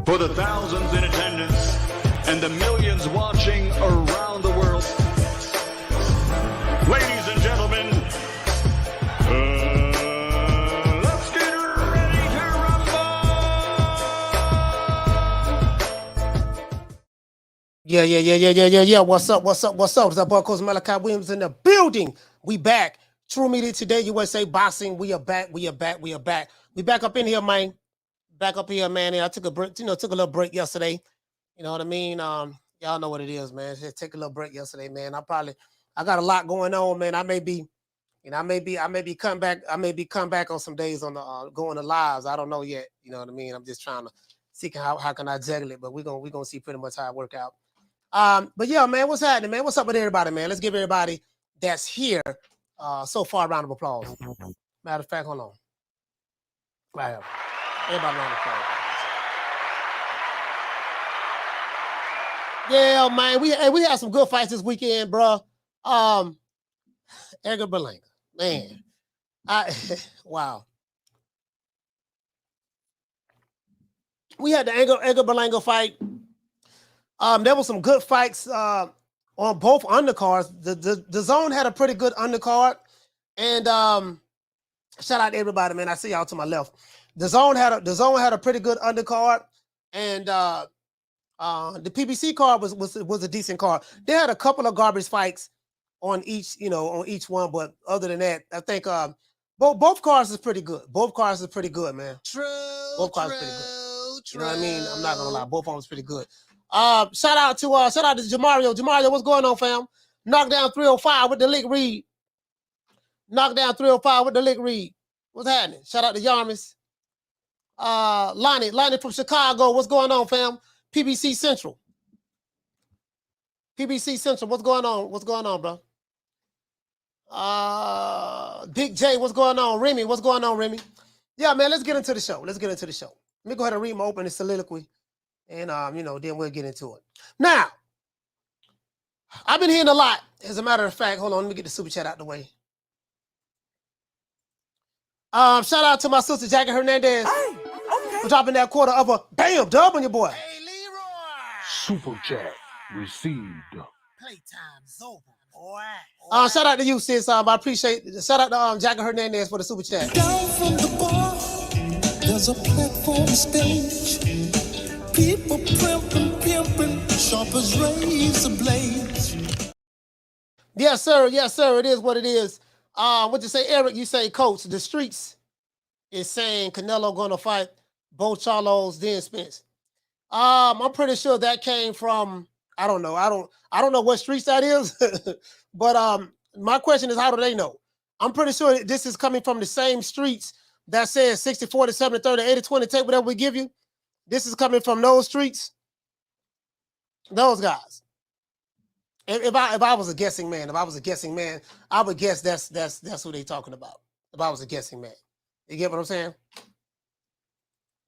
For the thousands in attendance and the millions watching around the world. Ladies and gentlemen, let's get ready to rumble! Yeah. What's up? It's our boy, Coach Malachi Williams in the building. We back. True Media Today, USA Boxing. We are back. We back up in here, man. Back up here, man. And I took a break, took a little break yesterday. You know what I mean? Y'all know what it is, man. Just take a little break yesterday, man. I got a lot going on, man. I may be come back on some days on the going to lives. I don't know yet. You know what I mean? I'm just trying to see how can I juggle it, but we're gonna see pretty much how it work out. But yeah, man, what's happening, man? What's up with everybody, man? Let's give everybody that's here so far a round of applause. Matter of fact, hold on. Right here. Everybody round of applause. Yeah, man, we had some good fights this weekend, bro. Edgar Berlanga, man. Wow. We had the Edgar Berlanga fight. There was some good fights on both undercards. The zone had a pretty good undercard, and shout out to everybody, man. I see y'all to my left. The zone had a pretty good undercard, and the PBC card was a decent card. They had a couple of garbage fights on each one, but other than that, I think both cards is pretty good. Both cards is pretty good, man. Both cards pretty good. You know what I mean? I'm not gonna lie, both of them is pretty good. Shout out to Jamario. Jamario, what's going on, fam? Knockdown 305 with the lick read. Knockdown 305 with the lick read. What's happening? Shout out to Yarmis. Lonnie from Chicago. What's going on, fam? PBC Central. What's going on? What's going on, bro? Big J, what's going on? Remy, what's going on, Remy? Yeah, man, let's get into the show. Let me go ahead and read my opening soliloquy. And, then we'll get into it. Now, I've been hearing a lot. As a matter of fact, hold on, let me get the super chat out the way. Shout out to my sister, Jackie Hernandez. Hey, okay. For dropping that quarter of a bam dub on your boy. Hey, Leroy. Super chat received. Playtime's over, boy. Shout out to you, sis. I appreciate it. Shout out to Jackie Hernandez for the super chat. Down from the bar, there's a platform stage. People pimping, sharp as razor blades. Yes, sir. It is what it is. What you say, Eric? You say, Coach, the streets is saying Canelo gonna fight both Charlos, then Spence. I'm pretty sure that came from, I don't know. I don't know what streets that is, but my question is, how do they know? I'm pretty sure this is coming from the same streets that says 60-40, 70-30, 80-20, take whatever we give you. This is coming from those streets, those guys. If I was a guessing man, I would guess that's who they talking about. If I was a guessing man, you get what I'm saying?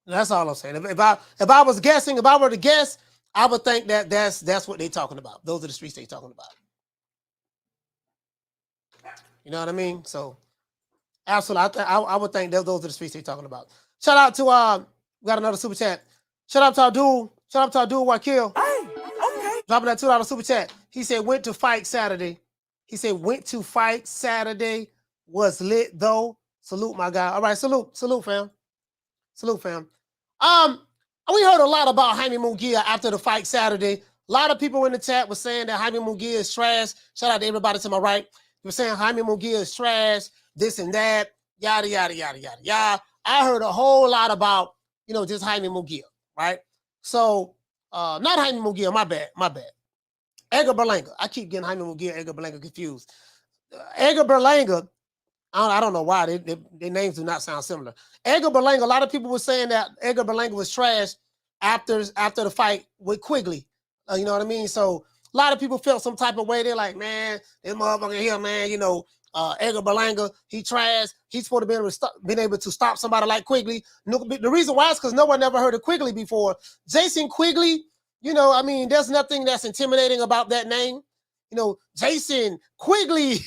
That's all I'm saying. If I was guessing, if I were to guess, I would think that's what they talking about. Those are the streets they talking about. You know what I mean? So, absolutely, I would think those are the streets they talking about. Shout out to we got another super chat. Shout out to our dude. Wakil. Hey, okay. Dropping that $2 super chat. He said went to fight Saturday. Was lit though. Salute, my guy. All right, salute, fam. We heard a lot about Jaime Munguia after the fight Saturday. A lot of people in the chat were saying that Jaime Munguia is trash. Shout out to everybody to my right. They were saying Jaime Munguia is trash, this and that, yada, yada, yada, yada, yada. I heard a whole lot about, just Jaime Munguia, right? So, not Jaime Munguia, my bad. Edgar Berlanga. I keep getting Jaime Munguia, Edgar Berlanga confused. Edgar Berlanga, I don't know why. Their names do not sound similar. Edgar Berlanga, a lot of people were saying that Edgar Berlanga was trash after the fight with Quigley. You know what I mean? So, a lot of people felt some type of way. They're like, man, this motherfucker here, man, Edgar Berlanga, he trash. He's supposed to been able to stop somebody like Quigley. The reason why is because no one ever heard of Quigley before. Jason Quigley, there's nothing that's intimidating about that name. Jason Quigley.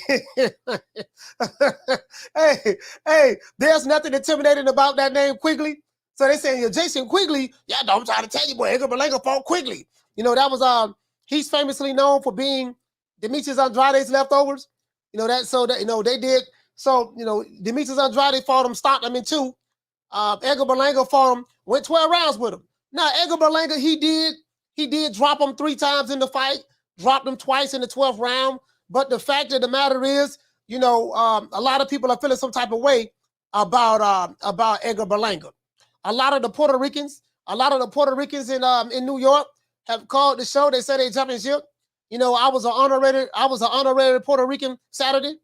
hey, there's nothing intimidating about that name, Quigley. So they saying, Jason Quigley, yeah, no, I'm trying to tell you, boy, Edgar Berlanga fought Quigley. That was he's famously known for being Demetrius Andrade's leftovers. They did. So, Demetrius Andrade fought him, stopped him in 2. Edgar Berlanga fought him, went 12 rounds with him. Now, Edgar Berlanga, he did drop him 3 times in the fight, dropped him twice in the 12th round. But the fact of the matter is, a lot of people are feeling some type of way about Edgar Berlanga. A lot of the Puerto Ricans in New York have called the show. They say they jumping ship. I was an honorary Puerto Rican Saturday.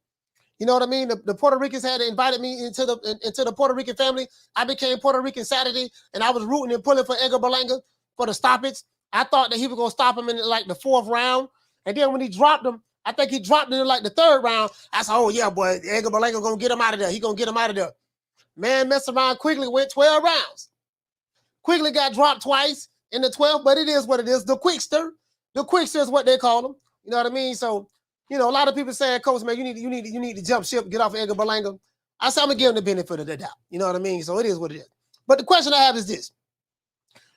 You know what I mean? The Puerto Ricans had invited me into the Puerto Rican family. I became Puerto Rican Saturday, and I was rooting and pulling for Edgar Berlanga for the stoppage. I thought that he was gonna stop him in like the 4th round, and then when he dropped him, I think he dropped him in like the 3rd round. I said, "Oh yeah, boy, Edgar Berlanga gonna get him out of there. He gonna get him out of there." Man, mess around. Quigley went 12 rounds. Quigley got dropped twice in the 12th, but it is what it is. The Quickster is what they call him. You know what I mean? So, a lot of people saying, "Coach, man, you need to jump ship, get off of Edgar Berlanga." I said, I'm gonna give him the benefit of the doubt. You know what I mean? So it is what it is. But the question I have is this: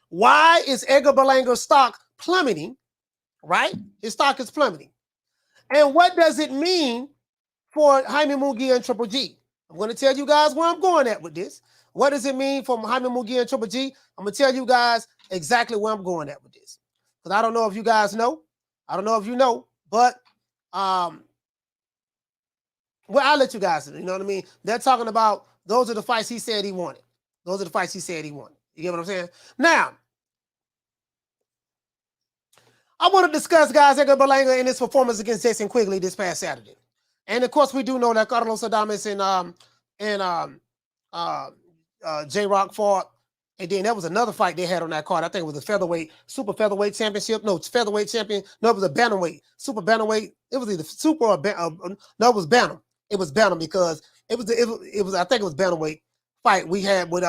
why is Edgar Berlanga's stock plummeting? Right? His stock is plummeting. And what does it mean for Jaime Munguia and Triple G? I'm going to tell you guys where I'm going at with this. What does it mean for Jaime Munguia and Triple G? I'm going to tell you guys exactly where I'm going at with this. Because I don't know if you guys know. I don't know if you know. But, I'll let you guys know. You know what I mean? They're talking about those are the fights he said he wanted. Those are the fights he said he wanted. You get what I'm saying? Now, I want to discuss, guys, Edgar Berlanga in his performance against Jason Quigley this past Saturday. And, of course, we do know that Carlos Adames and J-Rock fought. And then there was another fight they had on that card. I think it was a super featherweight championship. No, featherweight champion. No, it was a bantamweight. Super bantamweight. It was either super or no, it was bantam. It was bantam because it was I think it was bantamweight fight we had with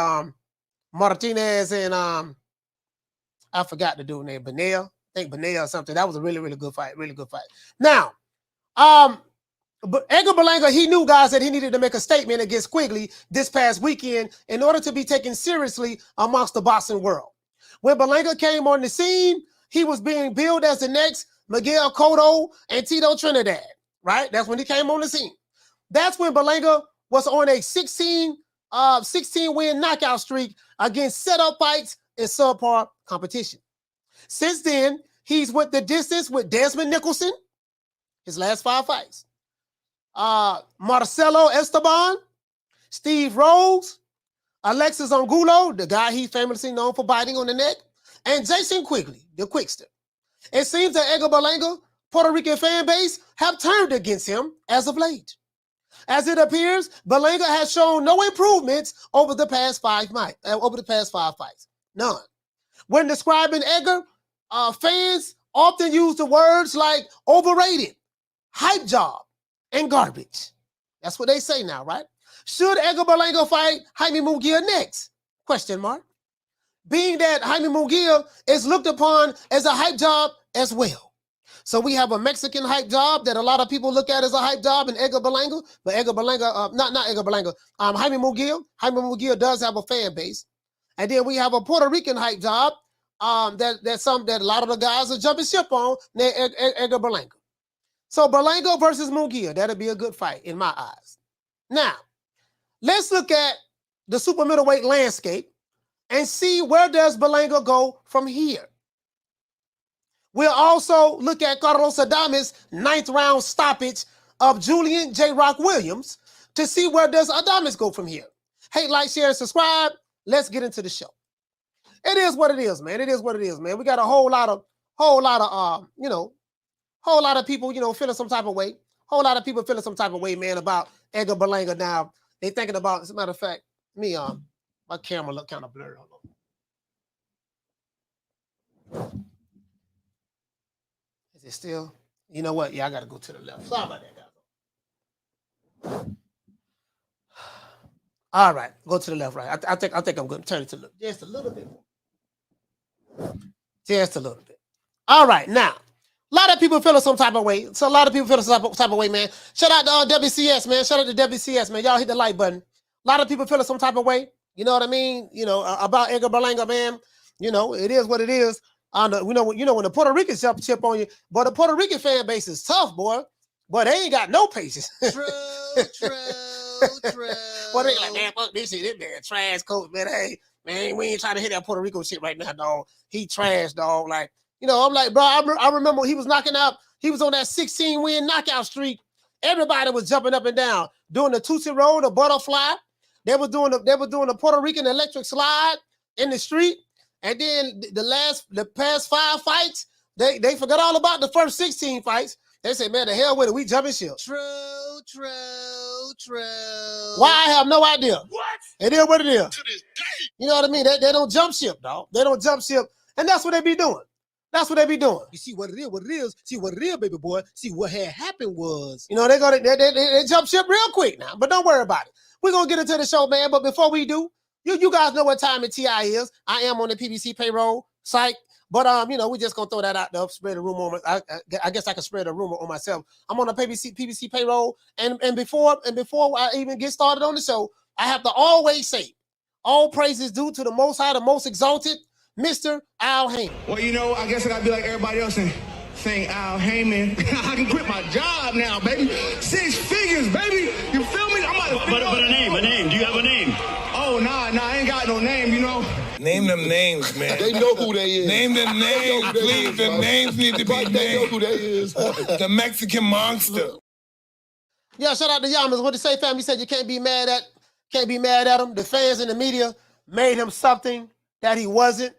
Martinez and I forgot the dude's name, Benel. I think Benel or something. That was a really, really good fight. Really good fight. Now, but Edgar Berlanga, he knew, guys, that he needed to make a statement against Quigley this past weekend in order to be taken seriously amongst the boxing world. When Berlanga came on the scene, he was being billed as the next Miguel Cotto and Tito Trinidad, right? That's when he came on the scene. That's when Berlanga was on a 16-win knockout streak against setup fights and subpar competition. Since then, he's went the distance with Desmond Nicholson, his last 5 fights. Marcelo Esteban, Steve Rose, Alexis Angulo, the guy he's famously known for biting on the neck, and Jason Quigley, the Quickster. It seems that Edgar Berlanga, Puerto Rican fan base, have turned against him as of late. As it appears, Berlanga has shown no improvements over the past 5 fights. None. When describing Edgar, fans often use the words like overrated, hype job, and garbage. That's what they say now, right? Should Edgar Berlanga fight Jaime Munguia next? Question mark. Being that Jaime Munguia is looked upon as a hype job as well. So we have a Mexican hype job that a lot of people look at as a hype job in Edgar Berlanga, but Edgar Berlanga, not Edgar Berlanga, Jaime Munguia. Jaime Munguia does have a fan base. And then we have a Puerto Rican hype job that a lot of the guys are jumping ship on, named Edgar Berlanga. So Berlanga versus Munguia, that'll be a good fight in my eyes. Now, let's look at the super middleweight landscape and see where does Berlanga go from here. We'll also look at Carlos Adames' 9th round stoppage of Julian J. Rock Williams to see where does Adames go from here. Hey, like, share, and subscribe. Let's get into the show. It is what it is, man. It is what it is, man. We got a whole lot of people, feeling some type of way. Whole lot of people feeling some type of way, man, about Edgar Berlanga now. They thinking about, as a matter of fact, my camera look kind of blurry. Hold on. Is it still? You know what? Yeah, I got to go to the left. Sorry about that, guys. All right, go to the left, right. I think I'm going to turn it to just a little bit more. Just a little bit. All right, now. A lot of people feeling some type of way. So a lot of people feeling some type of way, man. Shout out to WCS, man. Shout out to WCS, man. Y'all hit the like button. A lot of people feeling some type of way. You know what I mean? You know, about Edgar Berlanga, man. You know, it is what it is. When the Puerto Rican chip on you, but the Puerto Rican fan base is tough, boy. But they ain't got no patience. True. Well, they like, man, fuck this shit. This man trash coach, man. Hey, man, we ain't trying to hit that Puerto Rico shit right now, dog. He trash, dog. Like, you know, I'm like, bro, I remember he was knocking out. He was on that 16-win knockout streak. Everybody was jumping up and down, doing the Tootsie Roll, the butterfly. They were doing the Puerto Rican electric slide in the street. And then the past 5 fights, they forgot all about the first 16 fights. They said, man, the hell with it. We jumping ship. True. Why? I have no idea. What? It is what it is. To this day. You know what I mean? They don't jump ship, dog. They don't jump ship. And that's what they be doing. That's what they be doing. You see what it is. See what it is, baby boy. See what had happened was. You know, they jump ship real quick now. But don't worry about it. We're going to get into the show, man. But before we do, you guys know what time it TI is. I am on the PBC payroll site. But you know, we just gonna throw that out there, spread the rumor. I guess I can spread a rumor on myself. I'm on the PBC payroll, and before I even get started on the show, I have to always say, all praises due to the Most High, the Most Exalted, Mr. Al Heyman. Well, you know, I guess I gotta be like everybody else and saying Al Heyman. I can quit my job now, baby. 6 figures, baby. You feel me? I'm about to. But a name. Do you have a name? Oh, nah, I ain't got no name, you know. Name them names, man. They know who they is. Name them names, please. The names need to be named. They know who they is. The Mexican monster. Yeah, shout out to Yamas. What the say family said you can't be mad at him. The fans in the media made him something that he wasn't.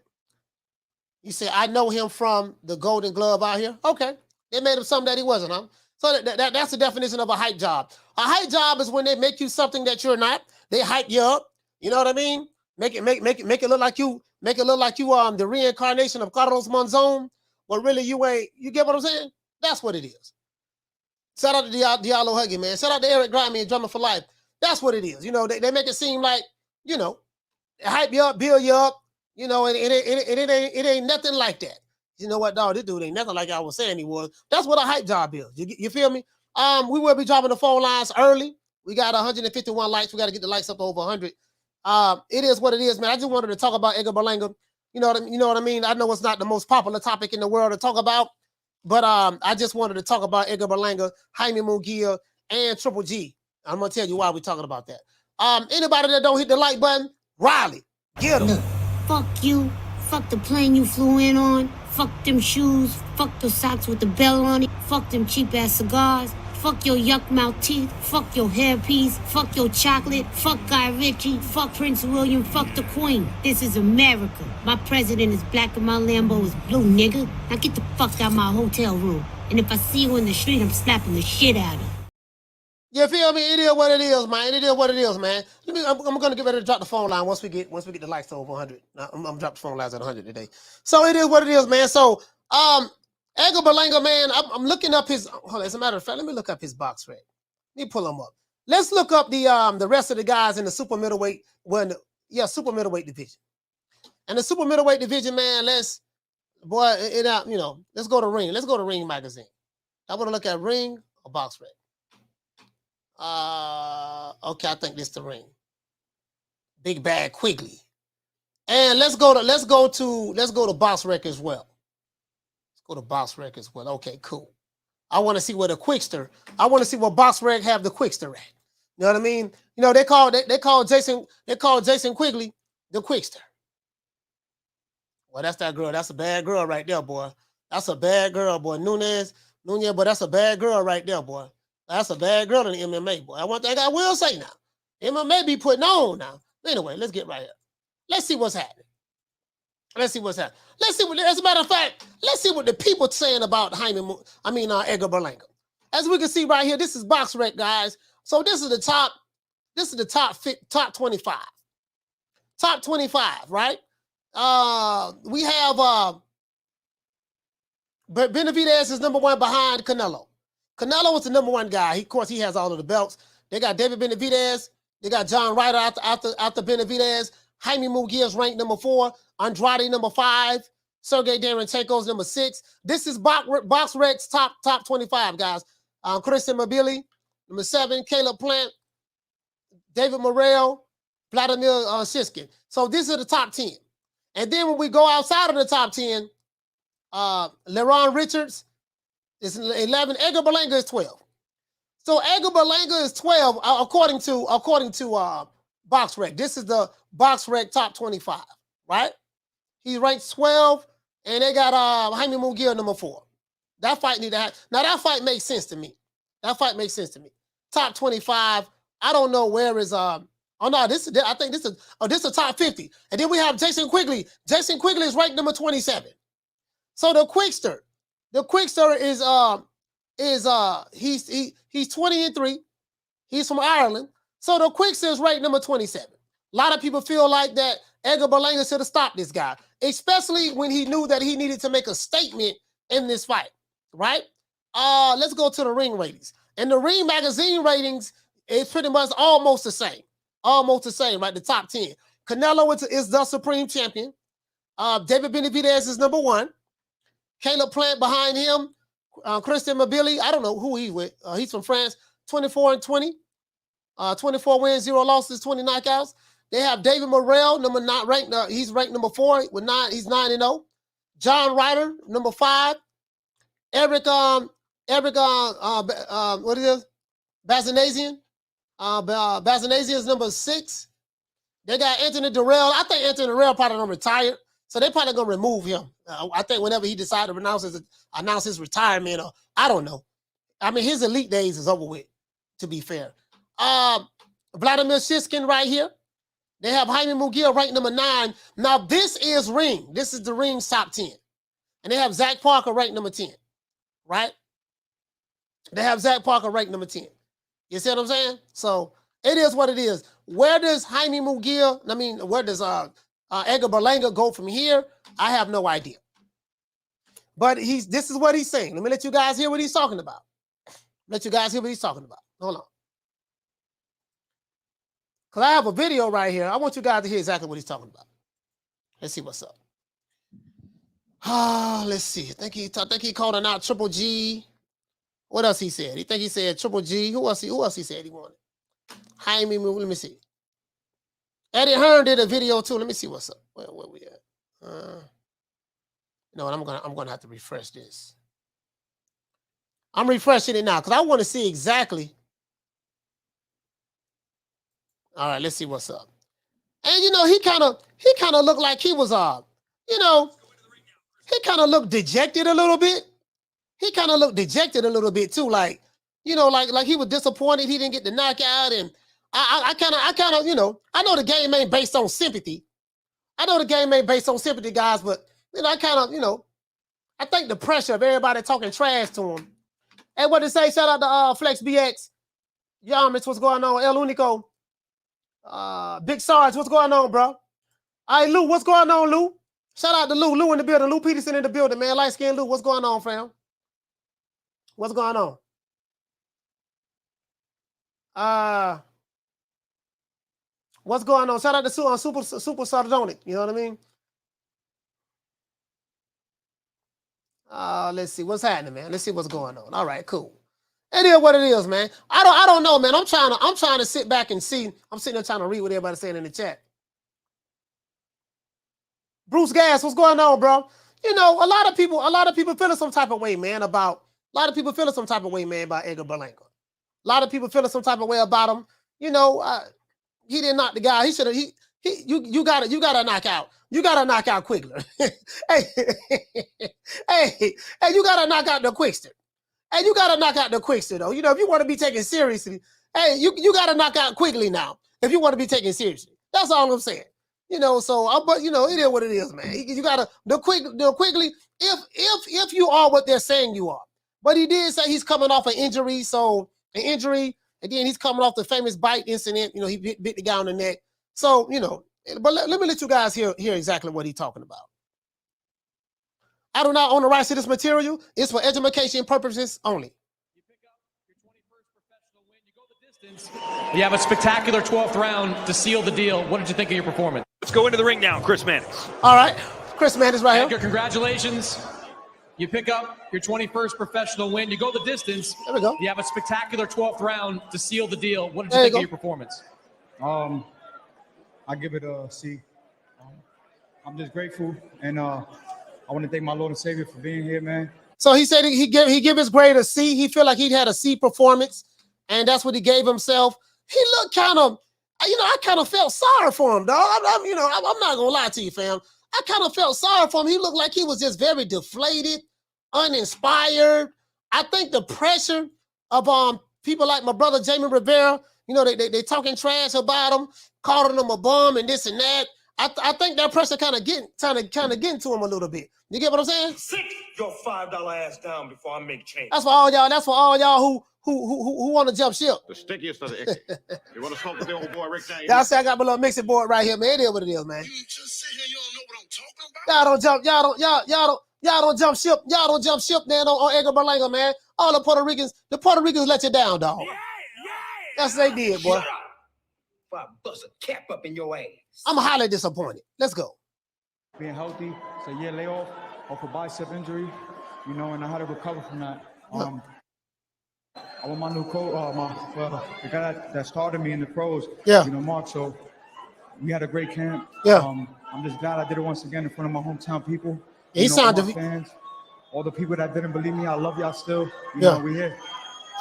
You say, I know him from the Golden Glove out here. Okay. They made him something that he wasn't, huh? So that's the definition of a hype job. A hype job is when they make you something that you're not. They hype you up. You know what I mean? Make it look like you the reincarnation of Carlos Monzon, but really you ain't. You get what I'm saying? That's what it is. Shout out to Diallo Huggy, man. Shout out to Eric Grimey and Drummer for Life. That's what it is. You know, they make it seem like, you know, hype you up, build you up, you know, and it ain't nothing like that. You know what, dog? This dude ain't nothing like I was saying he was. That's what a hype job is. You feel me? We will be dropping the phone lines early. We got 151 likes. We got to get the likes up to over 100. It is what it is, man. I just wanted to talk about Edgar Berlanga. You know what I mean? I know it's not the most popular topic in the world to talk about, but I just wanted to talk about Edgar Berlanga, Jaime Munguia, and Triple G. I'm gonna tell you why we're talking about that. Anybody that don't hit the like button, Riley, get them. Look, fuck you. Fuck the plane you flew in on. Fuck them shoes. Fuck the socks with the bell on it. Fuck them cheap ass cigars. Fuck your yuck mouth teeth. Fuck your hairpiece. Fuck your chocolate. Fuck Guy Ritchie. Fuck Prince William. Fuck the Queen. This is America. My president is black and my Lambo is blue, nigga. Now get the fuck out my hotel room. And if I see you in the street, I'm slapping the shit out of you. You feel me? It is what it is, man. It is what it is, man. I'm gonna get ready to drop the phone line once we get the likes to over 100. I'm gonna drop the phone lines at 100 today. So it is what it is, man. So Edgar Berlanga, man, I'm looking up his. Hold on, as a matter of fact, let me look up his box rate. Let me pull him up. Let's look up the rest of the guys in the super middleweight super middleweight division. And the super middleweight division, man, let's go to Ring. Let's go to Ring magazine. I want to look at Ring or box rate. Okay, I think this is the Ring. Big Bad Quigley. And let's go to box rec as well. Go to box rec as well. Okay, cool. I want to see where I want to see what box rec have the Quickster at. You know what I mean? You know, they call Jason Quigley the Quickster. Well, that's that girl. That's a bad girl right there, boy. That's a bad girl, boy. Nunez, but that's a bad girl right there, boy. That's a bad girl in the MMA, boy. One thing I will say now. MMA be putting on now. Anyway, let's get right here. Let's see what's happening. Let's see, as a matter of fact, let's see what the people saying about Edgar Berlanga. As we can see right here, this is box rec, guys. So this is the top 25. Top 25, right? We have Benavidez is number 1 behind Canelo. Canelo was the number 1 guy. Of course, he has all of the belts. They got David Benavidez. They got John Ryder after Benavidez. Jaime Munguia is ranked number 4. Andrade number 5. Sergey Darentenko's number 6. This is Box Rec's top 25, guys. Christian Mabili, number 7. Caleb Plant. David Morrell. Vladimir Shishkin. So these are the top 10. And then when we go outside of the top 10, Leron Richards is 11. Edgar Berlanga is 12. So Edgar Berlanga is 12 according to BoxRec. This is the BoxRec top 25, right? He ranks 12, and they got Jaime Munguia number 4. That fight need to happen. Now that fight makes sense to me. Top 25. I don't know where is I think this is a top 50. And then we have Jason Quigley. Jason Quigley is ranked number 27. So the Quickster he's 20-3. He's from Ireland. So the Quickster is ranked number 27. A lot of people feel like that Edgar Berlanga should have stopped this guy, especially when he knew that he needed to make a statement in this fight, right? Let's go to the ring ratings. And the Ring Magazine ratings is pretty much almost the same. Right? The top 10. Canelo is the supreme champion. David Benavidez is number 1. Caleb Plant behind him. Christian Mabili, I don't know who he's with. He's from France. 24-20. 24 wins, 0 losses, 20 knockouts. They have David Morrell, number 9, ranked. He's ranked number 4 with 9. He's 9-0. John Ryder, number 5. Eric, what is it? Bazanazian. Bazanazian is number 6. They got Anthony Durrell. I think Anthony Durrell probably gonna retire, so they probably gonna remove him. I think whenever he decided to announce his retirement, or I don't know. I mean, his elite days is over with, to be fair. Vladimir Shishkin right here. They have Jaime Munguia ranked number 9. Now this is Ring. This is the Ring's top 10. And they have Zach Parker ranked number 10, right? They have Zach Parker ranked number 10. You see what I'm saying? So it is what it is. Where does Jaime Munguia, where does Edgar Berlanga go from here? I have no idea. But this is what he's saying. Let me let you guys hear what he's talking about. Hold on. Because I have a video right here. I want you guys to hear exactly what he's talking about. Let's see what's up. Let's see. I think he called him out Triple G. What else he said? He said Triple G. Who else he said he wanted? Jaime, let me see. Eddie Hearn did a video too. Let me see what's up. Where we at? No, I'm gonna have to refresh this. I'm refreshing it now because I want to see exactly. All right, let's see what's up. And he kind of looked like he was he kind of looked dejected a little bit. He kind of looked dejected a little bit too, like he was disappointed he didn't get the knockout. And I know the game ain't based on sympathy. Guys, but I think the pressure of everybody talking trash to him. Hey, what to say? Shout out to Flex BX, Yamis, what's going on? El Unico, Big Sarge, what's going on, bro? All right, Lou, what's going on, Lou? Shout out to Lou. Lou in the building. Lou Peterson in the building, man. Light skinned Lou, what's going on, fam? What's going on? What's going on? Shout out to Super Sardonic. You know what I mean? Let's see what's happening, man. Let's see what's going on. All right, cool. It is what it is, man. I don't know, man. I'm trying to sit back and see. I'm sitting there trying to read what everybody's saying in the chat. Bruce Gas, what's going on, bro? A lot of people feeling some type of way, man, about Edgar Berlanga. A lot of people feeling some type of way about him. He didn't knock the guy. You gotta knock out. You gotta knock out Quigley. hey, you gotta knock out the Quickster. Hey, you gotta knock out the Quickster though. If you want to be taken seriously, hey, you gotta knock out Quigley now. If you want to be taken seriously, that's all I'm saying. But it is what it is, man. You gotta the Quigley. If you are what they're saying you are, but he did say he's coming off an injury, and then he's coming off the famous bite incident. He bit the guy on the neck. So but let me let you guys hear exactly what he's talking about. I do not own the rights to this material. It's for education purposes only. You pick up your 21st professional win. You go the distance. You have a spectacular 12th round to seal the deal. What did you think of your performance? Let's go into the ring now, Chris Mannix. All right, Chris Mannix right Edgar, here. Congratulations. You pick up your 21st professional win. You go the distance. There we go. You have a spectacular 12th round to seal the deal. What did you think of your performance? I give it a C. I'm just grateful, and I want to thank my Lord and Savior for being here, man. So he said he give his grade a C. He felt like he had a C performance, and that's what he gave himself. He looked kind of, I kind of felt sorry for him, dog. I'm not gonna lie to you, fam. I kind of felt sorry for him. He looked like he was just very deflated, uninspired. I think the pressure of people like my brother Jaime Rivera, they talking trash about him, calling him a bum and this and that. I think that pressure kind of getting to him a little bit. You get what I'm saying? Sit your $5 ass down before I make change. That's for all y'all. That's for all y'all who want to jump ship. The stickiest of the icky. You want to smoke with the old boy Rick James? Y'all say I got my little mixing board right here, man. It is what it is, man. You just sit here, you don't know what I'm talking about. Y'all don't jump ship. Y'all don't jump ship, man, on Edgar Berlanga, man. All the Puerto Ricans let you down, dog. That's what they did, boy. Shut up. Before I bust a cap up in your ass. I'm highly disappointed. Let's go. Being healthy, it's a year layoff off a bicep injury, and I had to recover from that. I want my new coach, the guy that started me in the pros, Mark. So we had a great camp. Yeah. I'm just glad I did it once again in front of my hometown people. He sounded fans, all the people that didn't believe me. I love y'all still. We're here.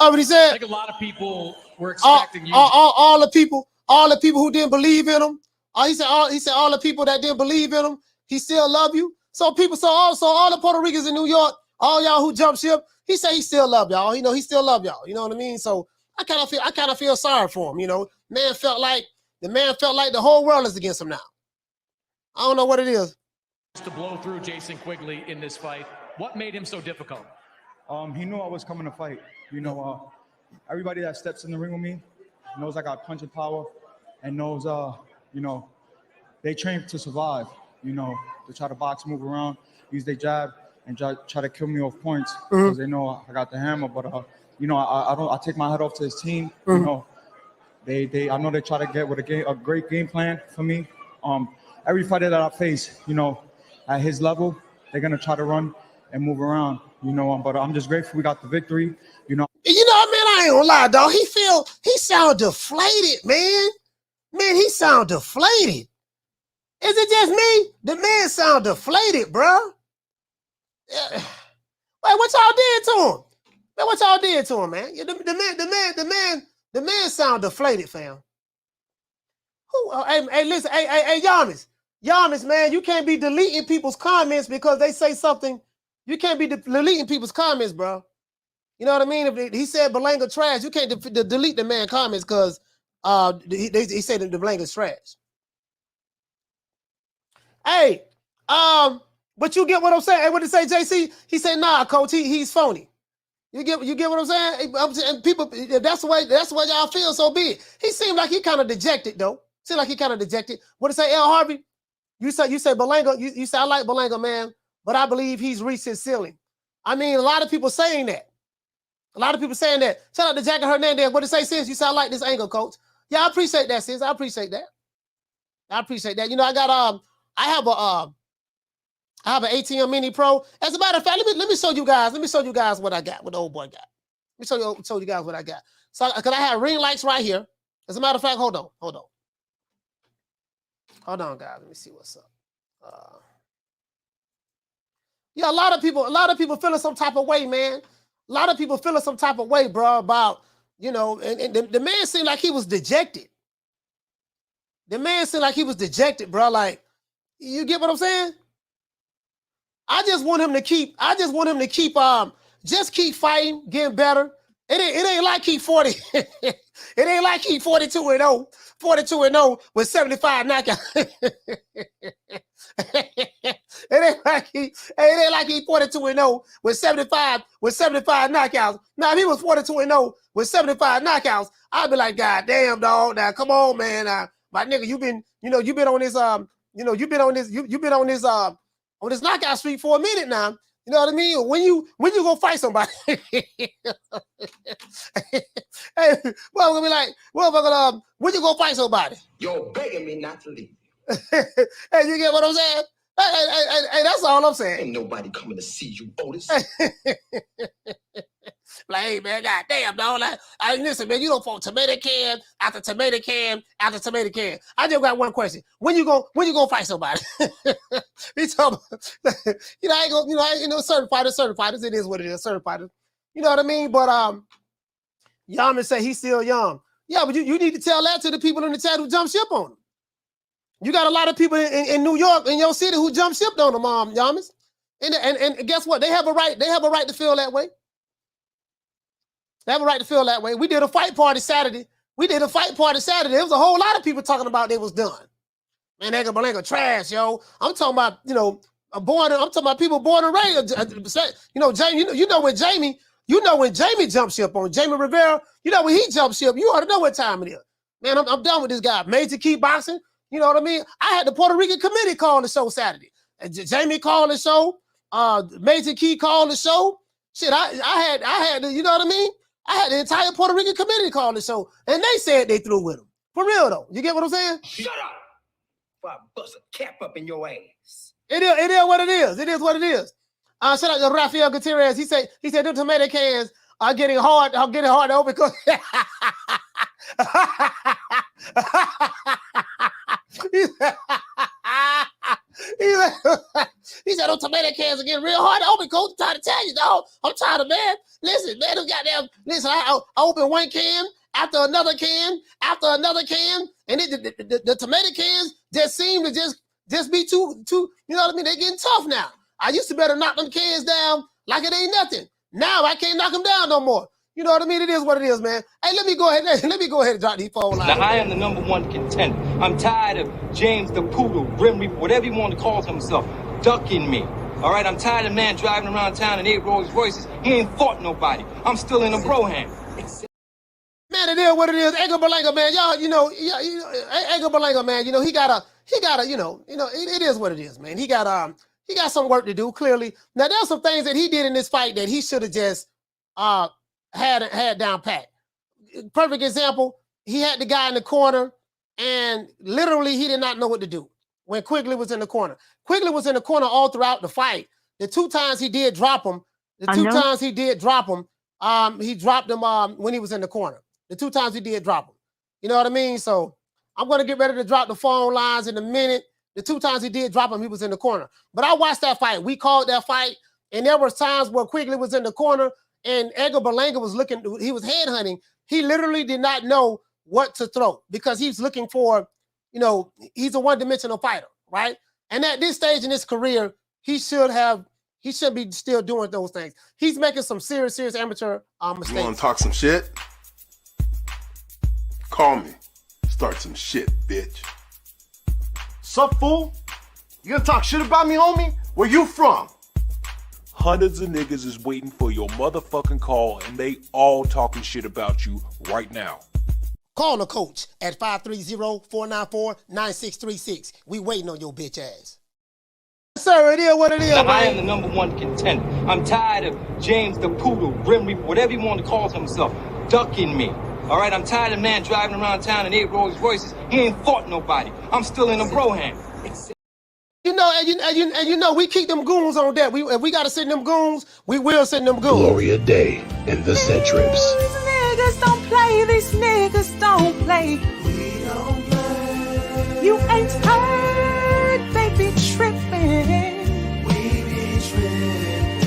Oh, what he said? I think a lot of people were expecting you. All the people who didn't believe in him. He said all the people that didn't believe in him, he still love you. So all the Puerto Ricans in New York, all y'all who jump ship, he said he still love y'all. He still love y'all. You know what I mean? So I kind of feel sorry for him. Man felt like the whole world is against him now. I don't know what it is. To blow through Jason Quigley in this fight, what made him so difficult? He knew I was coming to fight. Everybody that steps in the ring with me knows I got punching power and knows, they train to survive, to try to box, move around, use their jab, and try to kill me off points because they know I got the hammer. But, I take my head off to his team. I know they try to get with a great game plan for me. Every fighter that I face, at his level, they're going to try to run and move around, but I'm just grateful we got the victory, man, I ain't gonna lie, dog. He sound deflated, man. Man, he sound deflated. Is it just me? The man sound deflated, bro. Wait, what y'all did to him? Man, what y'all did to him, man? The man sound deflated, fam. Hey, listen, hey, Yamis, man, you can't be deleting people's comments because they say something. You can't be deleting people's comments, bro. You know what I mean? If he said Berlanga trash, you can't delete the man comments because he said that the Berlanga's trash. Hey, but you get what I'm saying? Hey, what did he say, JC? He said, nah, coach, he's phony. You get what I'm saying? And people, if that's the way y'all feel, so be it. He seemed like he kind of dejected, though. Seemed like he kind of dejected. What did he say, L. Harvey? You say Berlanga, you say I like Berlanga, man, but I believe he's reached his ceiling. I mean, a lot of people saying that. Shout out to Jackie Hernandez. What did he say, sis? You say I like this angle, coach. Yeah, I appreciate that, sis. I appreciate that. I have an ATM Mini Pro. As a matter of fact, let me show you guys. Let me show you guys what I got, what the old boy got. Let me show you guys what I got. So, because I have ring lights right here. As a matter of fact, hold on. Hold on, guys. Let me see what's up. Yeah, a lot of people feeling some type of way, man. A lot of people feeling some type of way, bro, about, and the man seemed like he was dejected. The man seemed like he was dejected, bro. Like, you get what I'm saying? I just want him to keep just keep fighting, getting better. It ain't like he 40. It ain't like he 42-0. 42-0 with 75 knockouts. It ain't like he 42-0 with 75 knockouts. Now, if he was 42-0 with 75 knockouts, I'd be like, God damn, dog. Now, come on, man. My nigga, you've been on this knockout streak for a minute now. You know what I mean? When you go fight somebody, hey, well, gonna be like, well, when you go fight somebody? You're begging me not to leave. Hey, you get what I'm saying? Hey, that's all I'm saying. Ain't nobody coming to see you, Otis. Like, hey, man, goddamn, dog. Like, listen, man, you don't want tomato can after tomato can after tomato can. I just got one question. When you gonna fight somebody? He told me, I ain't gonna, certain fighters, it is what it is, certain fighters. You know what I mean? But Yaman say he's still young. Yeah, but you need to tell that to the people in the chat who jump ship on him. You got a lot of people in New York, in your city, who jump ship on them, Yamas. And guess what? They have a right to feel that way. They have a right to feel that way. We did a fight party Saturday. There was a whole lot of people talking about they was done. Man, Edgar Berlanga trash, yo. I'm talking about, I'm talking about people born and raised. Jamie, when Jamie jumped ship on Jamie Rivera, when he jumped ship, you ought to know what time it is. Man, I'm done with this guy. Major Key Boxing, you know what I mean? I had the Puerto Rican committee call the show Saturday. Jamie called the show. Major Key called the show. Shit, I had the, you know what I mean? I had the entire Puerto Rican committee call the show, and they said they threw with him. For real, though. You get what I'm saying? Shut up! Before I bust a cap up in your ass. It is what it is. It is what it is. Shout out to Rafael Gutierrez. He said the tomato cans are getting hard to open because he said those tomato cans are getting real hard to open, coach. I'm trying to tell you, dog. I'm tired of, man. Listen, I opened one can after another can, and the tomato cans just seem to just be too, you know what I mean? They're getting tough now. I used to better knock them cans down like it ain't nothing. Now I can't knock them down no more. You know what I mean? It is what it is, man. Hey, let me go ahead and drop these phone lines. Now, I am the #1 contender. I'm tired of James the Poodle, Grim Reaper, whatever you want to call himself, ducking me. All right, I'm tired of man driving around town in 8 Rolls Royces. He ain't fought nobody. I'm still in a bro-hand. Man, it is what it is. Edgar Berlanga, man, y'all, Edgar Berlanga, man, he got it is what it is, man. He got some work to do, clearly. Now, there's some things that he did in this fight that he should have just had down pat. Perfect example, he had the guy in the corner, and literally he did not know what to do when Quigley was in the corner. Quigley was in the corner all throughout the fight. The 2 times he did drop him, he dropped him when he was in the corner. The 2 times he did drop him. You know what I mean? So I'm going to get ready to drop the phone lines in a minute. The 2 times he did drop him, he was in the corner. But I watched that fight. We called that fight, and there was times where Quigley was in the corner, and Edgar Berlanga was he was headhunting. He literally did not know what to throw because he's looking for, he's a one-dimensional fighter, right? And at this stage in his career, he shouldn't be still doing those things. He's making some serious amateur mistakes. You want to talk some shit? Call me. Start some shit, bitch. Sup, fool? You gonna talk shit about me, homie? Where you from? Hundreds of niggas is waiting for your motherfucking call, and they all talking shit about you right now. Call the coach at 530-494-9636. We waiting on your bitch ass. Sir, it is what it is, now, man. I am the #1 contender. I'm tired of James the Poodle, Grim Reaper, whatever you want to call himself, ducking me. All right, I'm tired of man driving around town in 8 Rolls Royces. He ain't fought nobody. I'm still in a bro-hand. We keep them goons on deck. If we gotta send them goons, we will send them goons. Gloria Day and the Set Trips. These niggas don't play. These niggas don't play. We don't play. You ain't heard, they be tripping. We be tripping.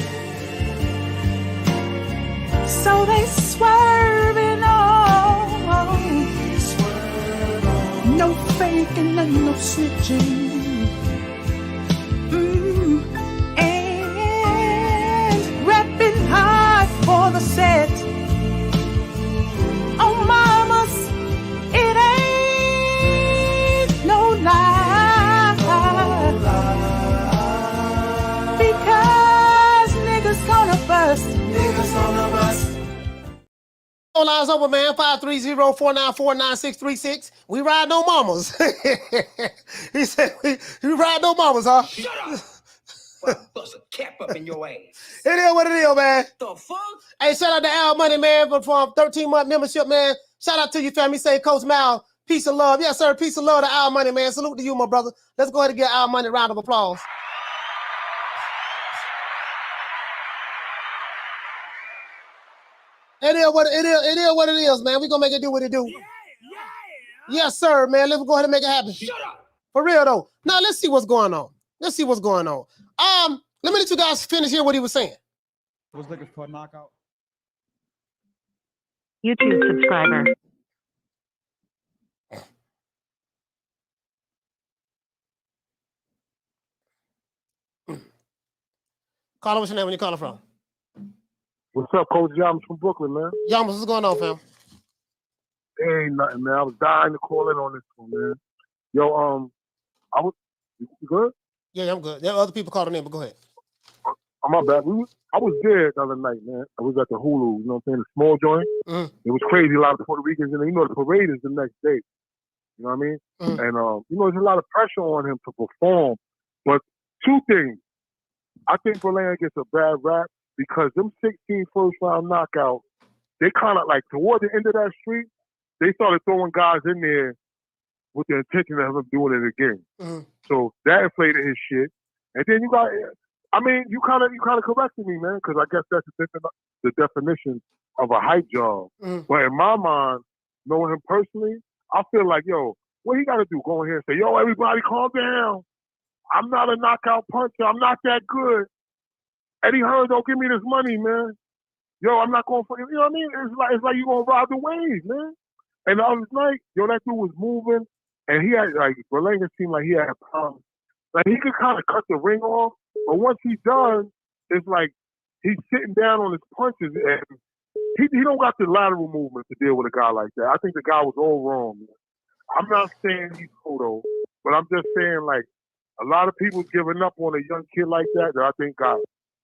So they swerving on. We swerve on. No faking and no switching. And repping hard for the set. Oh, mamas, it ain't no lie. Because niggas gonna bust. Niggas gonna bust. Phone lines over, man. 530-494-9636. We ride no mamas. He said, we ride no mamas, huh? Shut up! Before I bust a cap up in your ass. It is what it is, man. The fuck? Hey, shout out to Al Money, man, for 13-month membership, man. Shout out to you, family. Say, Coach Mal, peace of love. Yes, sir, peace of love to Al Money, man. Salute to you, my brother. Let's go ahead and give Al Money a round of applause. It is what it is, man. We gonna make it do what it do. Yes, sir, man. Let's go ahead and make it happen. Shut up. For real though. Now let's see what's going on. Let me let you guys finish here what he was saying. I was looking for a knockout. YouTube subscriber. Caller, what's your name? Where you calling from? What's up, Coach Yamas from Brooklyn, man? Yamas, what's going on, fam? Ain't nothing, man. I was dying to call in on this one, man. Yo, you good? Yeah, I'm good. There are other people calling in, but go ahead. Oh, my bad. I was there the other night, man. I was at the Hulu, you know what I'm saying, the small joint. It was crazy. A lot of the Puerto Ricans, and you know, the parade is the next day. You know what I mean? And, you know, there's a lot of pressure on him to perform. But two things. I think Berlanga gets a bad rap because them 16 first-round knockouts, they kind of like, toward the end of that streak, they started throwing guys in there with the intention of him doing it again. So that inflated his shit. And then you got, I mean, you kind of corrected me, man, because I guess that's the definition of a hype job. But in my mind, knowing him personally, I feel like, yo, what he got to do? Go in here and say, yo, everybody calm down. I'm not a knockout puncher. I'm not that good. Eddie Hearn, don't give me this money, man. Yo, I'm not going for, you know what I mean? It's like you going to ride the wave, man. And the other night, yo, that dude was moving, and he had, like, Berlanga seemed like he had problems. Like, he could kind of cut the ring off, but once he's done, it's like he's sitting down on his punches, and he don't got the lateral movement to deal with a guy like that. I think the guy was all wrong, man. I'm not saying he's Cotto, but I'm just saying, like, a lot of people giving up on a young kid like that I think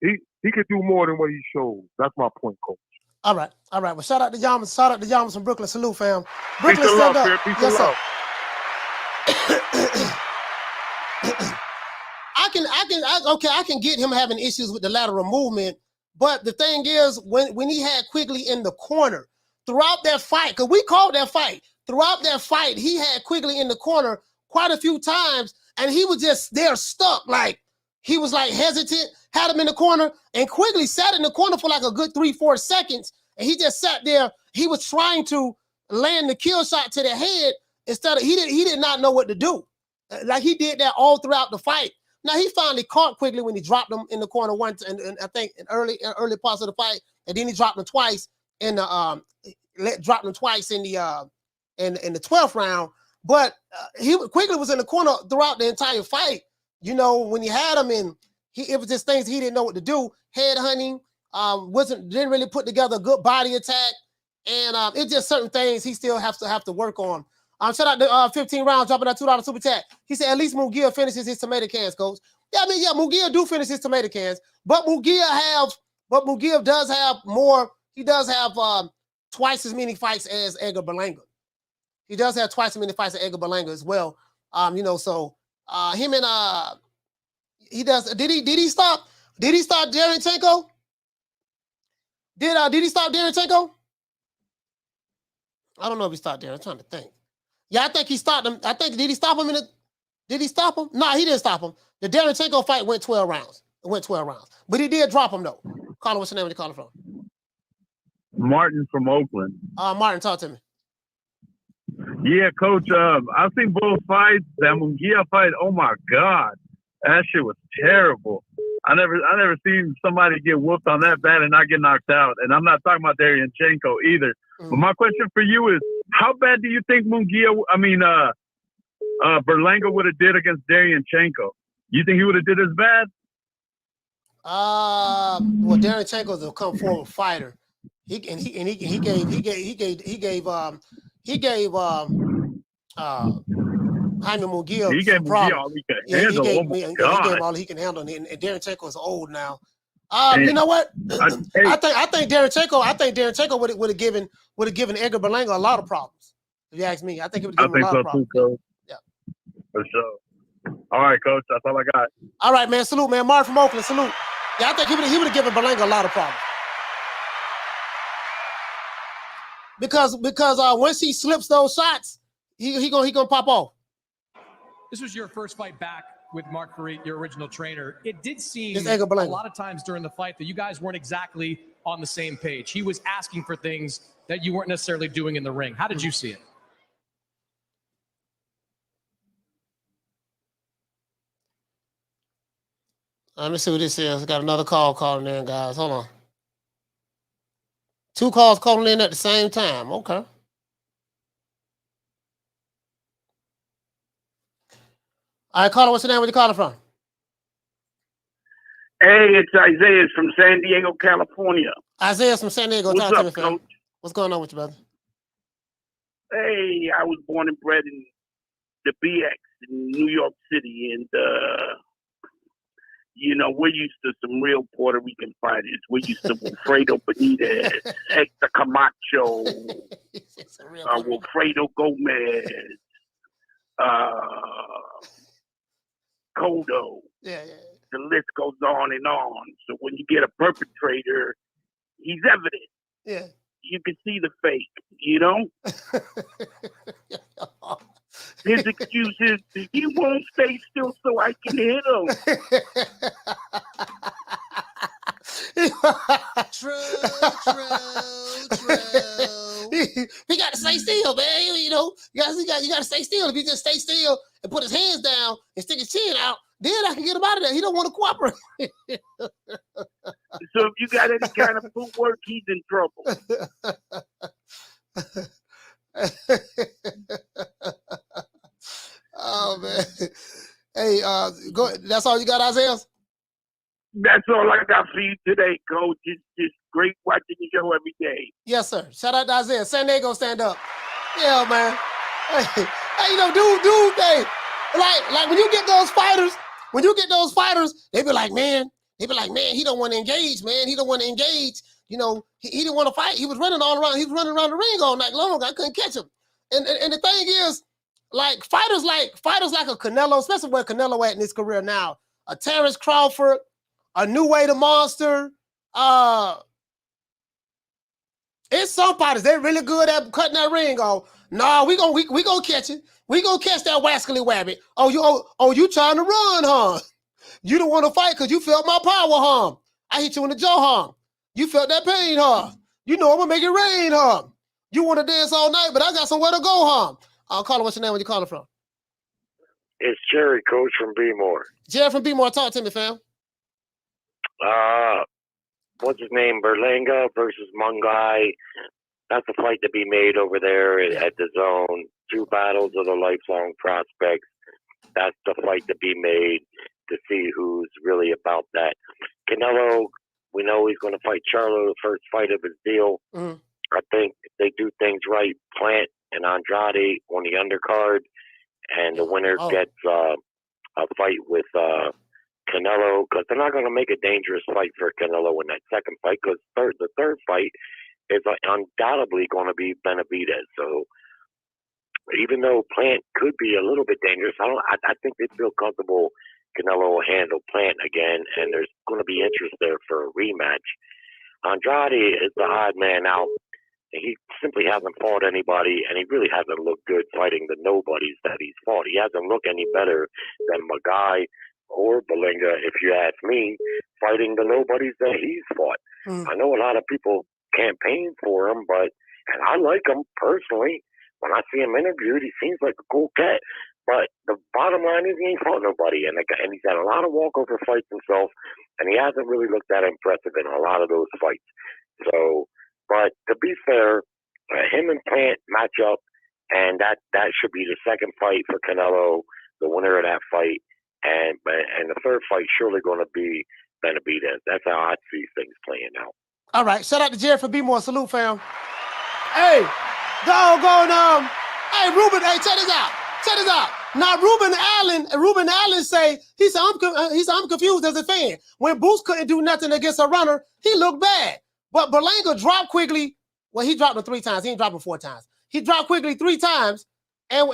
he could do more than what he showed. That's my point, Coach. All right. Well, shout out to Yamas. Shout out to Yamas from Brooklyn. Salute, fam. Brooklyn, Peace and stand love, up. Peace Yes, and love. I can get him having issues with the lateral movement, but the thing is, when he had Quigley in the corner throughout that fight, because we called that fight, throughout that fight, he had Quigley in the corner quite a few times, and he was just there stuck, like he was like hesitant, had him in the corner, and Quigley sat in the corner for like a good 3-4 seconds, and he just sat there. He was trying to land the kill shot to the head instead of he did not know what to do. Like he did that all throughout the fight. Now he finally caught Quigley when he dropped him in the corner once, and I think in early parts of the fight, and then he dropped him twice in the dropped him twice in the 12th round. But Quigley was in the corner throughout the entire fight. You know, when you had him in, it was just things he didn't know what to do. Head hunting, didn't really put together a good body attack, and it's just certain things he still have to work on. Shout out to 15 rounds, dropping that $2 super chat. He said at least Munguia finishes his tomato cans, coach. Yeah, I mean, yeah, Munguia do finish his tomato cans, but Munguia does have more. He does have twice as many fights as Edgar Berlanga. He does have twice as many fights as Edgar Berlanga as well. You know, so him and he does. Did he stop Derevyanchenko? Did he stop Derevyanchenko? I don't know if he stopped there. I'm trying to think. Yeah, I think he stopped him. Did he stop him did he stop him? No, he didn't stop him. The Derevyanchenko fight went 12 rounds. It went 12 rounds. But he did drop him though. Caller, what's your name? Where you calling from? Martin from Oakland. Martin, talk to me. Yeah, Coach, I've seen both fights. That Munguia fight, oh my God. That shit was terrible. I never seen somebody get whooped on that bad and not get knocked out. And I'm not talking about Derevyanchenko either. But my question for you is, how bad do you think Berlanga would have did against Derevyanchenko? You think he would have did as bad? Well, Derevyanchenko is a come forward fighter. He gave Jaime Munguia. He gave Munguia all he could handle. He gave all he can handle, and Derevyanchenko is old now. You know what? I think Derevyanchenko would have given Edgar Berlanga a lot of problems. If you ask me, I think it would give him a lot of problems. Too, yeah, for sure. All right, Coach. That's all I got. All right, man. Salute, man. Martin from Oakland. Salute. Yeah, I think he would have given Berlanga a lot of problems. Because once he slips those shots, he gonna pop off. This was your first fight back with Mark Farid, your original trainer. It did seem It's a Edgar Berlanga. lot of times during the fight that you guys weren't exactly on the same page. He was asking for things that you weren't necessarily doing in the ring. How did you see it? Let me see what this is. I got another call calling in, guys. Hold on. 2 calls calling in at the same time. Okay. All right, caller, what's your name? Where you calling from? Hey, it's Isaiah from San Diego, California. Isaiah from San Diego. What's Talk to up, me, fam. Coach? What's going on with you, brother? Hey, I was born and bred in the BX in New York City, and you know, we're used to some real Puerto Rican fighters. We're used to Wilfredo Benitez, Hector Camacho, Wilfredo Gomez, Cotto. Yeah. The list goes on and on. So when you get a perpetrator, he's evident. Yeah. You can see the fake, you know? His excuse is, he won't stay still so I can hit him. True. He got to stay still, man. You know, you got to stay still. If he just stay still and put his hands down and stick his chin out, then I can get him out of there. He don't want to cooperate. So if you got any kind of footwork, he's in trouble. Oh man. Hey, go. That's all you got, Isaiah? That's all I got for you today, Coach. It's just great watching the show every day. Yes, sir. Shout out to Isaiah. San Diego, stand up. Yeah, man. Hey, you know, dude, hey, like when you get those fighters, they be like, man, he don't want to engage, man. He don't want to engage. You know, he didn't want to fight. He was running all around. He was running around the ring all night long. I couldn't catch him. And the thing is, like fighters like a Canelo, especially where Canelo at in his career now, a Terrence Crawford, a New Way the Monster. It's some fighters, they're really good at cutting that ring off. Nah, we gonna catch it. We gonna catch that wascally wabbit. Oh, you trying to run, huh? You don't want to fight because you felt my power, huh? I hit you in the jaw, huh? You felt that pain, huh? You know I'm gonna make it rain, huh? You want to dance all night, but I got somewhere to go, huh? I'll call her. What's your name? Where you calling from? It's Jerry, Coach, from B-More. Jerry from B-More. Talk to me, fam. What's his name? Berlanga versus Munguia. That's a fight to be made over there at the zone. 2 battles of the lifelong prospects. That's the fight to be made to see who's really about that. Canelo, we know he's going to fight Charlo, the first fight of his deal. Mm. I think if they do things right, Plant and Andrade on the undercard, and the winner gets a fight with Canelo, because they're not going to make a dangerous fight for Canelo in that second fight, because the third fight is undoubtedly going to be Benavidez. So even though Plant could be a little bit dangerous, I think they feel comfortable Canelo will handle Plant again, and there's going to be interest there for a rematch. Andrade is the odd man out. He simply hasn't fought anybody, and he really hasn't looked good fighting the nobodies that he's fought. He hasn't looked any better than Munguia or Berlanga, if you ask me, fighting the nobodies that he's fought. I know a lot of people campaign for him, and I like him personally. When I see him interviewed, he seems like a cool cat. But the bottom line is he ain't fought nobody, and he's had a lot of walkover fights himself, and he hasn't really looked that impressive in a lot of those fights. So, but to be fair, him and Plant match up, and that should be the second fight for Canelo, the winner of that fight, and the third fight surely going to be Benavidez. That's how I see things playing out. All right, shout out to Jerry for B-More. Salute, fam. Hey, hey, Ruben, hey, check this out. Now, Ruben Allen say, he said, I'm confused as a fan. When Boots couldn't do nothing against a runner, he looked bad. But Berlanga dropped Quigley. Well, he dropped him 3 times. He didn't drop him 4 times. He dropped Quigley 3 times, and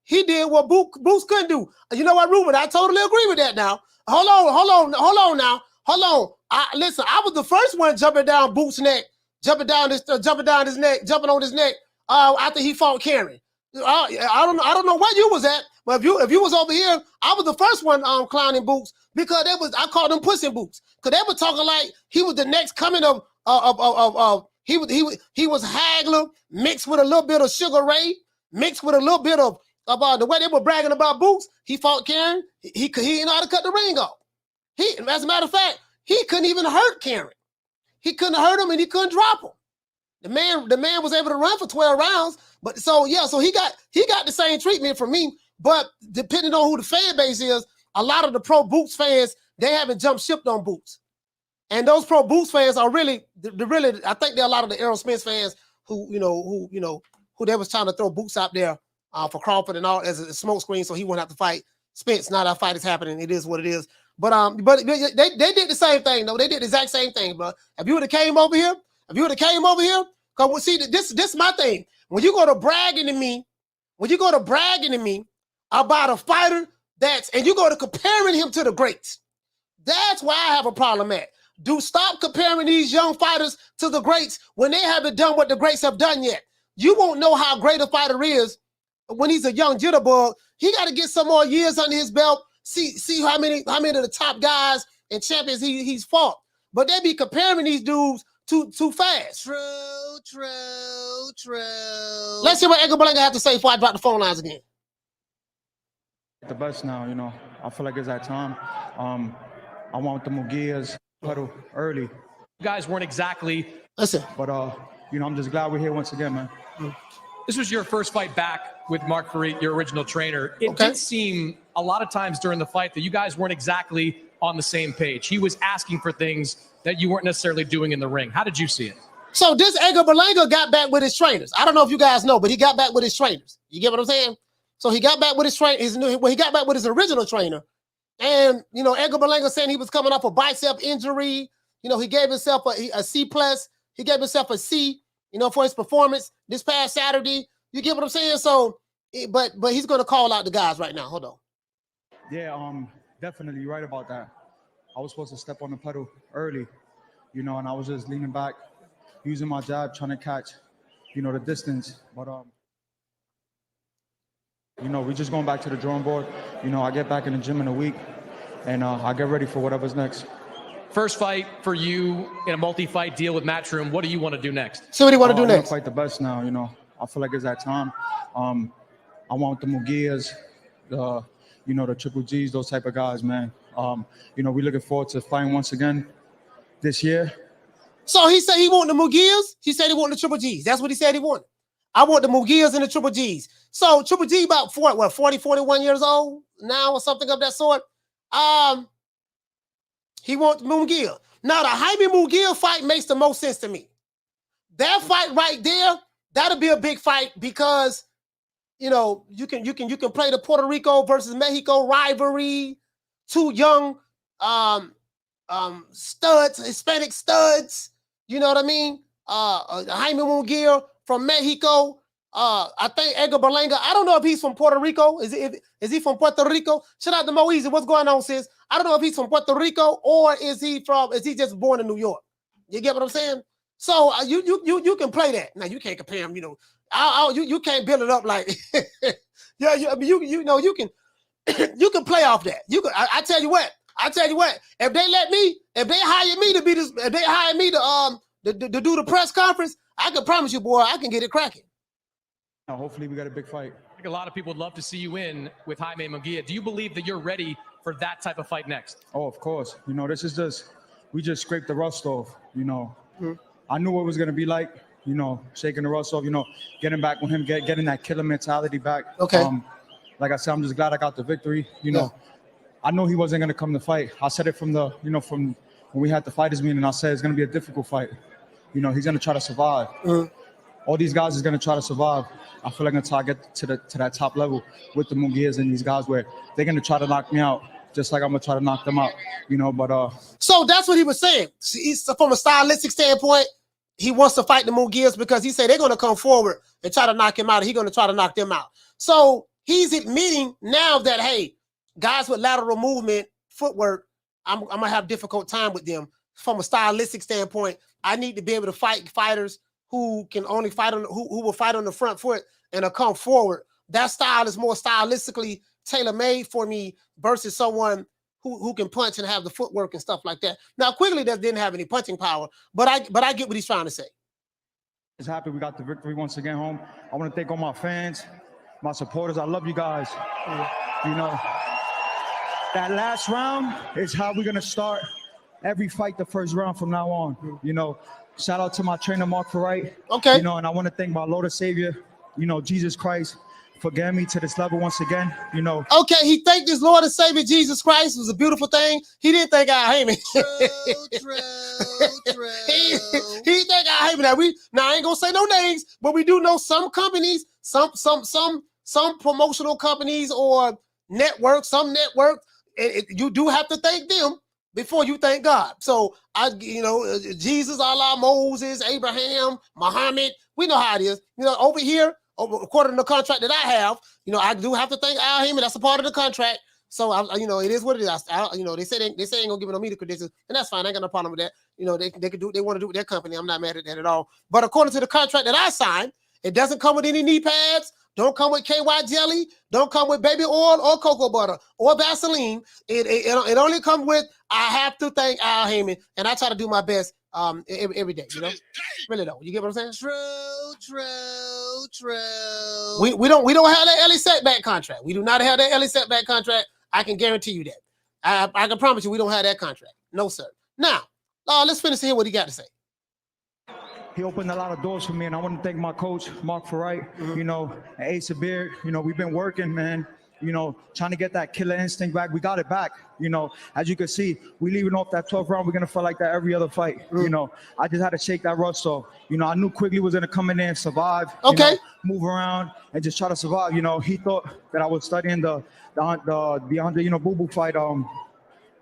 he did what Boots couldn't do. You know what, Ruben? I totally agree with that now. Hold on now. Listen, I was the first one jumping down Boots' neck, jumping on his neck after he fought Karen. I don't know where you was at, but if you was over here, I was the first one clowning Boots because I called them pussy Boots because they were talking like he was the next coming of he was haggler mixed with a little bit of Sugar Ray, mixed with a little bit of the way they were bragging about Boots. He fought Karen. He didn't know how to cut the ring off. As a matter of fact, he couldn't even hurt Karen. He couldn't hurt him and he couldn't drop him. The man was able to run for 12 rounds. But so he got the same treatment from me. But depending on who the fan base is, a lot of the pro Boots fans, they haven't jumped ship on Boots. And those pro Boots fans are really, I think there are a lot of the Errol Spence fans who they was trying to throw Boots out there for Crawford and all as a smoke screen so he wouldn't have to fight Spence. Now that fight is happening. It is what it is. But they did the same thing, though. They did the exact same thing, bro. If you would have came over here, because see, this is my thing. When you go to bragging to me about a fighter and you go to comparing him to the greats, that's why I have a problem at. Stop comparing these young fighters to the greats when they haven't done what the greats have done yet. You won't know how great a fighter is when he's a young jitterbug. He got to get some more years under his belt. See how many of the top guys and champions he's fought. But they be comparing these dudes too fast. True. Let's see what Edgar Berlanga have to say before I drop the phone lines again. The best now, I feel like it's that time. I want the Munguias pedal early. You guys weren't exactly. Listen. But I'm just glad we're here once again, man. This was your first fight back with Mark Farid, your original trainer. It did seem a lot of times during the fight that you guys weren't exactly on the same page. He was asking for things that you weren't necessarily doing in the ring. How did you see it? So this Edgar Berlanga got back with his trainers. I don't know if you guys know, but he got back with his trainers. You get what I'm saying? So he got back with his he got back with his original trainer. And, Edgar Berlanga saying he was coming off a bicep injury. He gave himself a C+. He gave himself a C, for his performance this past Saturday. You get what I'm saying? So, but he's going to call out the guys right now. Hold on. Yeah, definitely right about that. I was supposed to step on the pedal early, and I was just leaning back, using my jab, trying to catch, the distance. But, we're just going back to the drawing board. I get back in the gym in a week, and I get ready for whatever's next. First fight for you in a multi-fight deal with Matchroom. What do you want to do next? So what do you want to do I next? want to fight the best now, I feel like it's that time. I want the Munguias, the Triple Gs, those type of guys, man. We're looking forward to fighting once again this year. So he said he want the Munguias. He said he want the Triple Gs. That's what he said he wanted. I want the Munguias and the Triple Gs. So Triple G about 40, 41 years old now or something of that sort. He wants Munguia. Now the Jaime Munguia fight makes the most sense to me. That fight right there, that'll be a big fight because you can play the Puerto Rico versus Mexico rivalry. Two young studs, Hispanic studs. You know what I mean? Jaime Munguia from Mexico. I think Edgar Berlanga. I don't know if he's from Puerto Rico. Is he from Puerto Rico? Shout out to Mo Easy. What's going on, sis? I don't know if he's from Puerto Rico or is he just born in New York? You get what I'm saying? So you can play that. Now you can't compare him. You can't build it up like yeah. I mean you can you can play off that. You can. I tell you what. If they hire me to do the press conference, I can promise you, boy, I can get it cracking. Hopefully we got a big fight. I think a lot of people would love to see you in with Jaime Munguia. Do you believe that you're ready for that type of fight next? Oh, of course. This is we just scraped the rust off, I knew what it was going to be like, shaking the rust off, getting back with him, getting that killer mentality back. Okay. Like I said, I'm just glad I got the victory. I know he wasn't going to come to fight. I said it from from when we had the fighters meeting, I said it's going to be a difficult fight. He's going to try to survive. All these guys is going to try to survive. I feel like I'm going to get to that top level with the Munguias and these guys where they're going to try to knock me out, just like I'm going to try to knock them out, but... So that's what he was saying. From a stylistic standpoint, he wants to fight the Munguias because he said they're going to come forward and try to knock him out, and he's going to try to knock them out. So he's admitting now that, hey, guys with lateral movement, footwork, I'm going to have difficult time with them. From a stylistic standpoint, I need to be able to fight fighters who can only fight who will fight on the front foot and come forward. That style is more stylistically tailor-made for me versus someone who can punch and have the footwork and stuff like that. Now Quigley didn't have any punching power, but I get what he's trying to say. It's happy we got the victory once again home. I want to thank all my fans, my supporters. I love you guys. You know, that last round is how we're gonna start every fight the first round from now on. You know, shout out to my trainer Mark Wright. Okay. You know, and I want to thank my Lord and Savior, you know, Jesus Christ, for getting me to this level once again. You know. Okay, he thanked his Lord and Savior Jesus Christ. It was a beautiful thing. He didn't thank Al Heyman. He thanked Al Heyman. Now I ain't gonna say no names, but we do know some companies, some promotional companies or networks, some networks. You do have to thank them before you thank God. So Jesus, Allah, Moses, Abraham, Muhammad. We know how it is. You know, over here, according to the contract that I have, you know, I do have to thank Al Heyman. That's a part of the contract. So it is what it is. They say ain't gonna give it no media credentials, and that's fine. I ain't got no problem with that. You know, they can do what they want to do with their company. I'm not mad at that at all. But according to the contract that I signed, it doesn't come with any knee pads. Don't come with KY jelly. Don't come with baby oil or cocoa butter or Vaseline. It only comes with I have to thank Al Heyman, and I try to do my best every day. You know, really though. You get what I'm saying? True. We don't have that Ellie setback contract. We do not have that Ellie setback contract. I can guarantee you that. I can promise you we don't have that contract. No, sir. Now, let's finish here what he got to say. He opened a lot of doors for me, and I want to thank my coach, Mark Wright, you know, and Ace of Beard. You know, we've been working, man, you know, trying to get that killer instinct back. We got it back. You know, as you can see, we leaving off that 12th round. We're going to fight like that every other fight. You know, I just had to shake that rust off. You know, I knew Quigley was going to come in there and survive. Okay. You know, move around and just try to survive. You know, he thought that I was studying the Andre, you know, Boo-Boo fight.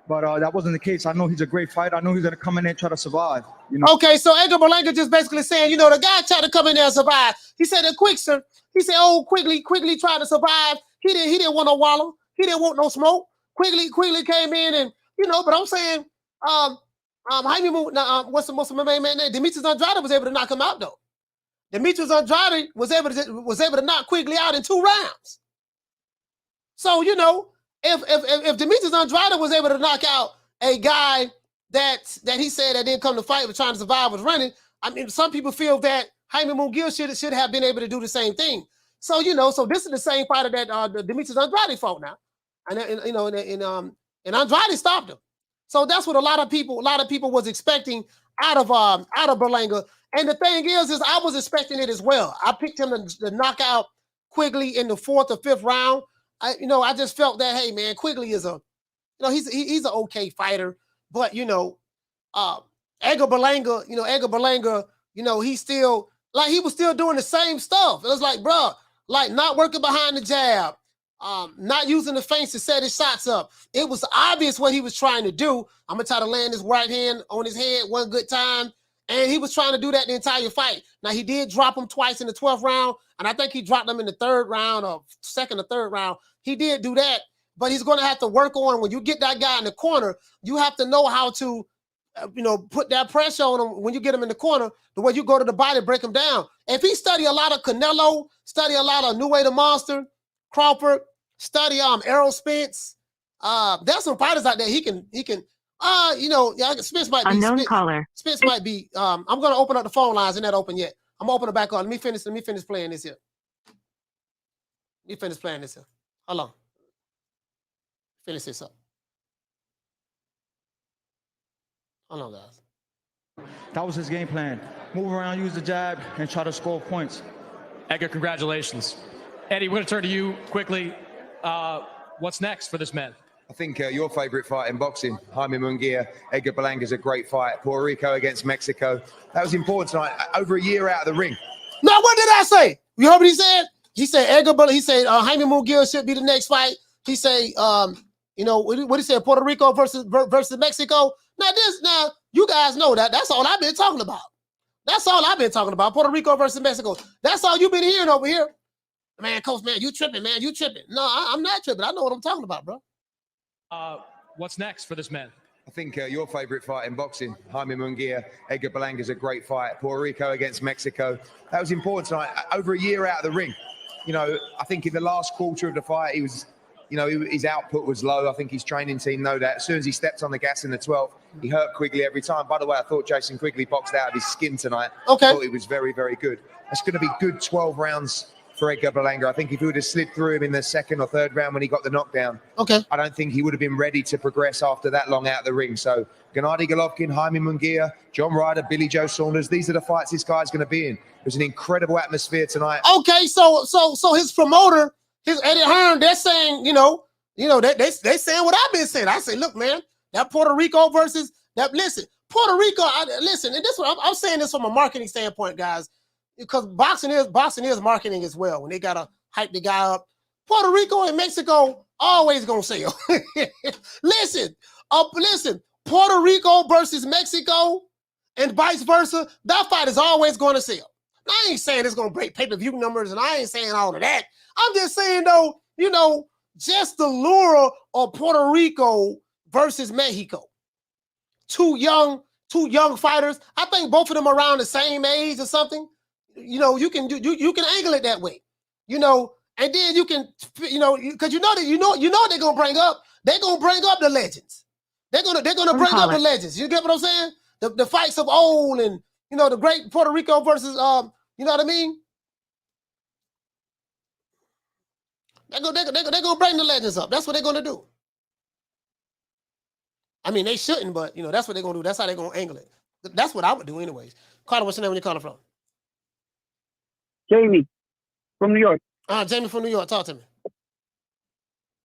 But that wasn't the case. I know he's a great fighter. I know he's going to come in there and try to survive. You know? Okay, so Edgar Berlanga just basically saying, you know, the guy tried to come in there and survive. He said that Quickster, he said, oh, Quigley tried to survive. He didn't want no wallow. He didn't want no smoke. Quigley came in and, you know, but I'm saying, Jaime Munguia, what's the main man name? Demetrius Andrade was able to knock him out though. Demetrius Andrade was able to knock Quigley out in 2 rounds. So, you know, if Demetrius Andrade was able to knock out a guy that he said that didn't come to fight but trying to survive was running, I mean, some people feel that Jaime Munguia should have been able to do the same thing. So, you know, so this is the same fighter that Demetrius Andrade fought now, and you know, and Andrade stopped him. So that's what a lot of people was expecting out of Berlanga. And the thing is I was expecting it as well. I picked him to knock out Quigley in the 4th or 5th round. I just felt that, hey man, Quigley is he's an okay fighter, but you know, Edgar Berlanga, you know, he still he was still doing the same stuff. It was like, bro, like not working behind the jab, not using the feints to set his shots up. It was obvious what he was trying to do. I'm gonna try to land his right hand on his head one good time. And he was trying to do that the entire fight. Now, he did drop him twice in the 12th round, and I think he dropped him in the 3rd round or 2nd or 3rd round. He did do that, but he's going to have to work on, when you get that guy in the corner, you have to know how to, put that pressure on him when you get him in the corner, the way you go to the body, break him down. If he study a lot of Canelo, study a lot of New Way the Monster, Crawford, study Errol Spence, there's some fighters out there he can Spence might be unknown caller. Spence might be. I'm gonna open up the phone lines. They're not open yet. I'm gonna open it back on. Let me finish playing this here. Hold on. Finish this up. Hold on, guys. That was his game plan. Move around, use the jab, and try to score points. Edgar, congratulations. Eddie, we're gonna turn to you quickly. What's next for this man? I think your favorite fight in boxing, Jaime Munguia, Edgar Berlanga, is a great fight. Puerto Rico against Mexico. That was important tonight. Over a year out of the ring. Now, what did I say? You heard what he said? He said He said Jaime Munguia should be the next fight. He said, what he said? Puerto Rico versus Mexico. Now you guys know that. That's all I've been talking about. That's all I've been talking about. Puerto Rico versus Mexico. That's all you've been hearing over here. Man, coach, man, you tripping, man. You tripping. No, I'm not tripping. I know what I'm talking about, bro. What's next for this man? I think your favorite fight in boxing, Jaime Munguia, Edgar Berlanga, is a great fight. Puerto Rico against Mexico. That was important tonight. Over a year out of the ring. I think in the last quarter of the fight, he was, you know, his output was low. I think his training team know that. As soon as he stepped on the gas in the 12th, he hurt Quigley every time. By the way, I thought Jason Quigley boxed out of his skin tonight. Okay. I thought he was very, very good. That's going to be good 12 rounds for Edgar Berlanga. I think if he would have slid through him in the 2nd or 3rd round when he got the knockdown, I don't think he would have been ready to progress after that long out of the ring. So Gennady Golovkin, Jaime Munguia, John Ryder, Billy Joe Saunders, these are the fights this guy's going to be in. There's an incredible atmosphere tonight. Okay, so his promoter, his Eddie Hearn, they're saying, they saying what I've been saying. I say, look, man, that Puerto Rico versus that. Listen, Puerto Rico. Listen, and this one, I'm saying this from a marketing standpoint, guys, because boxing is marketing as well. When they gotta hype the guy up, Puerto Rico and Mexico always gonna sell. Listen, Puerto Rico versus Mexico and vice versa. That fight is always going to sell. Now, I ain't saying it's gonna break pay-per-view numbers, and I ain't saying all of that. I'm just saying though, just the lure of Puerto Rico versus Mexico. Two young fighters. I think both of them are around the same age or something. You can angle it that way. And then you can, because they're gonna bring up. They're gonna bring up the legends. They're gonna bring up the legends. You get what I'm saying? The fights of old and the great Puerto Rico versus you know what I mean? They're gonna bring the legends up. That's what they're gonna do. I mean, they shouldn't, but that's what they're gonna do. That's how they're gonna angle it. That's what I would do anyways. Carter, what's your name? Where you calling from? Jamie from New York. Jamie from New York. Talk to me.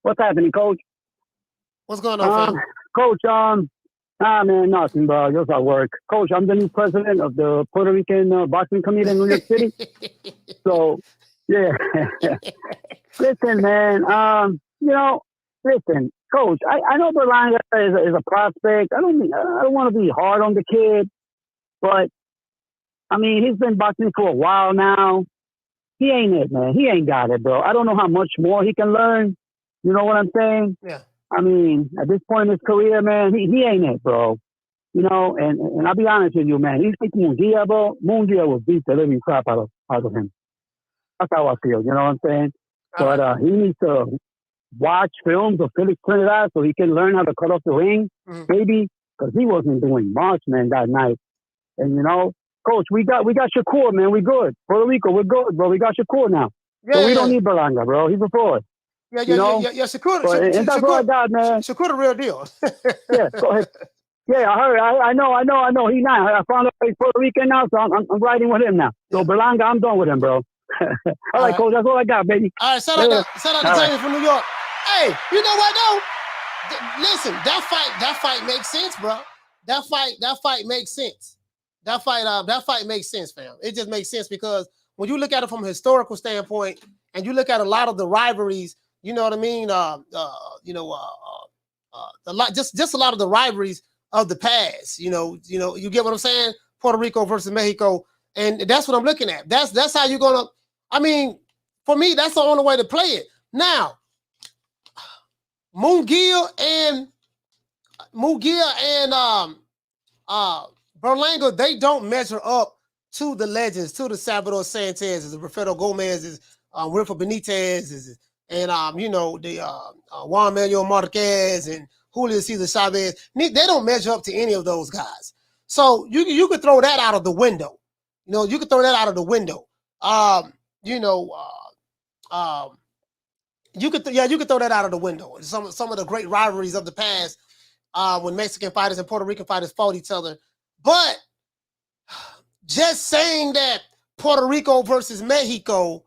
What's happening, Coach? What's going on, fam? Coach, man, nothing, bro. Just at work. Coach, I'm the new president of the Puerto Rican Boxing Committee in New York City. So, yeah. Listen, man, listen, Coach, I know Berlanga is a prospect. I don't want to be hard on the kid, but, I mean, he's been boxing for a while now. He ain't it, man. He ain't got it, bro. I don't know how much more he can learn. You know what I'm saying? Yeah. I mean, at this point in his career, man, he ain't it, bro. And I'll be honest with you, man. He's like Munguia, bro. Munguia will beat the living crap out of him. That's how I feel. You know what I'm saying? But he needs to watch films of Felix Trinidad so he can learn how to cut off the ring, maybe, because he wasn't doing much, man, that night. And Coach, we got Shakur, man. We good. Puerto Rico, we're good, bro. We got Shakur now. So we don't need Berlanga, bro. He's a fraud. Yeah. Shakur, and that's all I got, man. Shakur, the real deal. Yeah, go ahead. Yeah, I heard. I know. He's not. I found out he's Puerto Rican now, so I'm riding with him now. So Berlanga, I'm done with him, bro. All right, Coach. That's all I got, baby. All right, shout out to Jamie from New York. Hey, you know what though? Listen, that fight makes sense, bro. That fight makes sense. That fight makes sense, fam. It just makes sense because when you look at it from a historical standpoint, and you look at a lot of the rivalries, you know what I mean? Just a lot of the rivalries of the past. You get what I'm saying? Puerto Rico versus Mexico, and that's what I'm looking at. That's how you're gonna. I mean, for me, that's the only way to play it. Now, Munguia and Berlanga, they don't measure up to the legends, to the Salvador Sanchez's, the Rafael Gomez's, Wilfred Benitez's, and the Juan Manuel Marquez and Julio Cesar Chavez. They don't measure up to any of those guys. So you could throw that out of the window. You could throw that out of the window. You could throw that out of the window. Some of the great rivalries of the past, when Mexican fighters and Puerto Rican fighters fought each other. But just saying that Puerto Rico versus Mexico,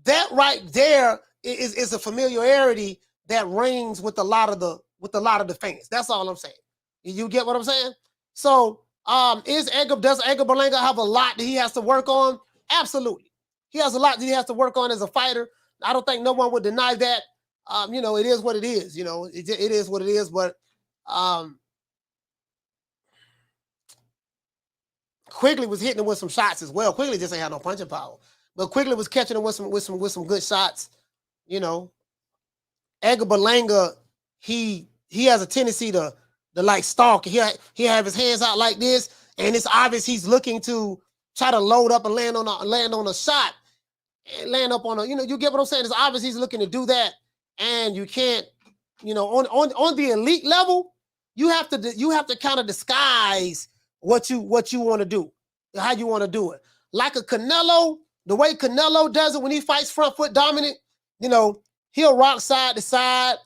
that right there is a familiarity that rings with a lot of the fans. That's all I'm saying. You get what I'm saying? So, does Edgar Berlanga have a lot that he has to work on? Absolutely. He has a lot that he has to work on as a fighter. I don't think no one would deny that. It is what it is. It is what it is. But Quigley was hitting him with some shots as well. Quigley just ain't had no punching power, but Quigley was catching him with some good shots. Edgar Berlanga, he has a tendency to like stalk. He have his hands out like this, and it's obvious he's looking to try to load up and land on a shot, and land up on a. You get what I'm saying? It's obvious he's looking to do that, and you can't, you know, on the elite level, you have to kind of disguise what you want to do, how you want to do it. Like a Canelo, the way Canelo does it when he fights front foot dominant, you know, he'll rock side to side,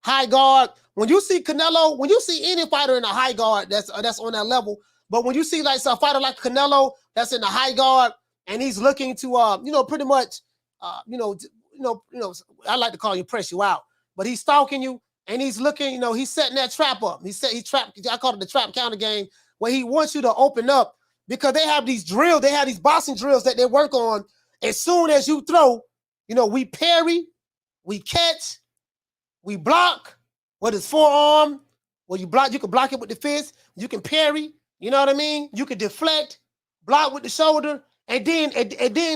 high guard. When you see Canelo, when you see any fighter in a high guard, that's on that level. But when you see like a fighter like Canelo that's in the high guard and he's looking to, you know, pretty much, you know, I like to call you press you out, but he's stalking you and he's looking, you know, he's setting that trap up. I call it the trap counter game, where he wants you to open up because they have these drills, they have these boxing drills that they work on. As soon as you throw, you know, we parry, we catch, we block, whether it's forearm, where you block, you can block it with the fist, you can parry, you know what I mean? You can deflect, block with the shoulder, and then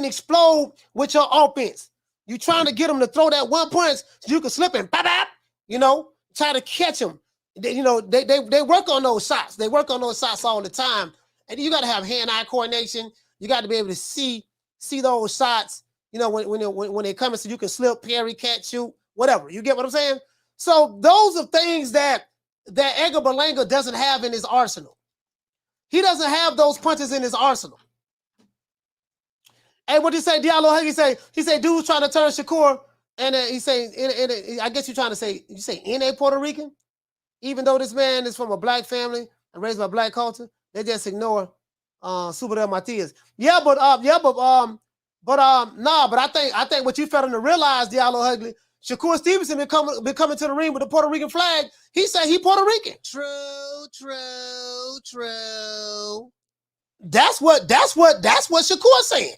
explode with your offense. You trying to get them to throw that one punch so you can slip and bap, you know, try to catch them. They work on those shots. They work on those shots all the time. And you got to have hand-eye coordination. You got to be able to see those shots, you know, when they come in, so you can slip, parry, catch, shoot, whatever. You get what I'm saying? So those are things that Edgar Berlanga doesn't have in his arsenal. He doesn't have those punches in his arsenal. Hey, what did he say? Diallo, he say, dude's trying to turn Shakur, and he say, I guess you're trying to say, you say N.A. Puerto Rican? Even though this man is from a black family and raised by black culture, they just ignore Super Del Matias. But I think what you failing to realize, Diallo Ugly, Shakur Stevenson been coming to the ring with the Puerto Rican flag. He said he Puerto Rican. True. That's what Shakur's saying.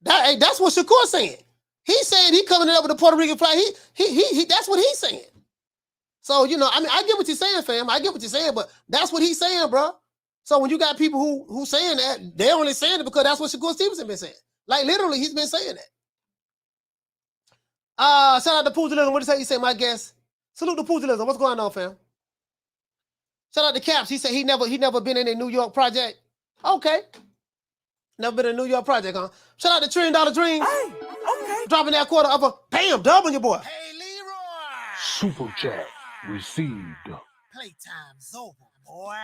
That's what Shakur's saying. He's saying he coming up with the Puerto Rican flag. He that's what he's saying. So, you know, I mean, I get what you're saying, fam. I get what you're saying, but that's what he's saying, bro. So when you got people who saying that, they're only saying it because that's what Shakur Stevenson been saying. Like, literally, he's been saying that. Shout out to Pugilism. What did he say? He said, my guess. Salute to Pugilism. What's going on, fam? Shout out to Caps. He said he never been in a New York project. Okay. Never been in a New York project, huh? Shout out to $1 Trillion Dreams. Hey, okay. Dropping that quarter of a bam, dub on your boy. Hey, Leroy. Super chat received. Playtime's over, boy.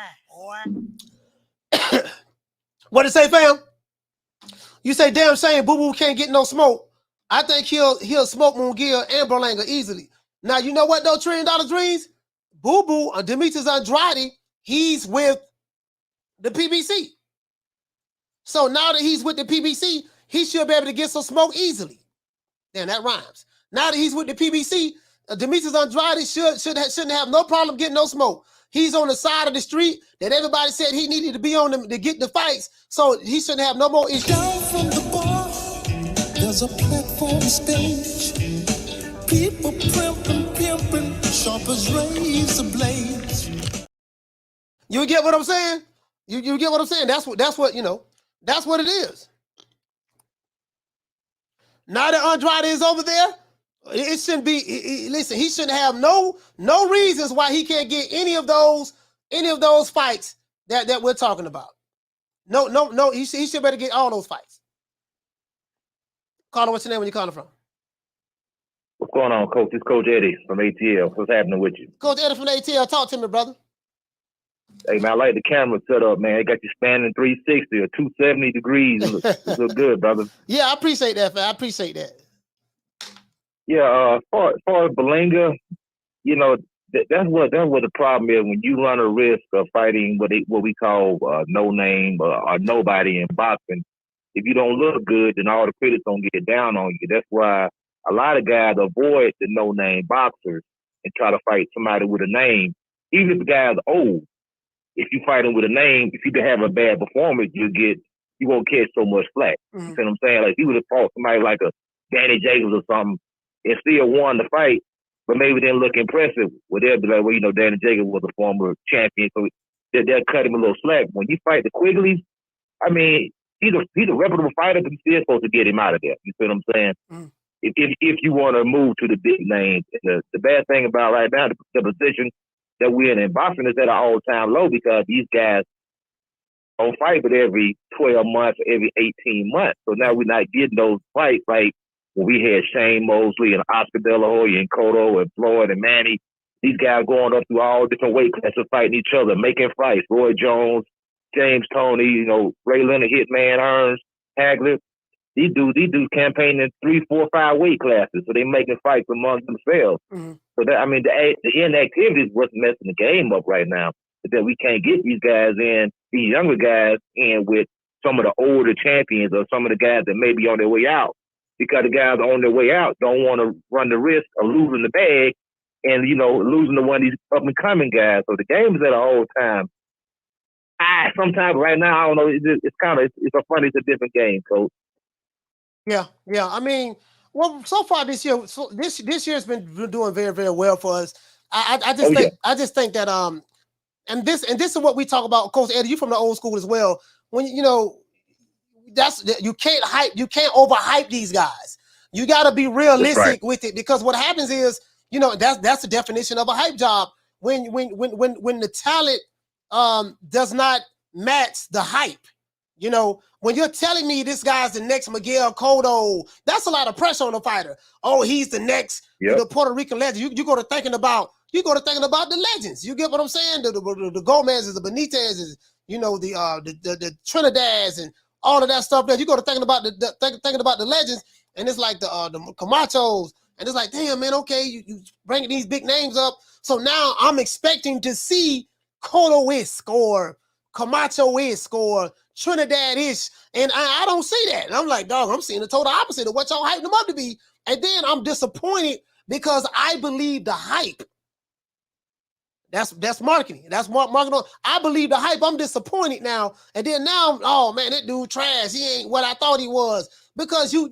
What did it say, fam? You say, damn shame, Boo Boo can't get no smoke. I think he'll smoke Munguia and Berlanga easily. Now, you know what, though, $1 Trillion Dreams? Boo Boo, Demetrius Andrade, he's with the PBC. So now that he's with the PBC, he should be able to get some smoke easily. Damn, that rhymes. Now that he's with the PBC, Demetrius Andrade shouldn't have no problem getting no smoke. He's on the side of the street that everybody said he needed to be on them to get the fights, so he shouldn't have no more issues. Down from the bar, there's a platform stage. People pimping, sharp as razor blades. You get what I'm saying? You get what I'm saying? That's what you know. That's what it is. Now that Andrade is over there, it shouldn't be. Listen, he shouldn't have no reasons why he can't get any of those fights that we're talking about. No. He should better get all those fights. Caller, what's your name? Where you calling from? What's going on, Coach? It's Coach Eddie from ATL. What's happening with you? Coach Eddie from ATL. Talk to me, brother. Hey, man, I like the camera set up, man. It got you spanning 360 or 270 degrees. It look good, brother. Yeah, I appreciate that, man. I appreciate that. Yeah, as far as Berlanga, you know, that's what the problem is when you run a risk of fighting what we call no name or nobody in boxing. If you don't look good, then all the critics don't get down on you. That's why a lot of guys avoid the no name boxers and try to fight somebody with a name, even if the guy's old. If you fight him with a name, if you have a bad performance, you won't catch so much flack. Mm-hmm. You see what I'm saying? Like, you would have fought somebody like a Danny Jacobs or something and still won the fight, but maybe didn't look impressive. Well, they'll be like, well, you know, Danny Jacobs was a former champion, so they'll cut him a little slack. When you fight the Quigleys, I mean, he's a reputable fighter, but you're still supposed to get him out of there. You see what I'm saying? Mm-hmm. If you want to move to the big names. The bad thing about right now, the position that we're in boxing is at an all-time low because these guys don't fight but every 12 months, every 18 months. So now we're not getting those fights like when we had Shane Mosley and Oscar De La Hoya and Cotto and Floyd and Manny, these guys going up through all different weight classes, fighting each other, making fights. Roy Jones, James Toney, you know, Ray Leonard, Hitman, Hearns, Hagler. These dudes campaigning in 3, 4, 5 weight classes, so they making fights among themselves. Mm-hmm. So that, I mean, the inactivity is what's messing the game up right now. That we can't get these guys in, these younger guys in with some of the older champions or some of the guys that may be on their way out, because the guys on their way out don't want to run the risk of losing the bag and, you know, losing to one of these up and coming guys. So the game is at a whole time. Sometimes right now, I don't know. It's a funny, it's a different game, Coach. Yeah. I mean, well, so far this year, this year's been doing very, very well for us. I just think that and this is what we talk about. Coach Eddie, you from the old school as well. When you know you can't overhype these guys. You got to be realistic with it, because what happens is, you know, that's the definition of a hype job. When the talent does not match the hype. You know, when you're telling me this guy's the next Miguel Cotto, that's a lot of pressure on the fighter. Oh, he's the next the Puerto Rican legend. You go to thinking about the legends. You get what I'm saying? The Gomez's, the Benitez's, you know, the Trinidads and all of that stuff. There, you go to thinking about the legends, and it's like the Camachos, and it's like, damn, man, okay, you bringing these big names up. So now I'm expecting to see Cotto-esque or Camacho-esque or Trinidad-ish, and I don't see that. And I'm like, dog, I'm seeing the total opposite of what y'all hyping them up to be. And then I'm disappointed because I believe the hype. That's marketing. That's marketing. I believe the hype. I'm disappointed now. And then now, oh man, that dude trash. He ain't what I thought he was. Because you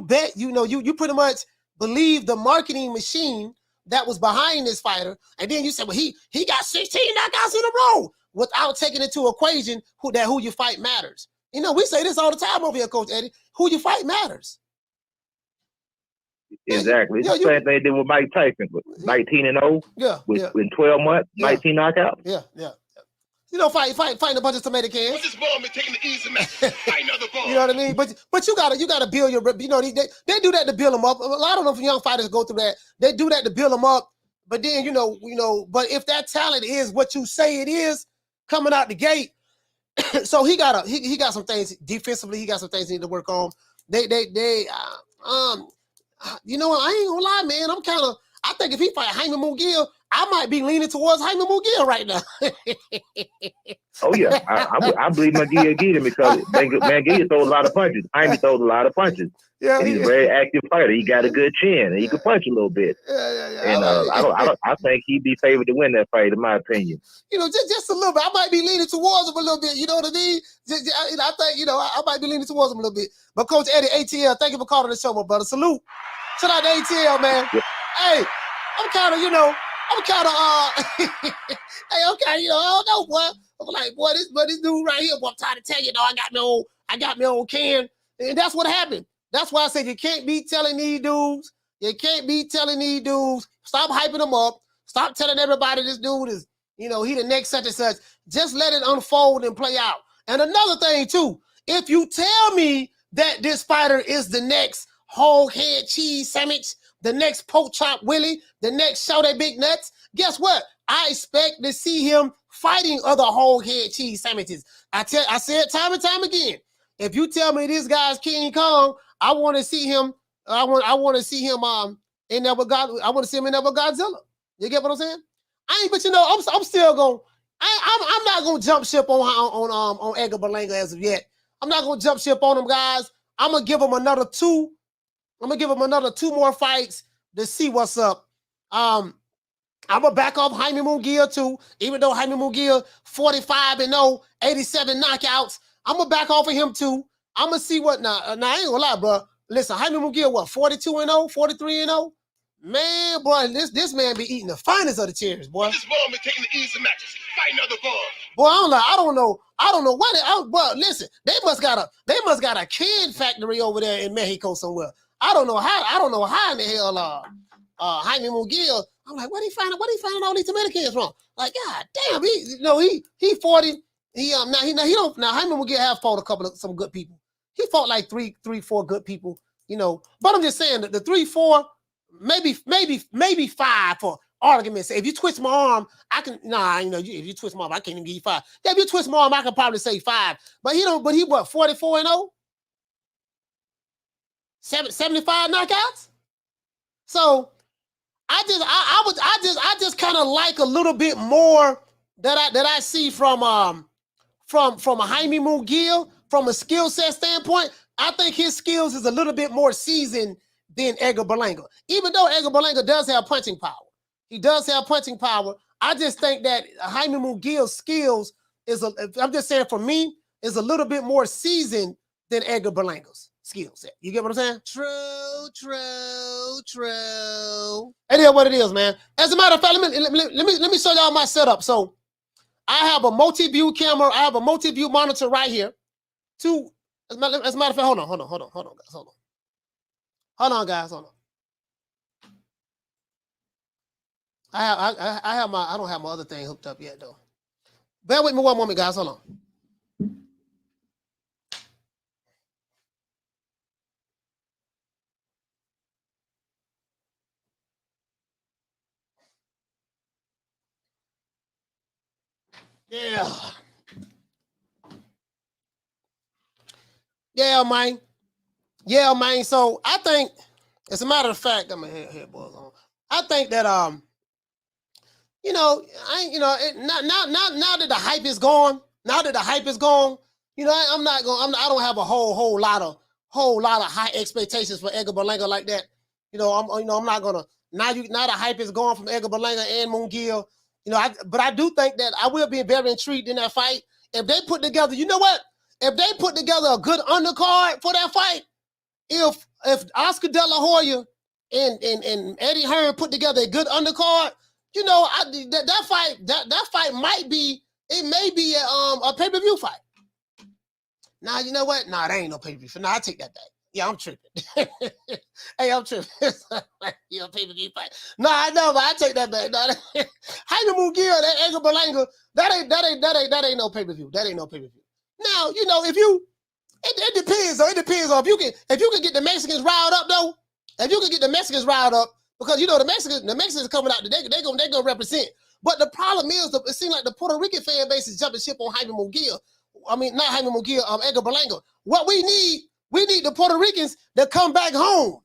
bet, you know, you pretty much believe the marketing machine that was behind this fighter. And then you said, well, he got 16 knockouts in a row, without taking into equation who you fight matters. You know, we say this all the time over here, Coach Eddie. Who you fight matters. Exactly. It's the same thing they did with Mike Tyson, with 19-0. In 12 months, 19 knockouts. Yeah. You know, fighting a bunch of tomato cans. What's this ball man taking the easy match? Fight another ball. You know what I mean? But you gotta build your. You know, they do that to build them up. A lot of them young fighters go through that. They do that to build them up. But then you know. But if that talent is what you say it is, coming out the gate, so he got some things defensively. He got some things he need to work on. You know what? I ain't gonna lie, man. I think if he fight Jaime Munguia, I might be leaning towards Jaime Munguia right now. Oh yeah, I believe Munguia get him because Munguia throws a lot of punches. Jaime throws a lot of punches. Yeah, and he's a very active fighter. He got a good chin, and he can punch a little bit. Yeah. And I think he'd be favored to win that fight, in my opinion. You know, just a little bit. I might be leaning towards him a little bit. You know what I mean? I think I might be leaning towards him a little bit. But Coach Eddie, ATL, thank you for calling the show, my brother. Salute. Shout out to ATL, man. Yeah. Hey, I'm kind of, hey, okay, I don't know, boy. I'm like, boy, this dude right here, boy, I'm trying to tell you, I got me old can. And that's what happened. That's why I said you can't be telling these dudes. Stop hyping them up. Stop telling everybody this dude is, he the next such and such. Just let it unfold and play out. And another thing, too, if you tell me that this fighter is the next whole head cheese sandwich, the next pork chop Willie, the next show that big nuts, guess what? I expect to see him fighting other whole head cheese sandwiches. I said time and time again, if you tell me this guy's King Kong, I want to see him. I want to see him in there with God. I want to see him in there with Godzilla. You get what I'm saying? I'm still going. I'm not gonna jump ship on Edgar Berlanga as of yet. I'm not gonna jump ship on him, guys. I'm gonna give him another 2. I'm gonna give him another 2 more fights to see what's up. I'm gonna back off Jaime Munguia too, even though Jaime Munguia 45-0, 87 knockouts. I'm gonna back off of him too. I'm gonna see what now. I ain't gonna lie, bro. Listen, Jaime Munguia, what, 42-0, 43-0? Man, boy, this man be eating the finest of the cherries, boy. This ball man taking the easy matches. Fight another ball. Boy, I don't know what. Bro, listen, they must got a can factory over there in Mexico somewhere. I don't know how in the hell Jaime Munguia. I'm like, what he finding all these tomato cans from? Like, God damn, he 40. Now Jaime Munguia have fought some good people. He fought like three, 4 good people, you know. But I'm just saying that the 3, 4, maybe 5 for argument's sake. If you twist my arm, I can if you twist my arm, I can't even give you 5. Yeah, if you twist my arm, I can probably say 5. But he what, 44-0? 75 knockouts? So I just kind of like a little bit more that I see from Jaime Munguia from a skill set standpoint. I think his skills is a little bit more seasoned than Edgar Berlanga. Even though Edgar Berlanga does have punching power. He does have punching power. I just think that Jaime Munguia's skills I'm just saying for me, is a little bit more seasoned than Edgar Berlanga's skill set. You get what I'm saying? True. It is what it is, man. As a matter of fact, let me show y'all my setup. So I have a multi-view camera. I have a multi-view monitor right here. As a matter of fact, hold on, guys. Hold on, guys. I don't have my other thing hooked up yet, though. Bear with me one moment, guys. Hold on. Yeah, man. So I think, as a matter of fact, got my headboards on. I think that now that the hype is gone, I don't have a whole lot of high expectations for Edgar Berlanga like that. I'm not gonna now the hype is gone from Edgar Berlanga and Munguia. But I do think that I will be very intrigued in that fight. If they put together, you know what? If they put together a good undercard for that fight, if Oscar De La Hoya and Eddie Hearn put together a good undercard, that fight may be a pay-per-view fight. Now, you know what? Nah, that ain't no pay-per-view. Nah, I take that back. Yeah, I'm tripping. Hey, I'm tripping. Pay-per-view fight. No, I know, but I take that back. No, Jaime Munguia, that Edgar Berlanga, that ain't no pay-per-view. That ain't no pay-per-view. Now, it depends. It depends on if you can get the Mexicans riled up though. If you can get the Mexicans riled up, because the Mexicans coming out, they gonna represent. But the problem is, it seems like the Puerto Rican fan base is jumping ship on Jaime Munguia. I mean, not Jaime Munguia, Edgar Berlanga. What we need the Puerto Ricans to come back home.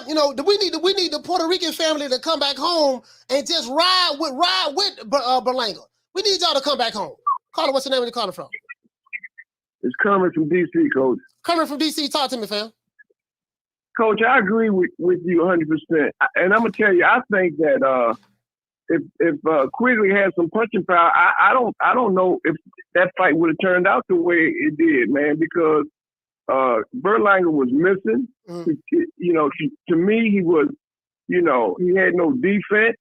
We need the Puerto Rican family to come back home and just ride with Berlanga. We need y'all to come back home. Caller, what's the name of the caller from? It's coming from DC, Coach. Coming from DC, talk to me, fam. Coach, I agree with you 100%. And I'm gonna tell you, I think that if Quigley had some punching power, I don't know if that fight would have turned out the way it did, man, because Berlanga was missing. To me, he was, he had no defense,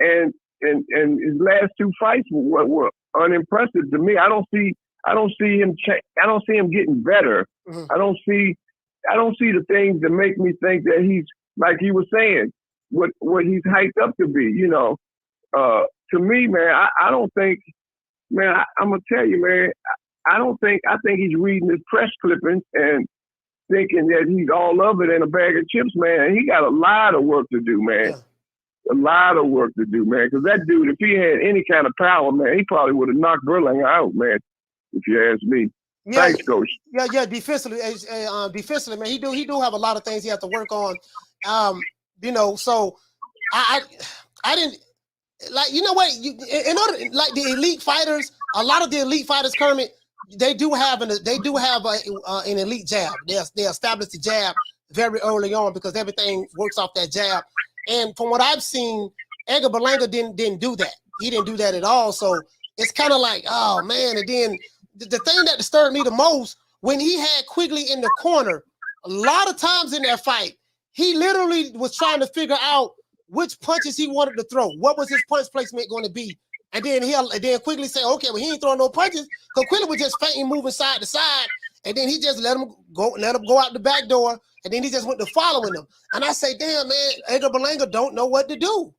and his last 2 fights were unimpressive to me. I don't see him getting better. I don't see the things that make me think that he's, like he was saying, what he's hyped up to be. To me, man, I don't think, man, I'm gonna tell you, man, I think he's reading his press clippings and thinking that he's all of it in a bag of chips, man. And he got a lot of work to do, man. A lot of work to do, man. Because that dude, if he had any kind of power, man, he probably would have knocked Berlanga out, man. If you ask me. Yeah, thanks, Coach. Yeah. Defensively, man, he do have a lot of things he has to work on. So I didn't like. You know what? In order, like the elite fighters, a lot of the elite fighters, Kermit, they do have an elite jab. They established the jab very early on because everything works off that jab. And from what I've seen, Edgar Berlanga didn't do that. He didn't do that at all. So it's kind of like, oh man. And then the thing that disturbed me the most, when he had Quigley in the corner, a lot of times in that fight, he literally was trying to figure out which punches he wanted to throw. What was his punch placement going to be? And then Quigley said, okay, well, he ain't throwing no punches. So Quigley was just fainting, moving side to side. And then he just let him go out the back door. And then he just went to following him. And I say, damn, man, Edgar Berlanga don't know what to do.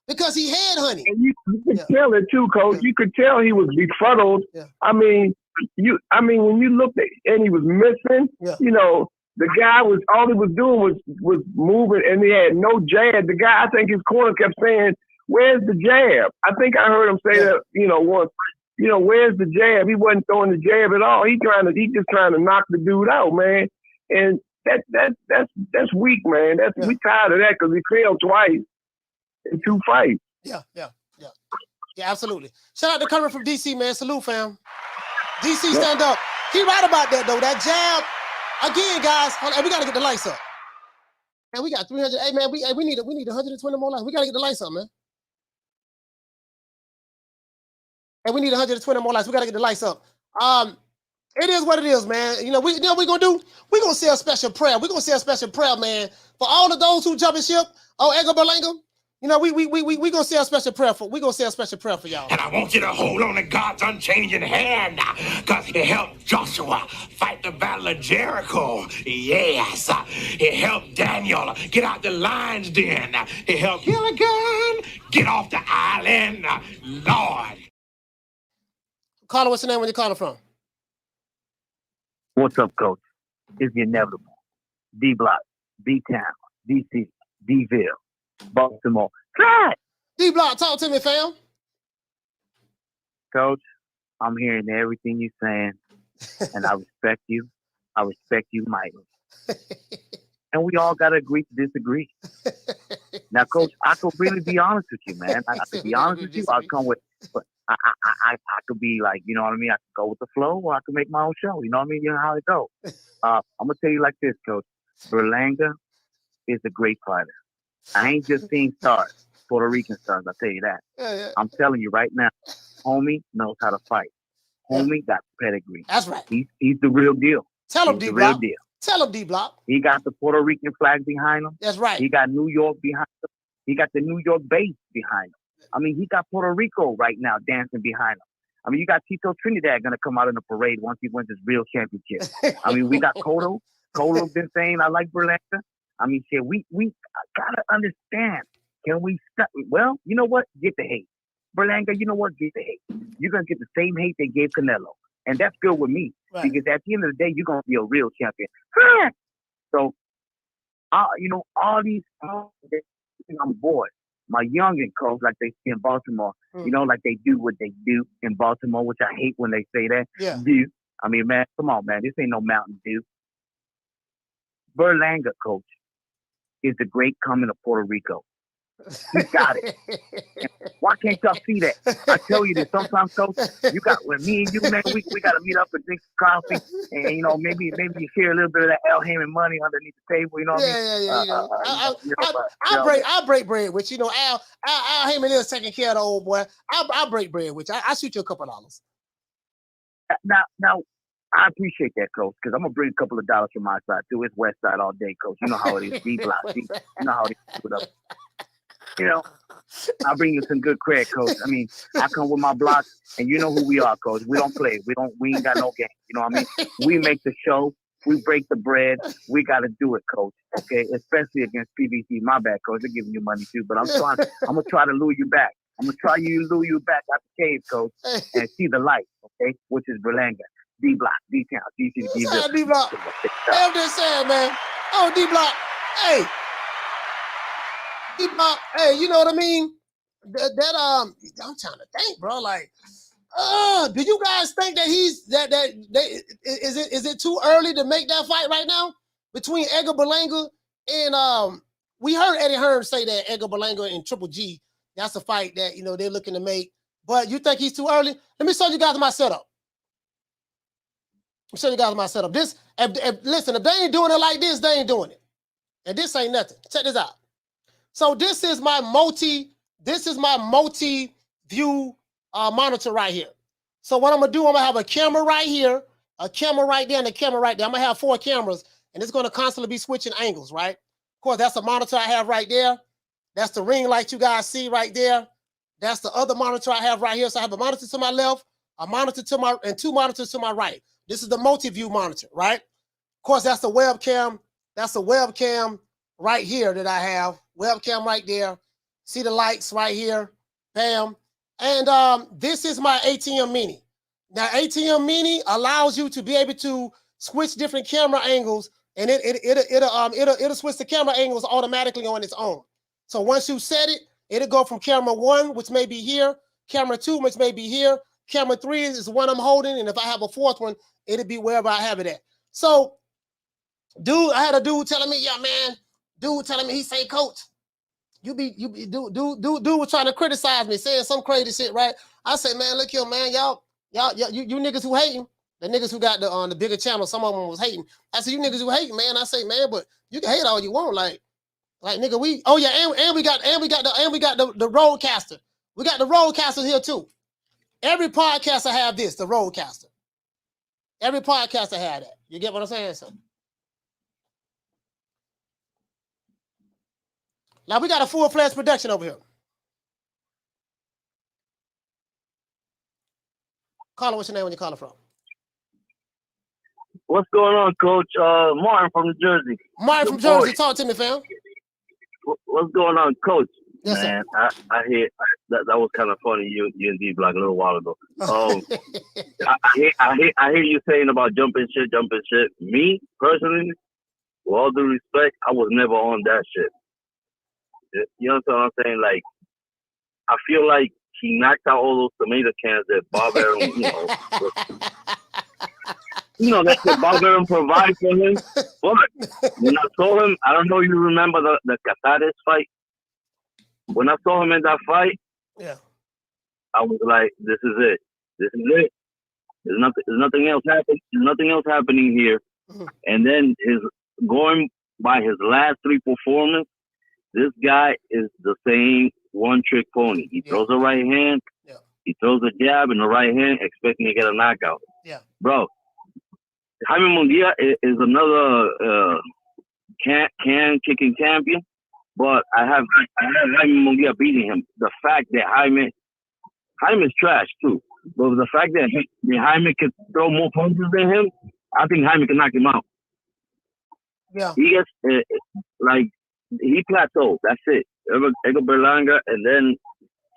because he had honey. And you could tell it too, Coach. You could tell he was befuddled. I mean, when you looked at and he was missing, you know, the guy was all he was doing was moving, and he had no jab. The guy, I think his corner kept saying, "Where's the jab?" I think I heard him say that, you know, once. You know, where's the jab? He wasn't throwing the jab at all. He just trying to knock the dude out, man. And that's weak, man. We tired of that because he failed twice in 2 fights. Yeah, absolutely. Shout out to Curry from DC, man. Salute, fam. DC, stand up. He right about that though. That jab. Again, guys, hold on, we gotta get the lights up. And we got 300. Hey man, we need 120 more lights. We gotta get the lights up, man. And we need 120 more lights. We gotta get the lights up. It is what it is, man. You know what we're gonna do? We're gonna say a special prayer. We're gonna say a special prayer, man, for all of those who jumping ship. Oh, Edgar Berlanga. You know, we gonna say a special prayer for y'all. And I want you to hold on to God's unchanging hand, because he helped Joshua fight the battle of Jericho. Yes. He helped Daniel get out the lion's den. He helped Gilligan get off the island. Lord. Caller, what's your name? Where you calling from? What's up, Coach? It's the inevitable. D-Block, D-Town, D.C., D-Ville, Baltimore. Cut! D-Block, talk to me, fam. Coach, I'm hearing everything you're saying, and I respect you. I respect you mightily. And we all got to agree to disagree. Now, Coach, I could really be honest with you, man. I could be honest with you. I'll come with... I could be like, you know what I mean? I could go with the flow, or I could make my own show. You know what I mean? You know how it goes. I'm going to tell you like this, Coach. Berlanga is a great fighter. I ain't just seen stars, Puerto Rican stars, I'll tell you that. I'm telling you right now, homie knows how to fight. Homie got pedigree. That's right. He's the real deal. Tell him, D-Block. Tell him, D-Block. He got the Puerto Rican flag behind him. That's right. He got New York behind him. He got the New York base behind him. I mean, he got Puerto Rico right now dancing behind him. I mean, you got Tito Trinidad going to come out in the parade once he wins his real championship. I mean, we got Cotto. Cotto's been saying, I like Berlanga. I mean, shit, we got to understand. Can we stop? Well, you know what? Get the hate. Berlanga, you know what? Get the hate. You're going to get the same hate they gave Canelo. And that's good with me. Right. Because at the end of the day, you're going to be a real champion. So, you know, all these, I'm bored. My youngin' Coach, like they see in Baltimore, you know, like they do what they do in Baltimore, which I hate when they say that. Yeah. Do. I mean, man, come on, man. This ain't no Mountain Dew. Berlanga, Coach, is the great coming of Puerto Rico. You got it. Why can't y'all see that? I tell you this sometimes, Coach. You got with me and you, man. We got to meet up and drink some coffee, and you know maybe you share a little bit of that Al Heyman money underneath the table. You know what I mean? I break bread with you. Know Al Heyman is taking care of the old boy. I break bread with you. I shoot you a couple of dollars. Now. I appreciate that, Coach, because I'm gonna bring a couple of dollars from my side too. It's West Side all day, Coach. You know how it is. D-Block. You know how it is. Up. You know, I'll bring you some good credit, Coach. I mean, I come with my block, and you know who we are, Coach. We don't play. We ain't got no game. You know what I mean? We make the show. We break the bread. We got to do it, Coach. Okay, especially against PBC. My bad, Coach. They're giving you money too, but I'm gonna try to lure you back. I'm gonna try to lure you back out the cave, Coach, and see the light. Okay, which is Berlanga. D-Block, D-Town, D.C. D-Ville. D-Block. Hey, I'm just saying, man. Oh, D-Block. Hey. D-Block. Hey, you know what I mean? I'm trying to think, bro. Like, do you guys think that is it too early to make that fight right now between Edgar Berlanga and we heard Eddie Hearn say that Edgar Berlanga and Triple G, that's a fight that, you know, they're looking to make. But you think he's too early? Let me show you guys my setup. I'm showing you guys my setup. This, listen, if they ain't doing it like this, they ain't doing it. And this ain't nothing. Check this out. So this is my multi-view monitor right here. So what I'm gonna do, I'm gonna have a camera right here, a camera right there, and a camera right there. I'm gonna have 4 cameras, and it's gonna constantly be switching angles, right? Of course, that's a monitor I have right there. That's the ring light you guys see right there. That's the other monitor I have right here. So I have a monitor to my left, a monitor to my, and 2 monitors to my right. This is the multi-view monitor, right? Of course, that's the webcam. That's the webcam right here that I have. Webcam right there. See the lights right here. Bam. And this is my ATM Mini. Now, ATM Mini allows you to be able to switch different camera angles, and it'll switch the camera angles automatically on its own. So once you set it, it'll go from camera 1, which may be here, camera 2, which may be here, camera 3 is the one I'm holding, and if I have a 4th one, it'll be wherever I have it at. So, I had a dude telling me, yeah, man, he say, Coach, dude was trying to criticize me, saying some crazy shit, right? I say, man, look here, man, y'all, you niggas who hating, the niggas who got the bigger channel, some of them was hating. I said, you niggas who hating, man. I say, man, but you can hate all you want, like nigga, and we got the roadcaster. We got the roadcaster here too. Every podcaster have this, the roadcaster. Every podcaster had that. You get what I'm saying? So now we got a full-fledged production over here. Caller, what's your name? When you calling from? What's going on, Coach? Martin from New Jersey. Martin from Jersey, talk to me, fam. What's going on, Coach? Yes, man, I hear that was kind of funny. You and D Block a little while ago. I hear you saying about jumping shit. Me personally, with all due respect, I was never on that shit. You know what I'm saying? Like, I feel like he knocked out all those tomato cans that Bob Arum, that's what Bob Arum provided for him. But when I saw him, I don't know if you remember the Casares fight. When I saw him in that fight, I was like, this is it. This is it. There's nothing else happening. There's nothing else happening here. And then going by his last 3 performances, this guy is the same one-trick pony. He throws a right hand, he throws a jab in the right hand, expecting to get a knockout. Bro, Jaime Munguia is another can kicking champion, but I have Jaime Munguia beating him. The fact that Jaime's trash too, but the fact that Jaime can throw more punches than him, I think Jaime can knock him out. Yeah, he gets he plateaued. That's it. Edgar Berlanga, and then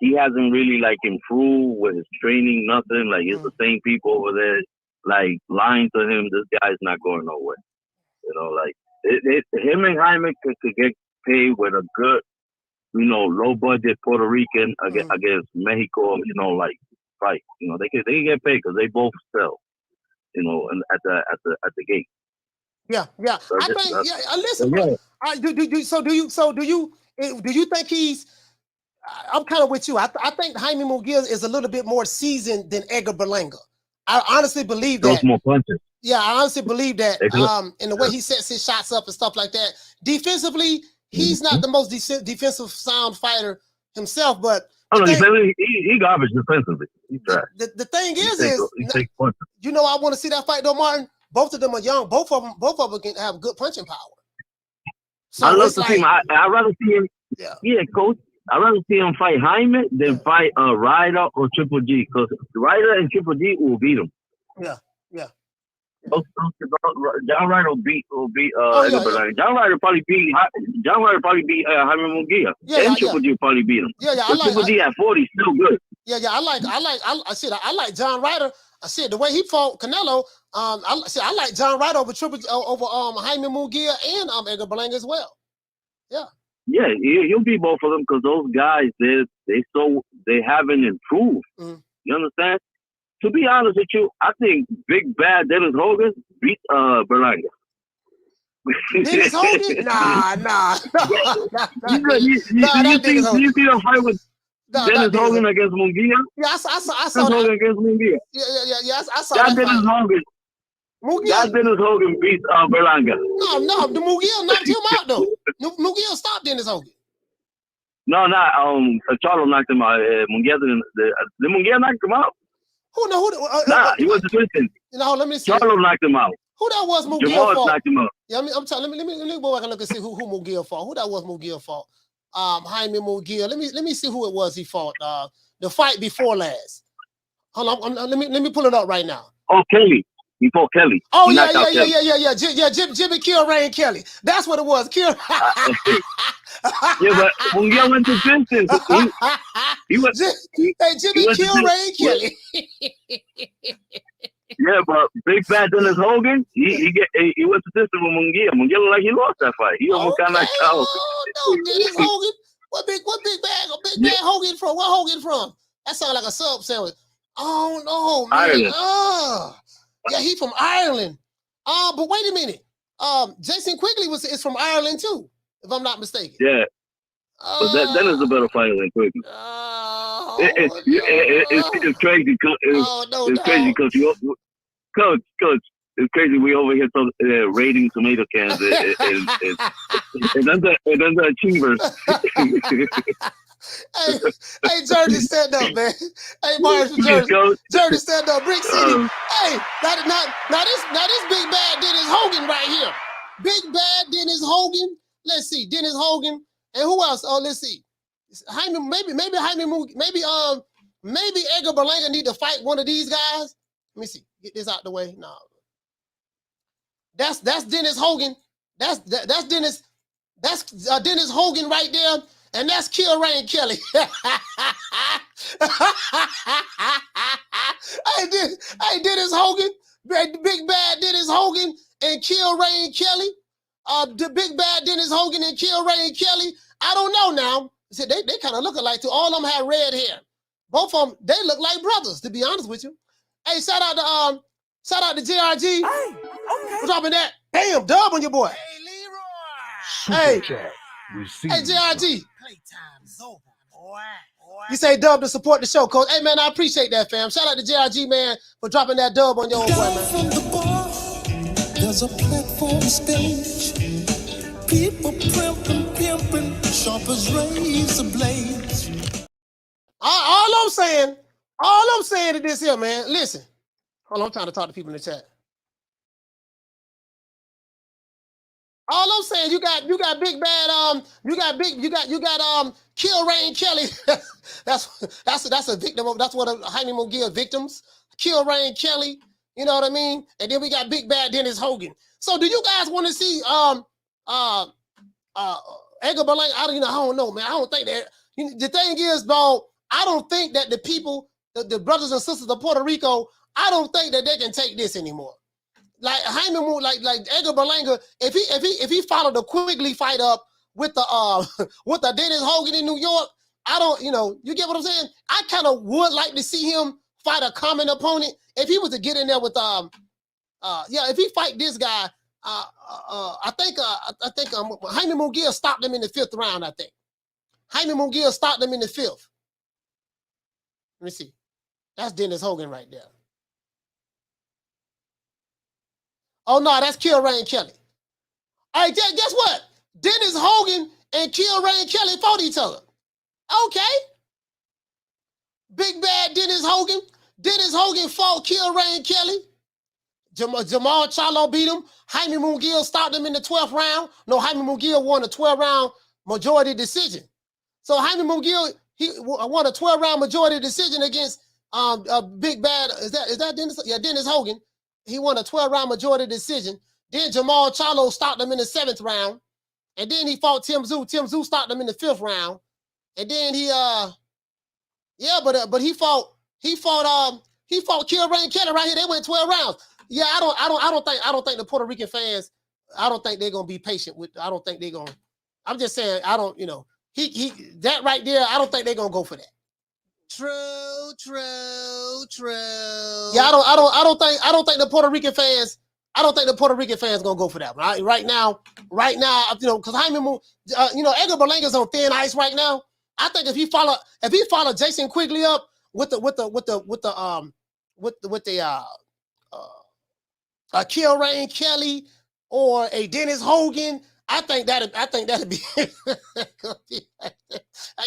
he hasn't really improved with his training. Nothing. Like it's the same people over there, lying to him. This guy's not going nowhere. Him and Jaime could get paid with a good, low budget Puerto Rican against Mexico. Fight. They can get paid because they both sell. And at the gate. Yeah. I think. Listen, bro. Do you think he's? I'm kind of with you. I think Jaime Munguia is a little bit more seasoned than Edgar Berlanga. I honestly believe that. Throws more punches. Yeah, I honestly believe that. In the way he sets his shots up and stuff like that. Defensively, he's not the most defensive sound fighter himself, but. He garbage defensively. He's trash. The thing is, I want to see that fight though, Martin. Both of them are young. Both of them can have good punching power. So I love to see him. I'd rather see him. Yeah, Coach. I'd rather see him fight Jaime than fight Ryder or Triple G, because Ryder and Triple G will beat him. Yeah. John Ryder will beat Edgar Berlanga. John Ryder probably beat Jaime Munguia. And Triple G will probably beat him. Triple G at 40 still good. I like John Ryder. The way he fought Canelo. I like John Ryder over Jaime Munguia and Edgar Berlanga as well. Yeah, he'll beat both of them because those guys they haven't improved. You understand? To be honest with you, I think Big Bad Dennis Hogan beat Berlanga. Dennis Hogan? Nah. You see the fight with Dennis Hogan against Munguia? Yeah, I saw that. Hogan against Munguia. Yeah, I saw that. Dennis Hogan. That Dennis Hogan beat Berlanga. No, the Munguia knocked him out though. Munguia stopped Dennis Hogan. No, Charlo knocked him out. Munguia knocked him out. He was twisting. Let me see. Charlo knocked him out. Who that was Munguia Jamal fought? knocked him out. Yeah, I'm telling. Let me go back and look and see who Munguia fought. Who that was Munguia fought? Jaime Munguia. Let me see who it was he fought. The fight before last. Hold on. Let me pull it up right now. Oh, Kelly. He fought Kelly. Oh, yeah. Jimmy Kill Rain Kelly. That's what it was. Kill. Yeah, but Munguia went the distance. He went. Hey, Jimmy killed Ray Kelly. Yeah, but Big Bad Dennis Hogan, he went the distance with Munguia. Munguia looked like he lost that fight. He almost got knocked out. Oh no, Dennis Hogan. What big bad Hogan from? Where Hogan from? That sounds like a sub sandwich. Oh no, man. Ireland. Yeah, he from Ireland. But wait a minute. Jason Quigley is from Ireland too, if I'm not mistaken. Yeah. But that is a better fighter than Quigley. It's crazy. It's crazy because Coach, it's crazy. We over here raiding tomato cans and then achievers. Hey, Jersey, stand up, man. Hey, Mars from Jersey, stand up. Brick City. Hey, now this Big Bad Dennis Hogan right here. Big Bad Dennis Hogan. Let's see, Dennis Hogan, and who else? Oh, let's see. Maybe Edgar Berlanga need to fight one of these guys. Let me see. Get this out the way. No. That's Dennis Hogan. That's Dennis Hogan right there, and that's Kill Ray Kelly. Hey, Dennis Hogan, Big Bad Dennis Hogan, and Kill Ray Kelly. The Big Bad Dennis Hogan and Kill Ray Kelly. I don't know now. See, they kind of look alike too. All of them have red hair. Both of them, they look like brothers, to be honest with you. Hey, shout out to JRG. Hey, for dropping that. Damn, dub on your boy. Hey, JRG. Playtime's over, boy. You say dub to support the show, Coach. Hey, man, I appreciate that, fam. Shout out to JRG, man, for dropping that dub on your old boy, man. From the bar, there's a platform stage. People pimping, sharp as razor blades. All I'm saying is this here, man. Listen. Hold on, I'm trying to talk to people in the chat. All I'm saying, you got Big Bad, you got Kill Ray Kelly. that's a victim of, that's one of Jaime Munguia victims. Kill Ray Kelly, you know what I mean? And then we got Big Bad Dennis Hogan. So do you guys want to see Edgar Berlanga? I don't know, man. I don't think that. The thing is, though, I don't think that the people, the brothers and sisters of Puerto Rico, I don't think that they can take this anymore. Like Jaime Munguia, like Edgar Berlanga, if he followed the Quigley fight up with the Dennis Hogan in New York, I don't, you get what I'm saying? I kind of would like to see him fight a common opponent. If he was to get in there with if he fight this guy, I think Jaime Munguia stopped him in the 5th round. I think Jaime Munguia stopped him in the 5th. Let me see. That's Dennis Hogan right there. Oh no, that's Kill Ray Kelly. All right, guess what? Dennis Hogan and Kill Ray Kelly fought each other. Okay. Big Bad Dennis Hogan. Dennis Hogan fought Kill Ray Kelly. Jamal Charlo beat him. Jaime Munguia stopped him in the 12th round. No, Jaime Munguia won a 12-round majority decision. So Jaime Munguia, he won a 12-round majority decision against Big Bad. Is that Dennis? Yeah, Dennis Hogan. He won a 12-round majority decision. Then Jamal Charlo stopped him in the 7th round. And then he fought Tim Tszyu. Tim Tszyu stopped him in the 5th round. And then he fought Kill Ray Kelly right here. They went 12 rounds. Yeah, I don't think the Puerto Rican fans, I don't think they're gonna be patient with. I don't think they're gonna. I'm just saying, I don't. That right there, I don't think they're gonna go for that. True. Yeah, I don't think the Puerto Rican fans. I don't think the Puerto Rican fans gonna go for that. Right now, because Edgar Berlanga's on thin ice right now. I think if he follow Jason Quigley up with a Kill Ray Kelly or a Dennis Hogan, I think that'd be ain't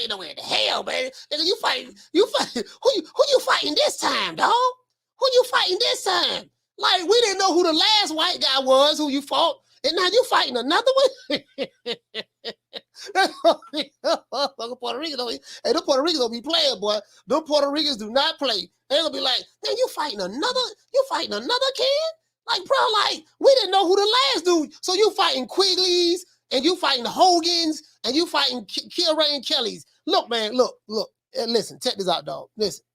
nowhere in the hell, man. Nigga, you fight who you fighting this time, dog? Who you fighting this time? Like, we didn't know who the last white guy was who you fought, and now you fighting another one. Puerto Rican don't be playing, boy. Them Puerto Ricans do not play. They're gonna be like, man, you fighting another kid? Like, bro, like, we didn't know who the last dude. So you fighting Quigley's and you fighting Hogans, and you fighting Kilray and Kellys. Look, man, look. Listen, check this out, dog. Listen,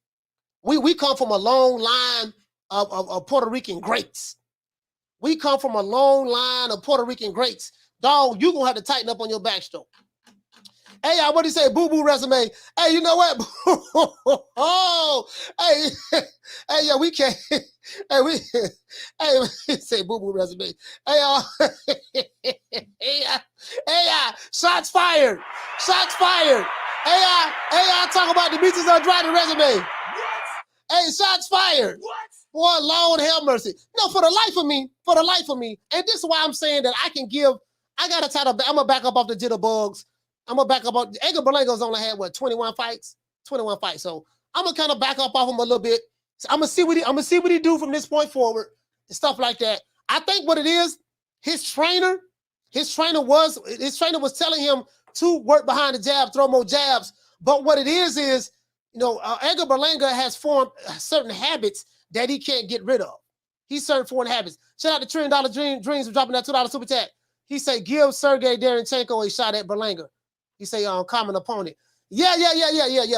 we come from a long line of Puerto Rican greats. We come from a long line of Puerto Rican greats. Dog, you gonna have to tighten up on your backstroke. Hey, what do you say? Boo-boo resume. Hey, you know what? Oh, hey, yeah, we can't. Hey, say boo-boo resume. Hey, shots fired. Shots fired. Hey, talk about Demetrius Andrade resume. Hey, shots fired. What? Boy, Lord have mercy. No, for the life of me, and this is why I'm saying that I got to I'm going to back up off the jitterbugs. I'm going to back up on, Edgar Berlanga's only had, 21 fights? 21 fights. So I'm going to kind of back up off him a little bit. So I'm going to see what he do from this point forward and stuff like that. I think what it is, his trainer was telling him to work behind the jab, throw more jabs. But what it is, Edgar Berlanga has formed certain habits that he can't get rid of. He's certain foreign habits. Shout out to $1 Trillion Dreams for dropping that $2 super chat. He say, give Sergey Darynchenko a shot at Berlanga. He say, common opponent. Yeah.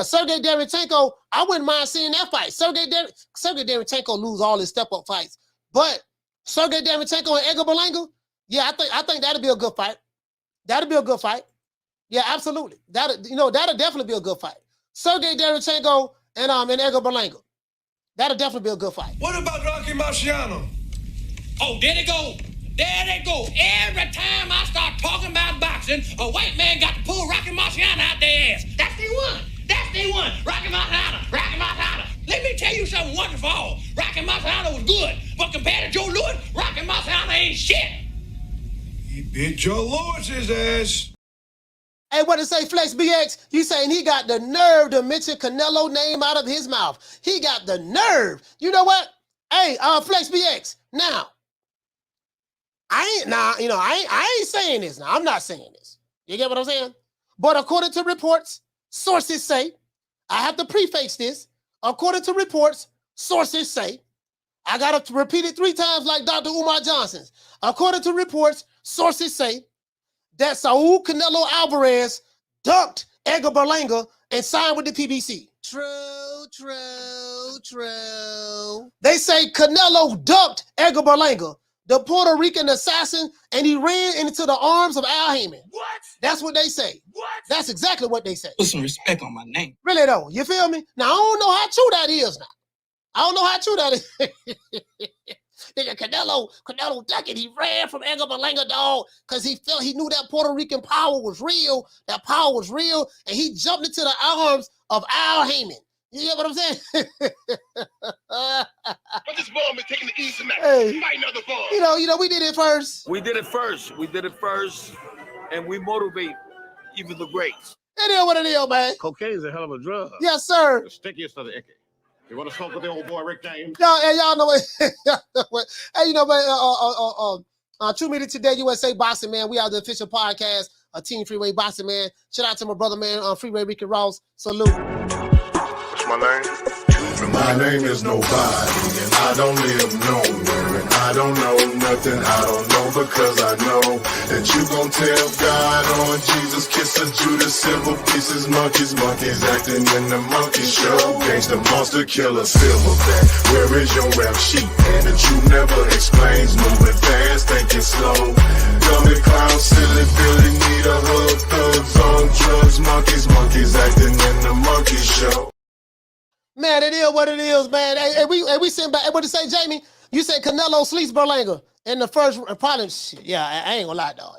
Sergey Darynchenko, I wouldn't mind seeing that fight. Sergey Darynchenko lose all his step-up fights. But Sergey Darynchenko and Edgar Berlanga, yeah, I think that'll be a good fight. That'll be a good fight. Yeah, absolutely. That'll definitely be a good fight. Sergey Darynchenko and Edgar Berlanga. That'll definitely be a good fight. What about Rocky Marciano? Oh, there they go. There they go. Every time I start talking about boxing, a white man got to pull Rocky Marciano out their ass. That's the one. That's the one. Rocky Marciano. Rocky Marciano. Let me tell you something wonderful. Rocky Marciano was good, but compared to Joe Louis, Rocky Marciano ain't shit. He beat Joe Louis's ass. Hey, what to say, Flex BX? You saying he got the nerve to mention Canelo name out of his mouth. He got the nerve. You know what? Hey, Flex BX. Now, I ain't saying this. Now, I'm not saying this. You get what I'm saying? But according to reports, sources say, I have to preface this. According to reports, sources say, I got to repeat it 3 times like Dr. Umar Johnson's. According to reports, sources say that Saul Canelo Alvarez dunked Edgar Berlanga and signed with the PBC. True. They say Canelo dunked Edgar Berlanga, the Puerto Rican assassin, and he ran into the arms of Al Heyman. What? That's what they say. What? That's exactly what they say. Put some respect on my name. Really though, you feel me? Now, I don't know how true that is now. I don't know how true that is. Nigga, Canelo ducking, he ran from Edgar Berlanga, dog, because he knew that Puerto Rican power was real. That power was real, and he jumped into the arms of Al Heyman. You get what I'm saying? But this ball been taking the easy match. Hey. Fight another ball. You know, we did it first. We did it first, and we motivate even the greats. It is what it is, man. Cocaine's a hell of a drug. Yes, sir. The stickiest of the icky. You want to smoke with the old boy Rick James? Y'all know what? Hey, you know, man, True Media Today, USA Boxing, man. We are the official podcast of Team Freeway Boxing, man. Shout out to my brother, man, Freeway Ricky Ross. Salute. What's my name? My name is nobody, and I don't live nowhere, and I don't know nothing. I don't know because I know that you gon' tell God on Jesus, kiss a Judas, silver pieces, monkeys acting in the monkey show. Gangsta monster killer, silverback. Where is your rap sheet? That you never explains, moving fast, thinking slow. Dummy clown, silly Billy, need a hug, thugs on drugs, monkeys acting in the monkey show. Man, it is what it is, man. Hey, we sitting back. Hey, what to say, Jamie? You said Canelo sleeps Berlanga in the first, probably. Yeah, I ain't gonna lie, dog.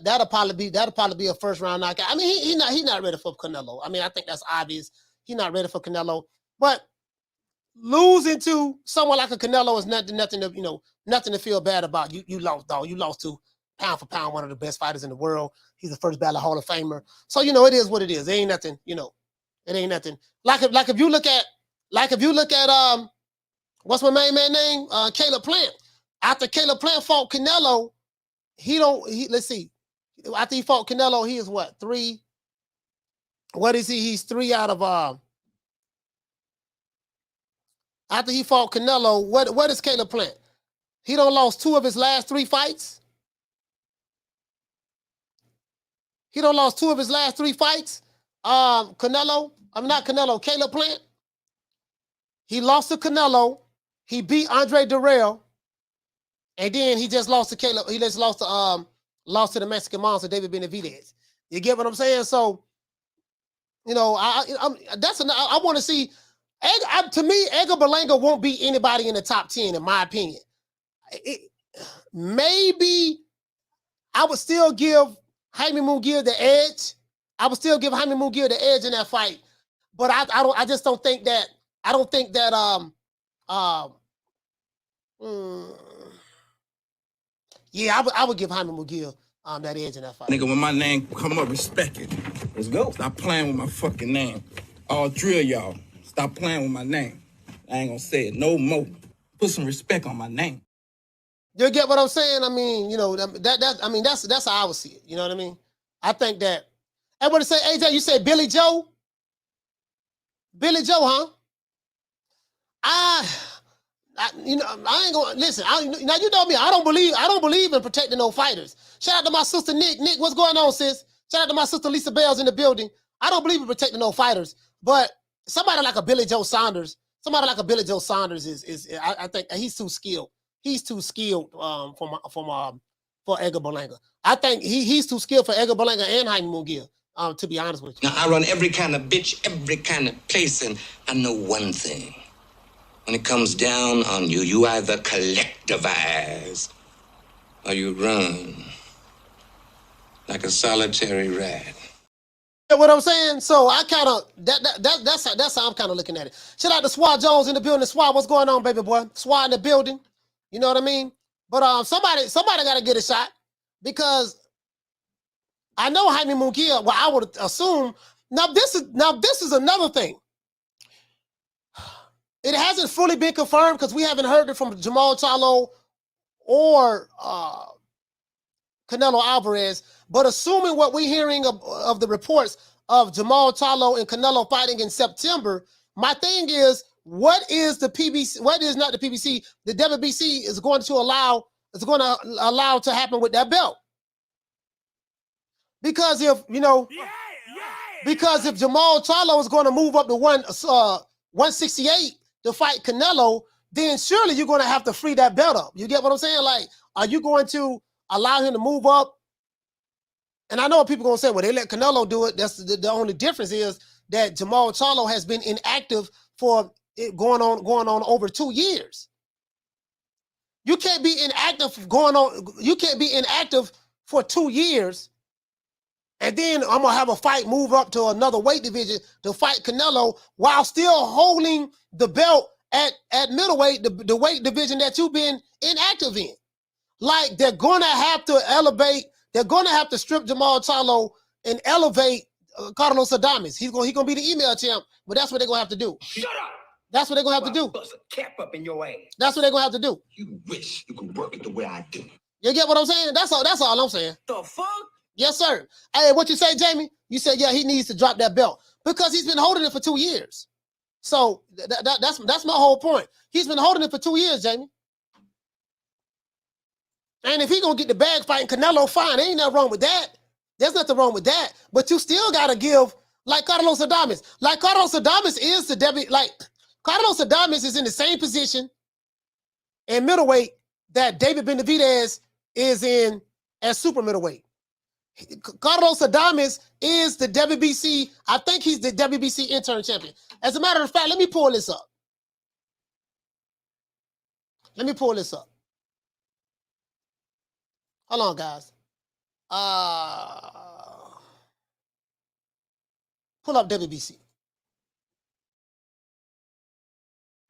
That'll probably be a first round knockout. I mean, he not ready for Canelo. I mean, I think that's obvious. He's not ready for Canelo. But losing to someone like a Canelo is nothing to feel bad about. You lost, dog. You lost to pound for pound one of the best fighters in the world. He's the first ballot Hall of Famer. So it is what it is. It ain't nothing. It ain't nothing. Like if you look at what's my main man name? Caleb Plant. After Caleb Plant fought Canelo, let's see. After he fought Canelo, he is what? 3. What is he? He's 3 out of after he fought Canelo, what is Caleb Plant? He done lost 2 of his last 3 fights. He done lost 2 of his last 3 fights. Caleb Plant. He lost to Canelo. He beat Andre Durrell. And then he just lost to Caleb. He just lost to the Mexican monster, David Benavidez. You get what I'm saying? So, you know, I want to see. To me, Edgar Berlanga won't beat anybody in the top 10, in my opinion. Maybe I would still give Jaime Munguia the edge. I would still give Jaime Munguia the edge in that fight. But I just don't think that. I don't think that. Yeah, I would give Jaime Munguia that edge in that fight. Nigga, when my name come up, respect it. Let's go. Stop playing with my fucking name. All 3 of y'all, stop playing with my name. I ain't gonna say it no more. Put some respect on my name. You get what I'm saying? I mean, you know, that's how I would see it. You know what I mean? I think that. And what to say, AJ? You said Billy Joe? Billy Joe, huh? I ain't gonna listen. Now you know me. I don't believe in protecting no fighters. Shout out to my sister Nick. Nick, what's going on, sis? Shout out to my sister Lisa Bell's in the building. I don't believe in protecting no fighters, but somebody like a Billy Joe Saunders, is I think he's too skilled. He's too skilled for Edgar Berlanga. I think he's too skilled for Edgar Berlanga and Jaime Munguia. To be honest with you. Now I run every kind of bitch, every kind of place, and I know one thing. When it comes down on you, you either collectivize or you run like a solitary rat. You know what I'm saying? So I kind of that's how I'm kind of looking at it. Shout out to Swat Jones in the building. Swat, what's going on, baby boy? Swat in the building. You know what I mean? But somebody got to get a shot because I know Jaime Munguia. Well, I would assume now. This is another thing. It hasn't fully been confirmed because we haven't heard it from Jamal Charlo or Canelo Alvarez. But assuming what we're hearing of the reports of Jamal Charlo and Canelo fighting in September, my thing is, what is the PBC? What is not the PBC? The WBC is going to allow to happen with that belt. Because if Jamal Charlo is going to move up to 168 to fight Canelo, then surely you're going to have to free that belt up. You get what I'm saying? Like, are you going to allow him to move up? And I know what people are going to say, well, they let Canelo do it. That's the only difference is that Jamal Charlo has been inactive for it going on over 2 years. You can't be inactive for 2 years. And then I'm going to have a fight move up to another weight division to fight Canelo while still holding the belt at middleweight, the weight division that you've been inactive in. Like, they're going to have to elevate. They're going to have to strip Jamal Charlo and elevate Carlos Adames. He's going to be the email champ, but that's what they're going to have to do. Shut up! That's what they're going to have to do. Bust a cap up in your ass. That's what they're going to have to do. You wish you could work it the way I do. You get what I'm saying? That's all I'm saying. The fuck? Yes, sir. Hey, what you say, Jamie? You said, yeah, he needs to drop that belt because he's been holding it for 2 years. So that's my whole point. He's been holding it for 2 years, Jamie. And if he gonna get the bag fighting Canelo, fine. There ain't nothing wrong with that. There's nothing wrong with that. But you still gotta give like Carlos Adames. Like Carlos Adames is the Debbie. Like Carlos Adames is in the same position in middleweight that David Benavidez is in as super middleweight. Carlos Adames is the WBC. I think he's the WBC interim champion. As a matter of fact, let me pull this up. Hold on, guys. Pull up WBC.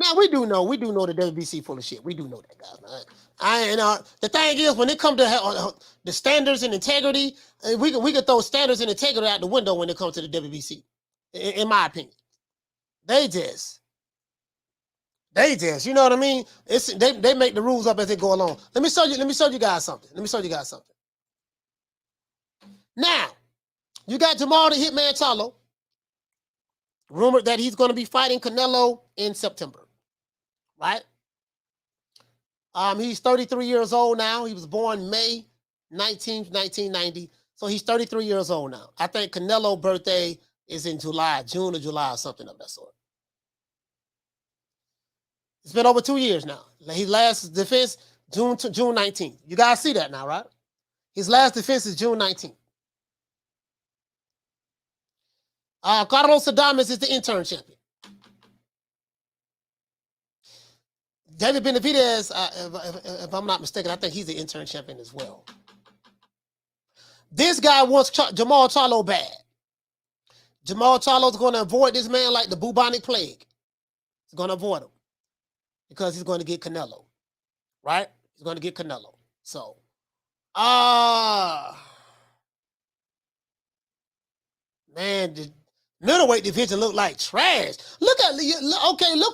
Now we do know the WBC full of shit. We do know that, guys. The thing is, when it comes to the standards and integrity, we can throw standards and integrity out the window when it comes to the WBC. In my opinion, they just, you know what I mean? They make the rules up as they go along. Let me show you guys something. Now, you got Jamal the Hitman Charlo, rumored that he's going to be fighting Canelo in September, right? He's 33 years old now. He was born May 19th, 1990. So So he's 33 years old now. I think Canelo's birthday is in July, June or July or something of that sort. It's been over 2 years now. His last defense, June 19th. You guys see that now, right? His last defense is June 19th. Carlos Adames is the intern champion. David Benavidez, if I'm not mistaken, I think he's the intern champion as well. This guy wants Jamal Charlo bad. Jamal Charlo's going to avoid this man like the bubonic plague. He's going to avoid him because he's going to get Canelo, right? He's going to get Canelo. So, man, the middleweight division look like trash. Look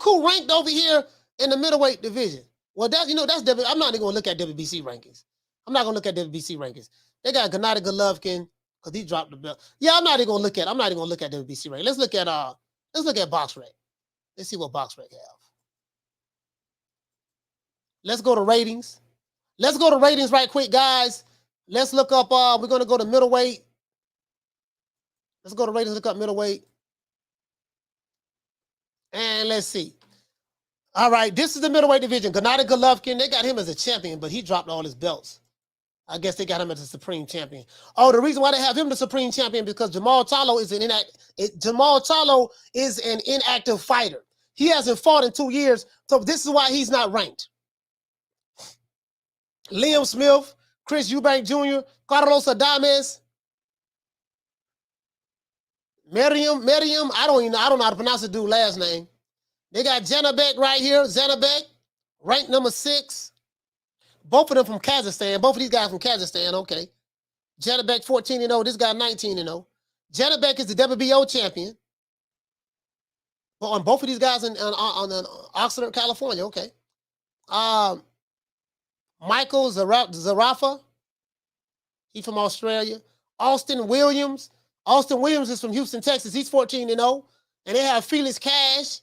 who ranked over here in the middleweight division. Well, that's I'm not even going to look at WBC rankings. I'm not going to look at WBC rankings. They got Gennady Golovkin because he dropped the belt. Yeah, I'm not even going to look at WBC rankings. Let's look at BoxRec. Let's see what BoxRec have. Let's go to ratings. Let's go to ratings right quick, guys. Let's look up. We're going to go to middleweight. Let's go to ratings. Look up middleweight, and let's see. All right, this is the middleweight division. Gennady Golovkin, they got him as a champion, but he dropped all his belts. I guess they got him as a supreme champion. Oh, the reason why they have him the supreme champion because Jamal Charlo is an inactive fighter. He hasn't fought in 2 years, so this is why he's not ranked. Liam Smith, Chris Eubank Jr., Carlos Adames, Miriam, I don't know how to pronounce the dude's last name. They got Janabek right here, ranked number 6. Both of them from Kazakhstan. Both of these guys from Kazakhstan, okay. Janabek 14-0, this guy 19-0. Janabek is the WBO champion. Well, on both of these guys in Oxford, California, okay. Michael Zarafa, he's from Australia. Austin Williams is from Houston, Texas. He's 14-0. And they have Felix Cash,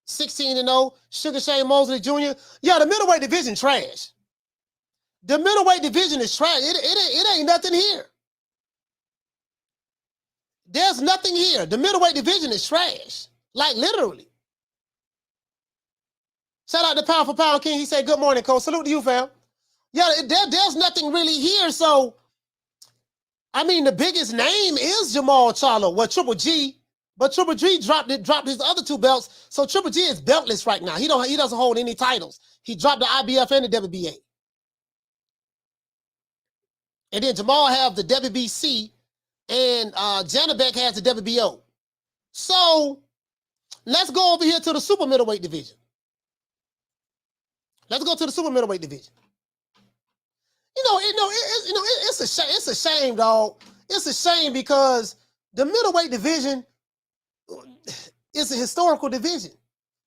16-0. Sugar Shane Mosley Jr. Yeah, the middleweight division trash. The middleweight division is trash. It ain't nothing here. There's nothing here. The middleweight division is trash. Like, literally. Shout out to Pound for Pound King. He said, good morning, Cole. Salute to you, fam. Yeah, there's nothing really here. So, I mean, the biggest name is Jamal Charlo. Well, Triple G. But Triple G dropped his other 2 belts. So Triple G is beltless right now. He doesn't hold any titles. He dropped the IBF and the WBA. And then Jamal have the WBC and Janabek has the WBO. So let's go over here to the super middleweight division. Let's go to the super middleweight division. It's a shame. It's a shame, dog. It's a shame because the middleweight division is a historical division.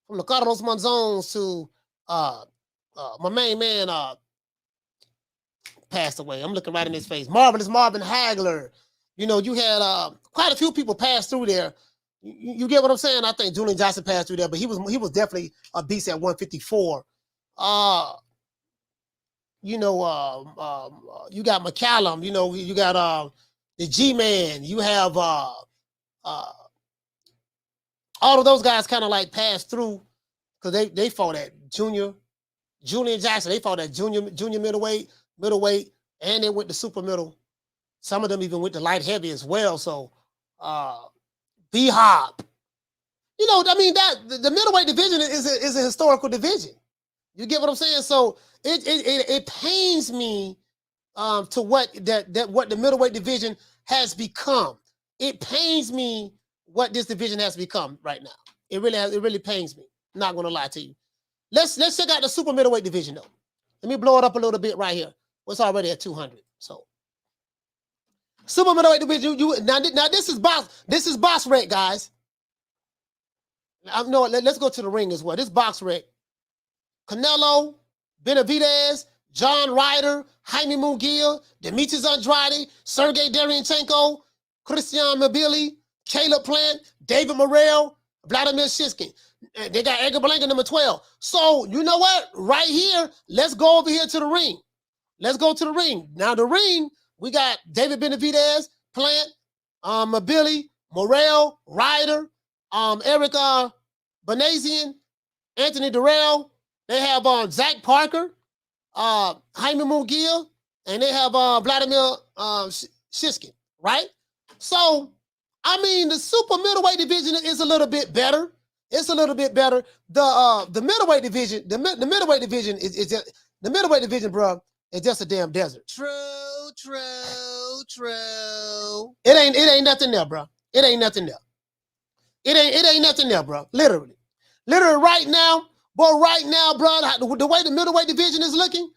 From the Carlos Monzons to my main man passed away. I'm looking right in his face. Marvelous Marvin Hagler. You had quite a few people pass through there. You get what I'm saying? I think Julian Johnson passed through there, but he was definitely a beast at 154. You got McCallum. You got the G-Man. You have all of those guys kind of like passed through because they fought at Julian Jackson. They fought at junior middleweight, and they went to super middle. Some of them even went to light heavy as well. So, B-Hop. The middleweight division is a historical division. You get what I'm saying? So it pains me to what the middleweight division has become. It pains me what this division has become right now. It really pains me. I'm not gonna lie to you. Let's check out the super middleweight division though. Let me blow it up a little bit right here. It's already at 200. So super middleweight division. Now this is box rec, guys. Let's go to the ring as well. This box rec. Canelo, Benavidez, John Ryder, Jaime Munguia, Demetrius Andrade, Sergey Derevyanchenko, Christian Mabili, Caleb Plant, David Morrell, Vladimir Shishkin. They got Edgar Berlanga number 12. So, you know what? Right here, let's go over here to the ring. Let's go to the ring. Now, the ring, We got David Benavidez, Plant, Billy, Morel, Ryder, Eric Benazian, Anthony Durrell. They have Zach Parker, Jaime Munguia, and they have Vladimir Shiskin, right? So, I mean, the super middleweight division is a little bit better. It's a little bit better. The middleweight division, the middleweight division is just, the middleweight division, bro, is just a damn desert. True. It ain't nothing there, bro. It ain't nothing there. It ain't nothing there, bro. Literally right now, bro. Right now, bro, the way the middleweight division is looking,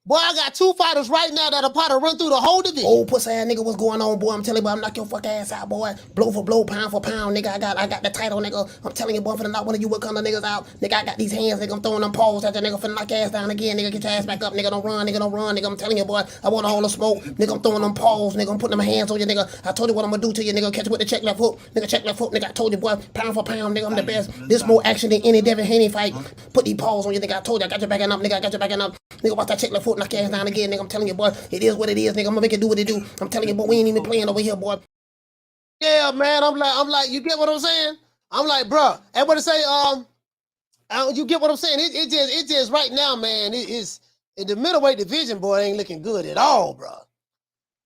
boy, I got two fighters right now that are about to run through the whole division. Oh, pussy ass nigga, what's going on, boy? I'm telling you, boy, I'm knock your fuck ass out, boy. Blow for blow, pound for pound, nigga. I got the title, nigga. I'm telling you, boy, finna knock one of you what kind of niggas out. Nigga, I got these hands, nigga. I'm throwing them paws at the nigga, finna knock your ass down again, nigga. Get your ass back up, nigga. Don't run, nigga. I'm telling you, boy, I want all the smoke, nigga. I'm throwing them paws, nigga. I'm putting them hands on you, nigga. I told you what I'm gonna do to you, nigga. Catch you with the check left hook, nigga. I told you, boy, pound for pound, nigga. I'm the best. This more action than any Devin Haney fight. Put these paws on you, nigga. I told you, I got you backing up, nigga. Nigga, watch that check left foot, knock your ass down again, nigga. I'm telling you, boy, it is what it is, nigga. I'm gonna make it do what it do. I'm telling you, boy, we ain't even playing over here, boy. Yeah, man. I'm like, you get what I'm saying? I'm like, bro, everybody say, you get what I'm saying? It just right now, man. The middleweight division, boy, ain't looking good at all, bro.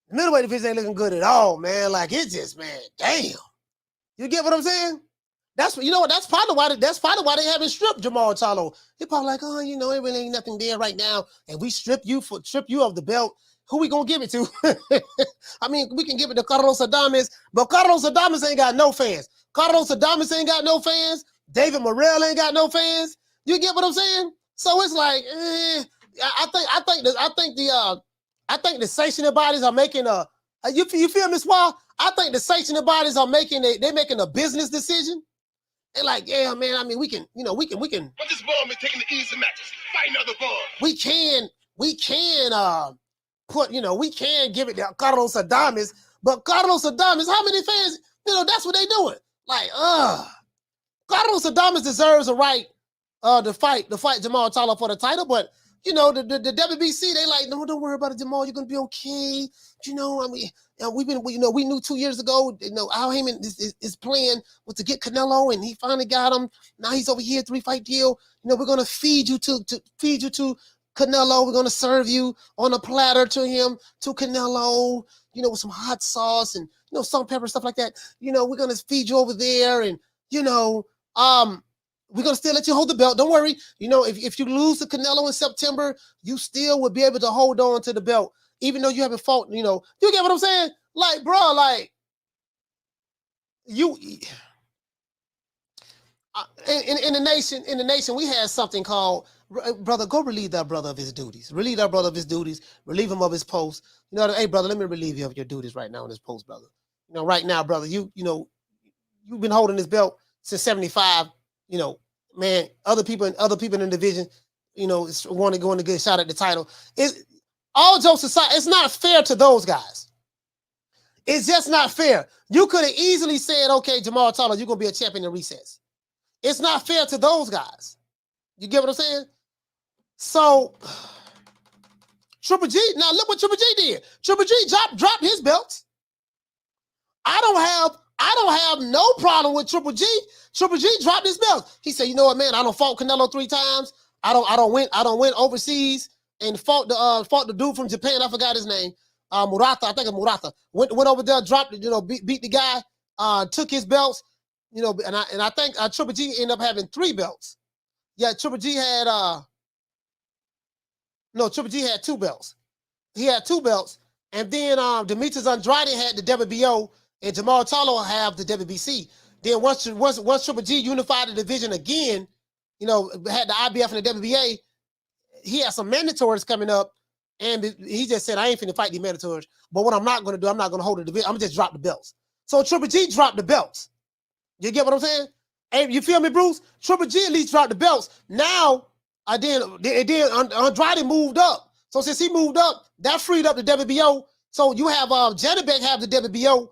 The middleweight division ain't looking good at all, man. Like, it's just, man, damn. You get what I'm saying? That's probably why they haven't stripped Jamal Charlo. They're probably like, oh, you know, it really ain't nothing there right now. And we strip you of the belt. Who we gonna give it to? I mean, we can give it to Carlos Adames, but Carlos Adames ain't got no fans. David Morrell ain't got no fans. You get what I'm saying? So it's like, I think the sanctioning bodies are making you feel me, Swah? I think the sanctioning bodies are making a business decision. They're like, yeah, man. I mean, we can. But this ball is taking the easy matches. Fight another ball. We can give it to Carlos Adames, but Carlos Adames, how many fans? That's what they doing. Like, Carlos Adames deserves a right to fight Jamal Charlo for the title, but the WBC, they like, no, don't worry about it, Jamal. You're gonna be okay. I mean, we knew 2 years ago, how his plan was to get Canelo, and he finally got him. Now he's over here, 3-fight deal. We're gonna feed you to Canelo. We're gonna serve you on a platter to Canelo. With some hot sauce and salt, pepper, stuff like that. We're gonna feed you over there, and we're gonna still let you hold the belt. Don't worry. If you lose to Canelo in September, you still will be able to hold on to the belt, even though you haven't fought. You get what I'm saying? Like, bro, like you in the nation, we had something called, brother, go relieve that brother of his duties. Relieve that brother of his duties. Relieve him of his post. Hey, brother, let me relieve you of your duties right now in this post, brother. Right now, brother, you've been holding this belt since 75. Man, other people in the division, want to go in to get a shot at the title. All jokes aside, it's not fair to those guys. It's just not fair. You could have easily said, okay, Jamal Charlo, you're going to be a champion in recess. It's not fair to those guys. You get what I'm saying? So, Triple G, now look what Triple G did. Triple G dropped his belts. I don't have no problem with Triple G. Triple G dropped his belt. He said, you know what, man? I don't fought Canelo 3 times. I don't win overseas and fought the dude from Japan. I forgot his name. Murata. I think it's Murata. Went over there, dropped it. Beat the guy. Took his belts. And I think Triple G ended up having 3 belts. Yeah, Triple G had Triple G had 2 belts. He had 2 belts, and then Demetrius Andrade had the WBO. And Jamal Charlo have the WBC. Then once Triple G unified the division again, had the IBF and the WBA, he had some mandatories coming up, and he just said, I ain't finna fight these mandatories. But what I'm not going to do, I'm not going to hold the division. I'm going to just drop the belts. So Triple G dropped the belts. You get what I'm saying? Hey, you feel me, Bruce? Triple G at least dropped the belts. Now, then Andrade moved up. So since he moved up, that freed up the WBO. So you have Janibek have the WBO.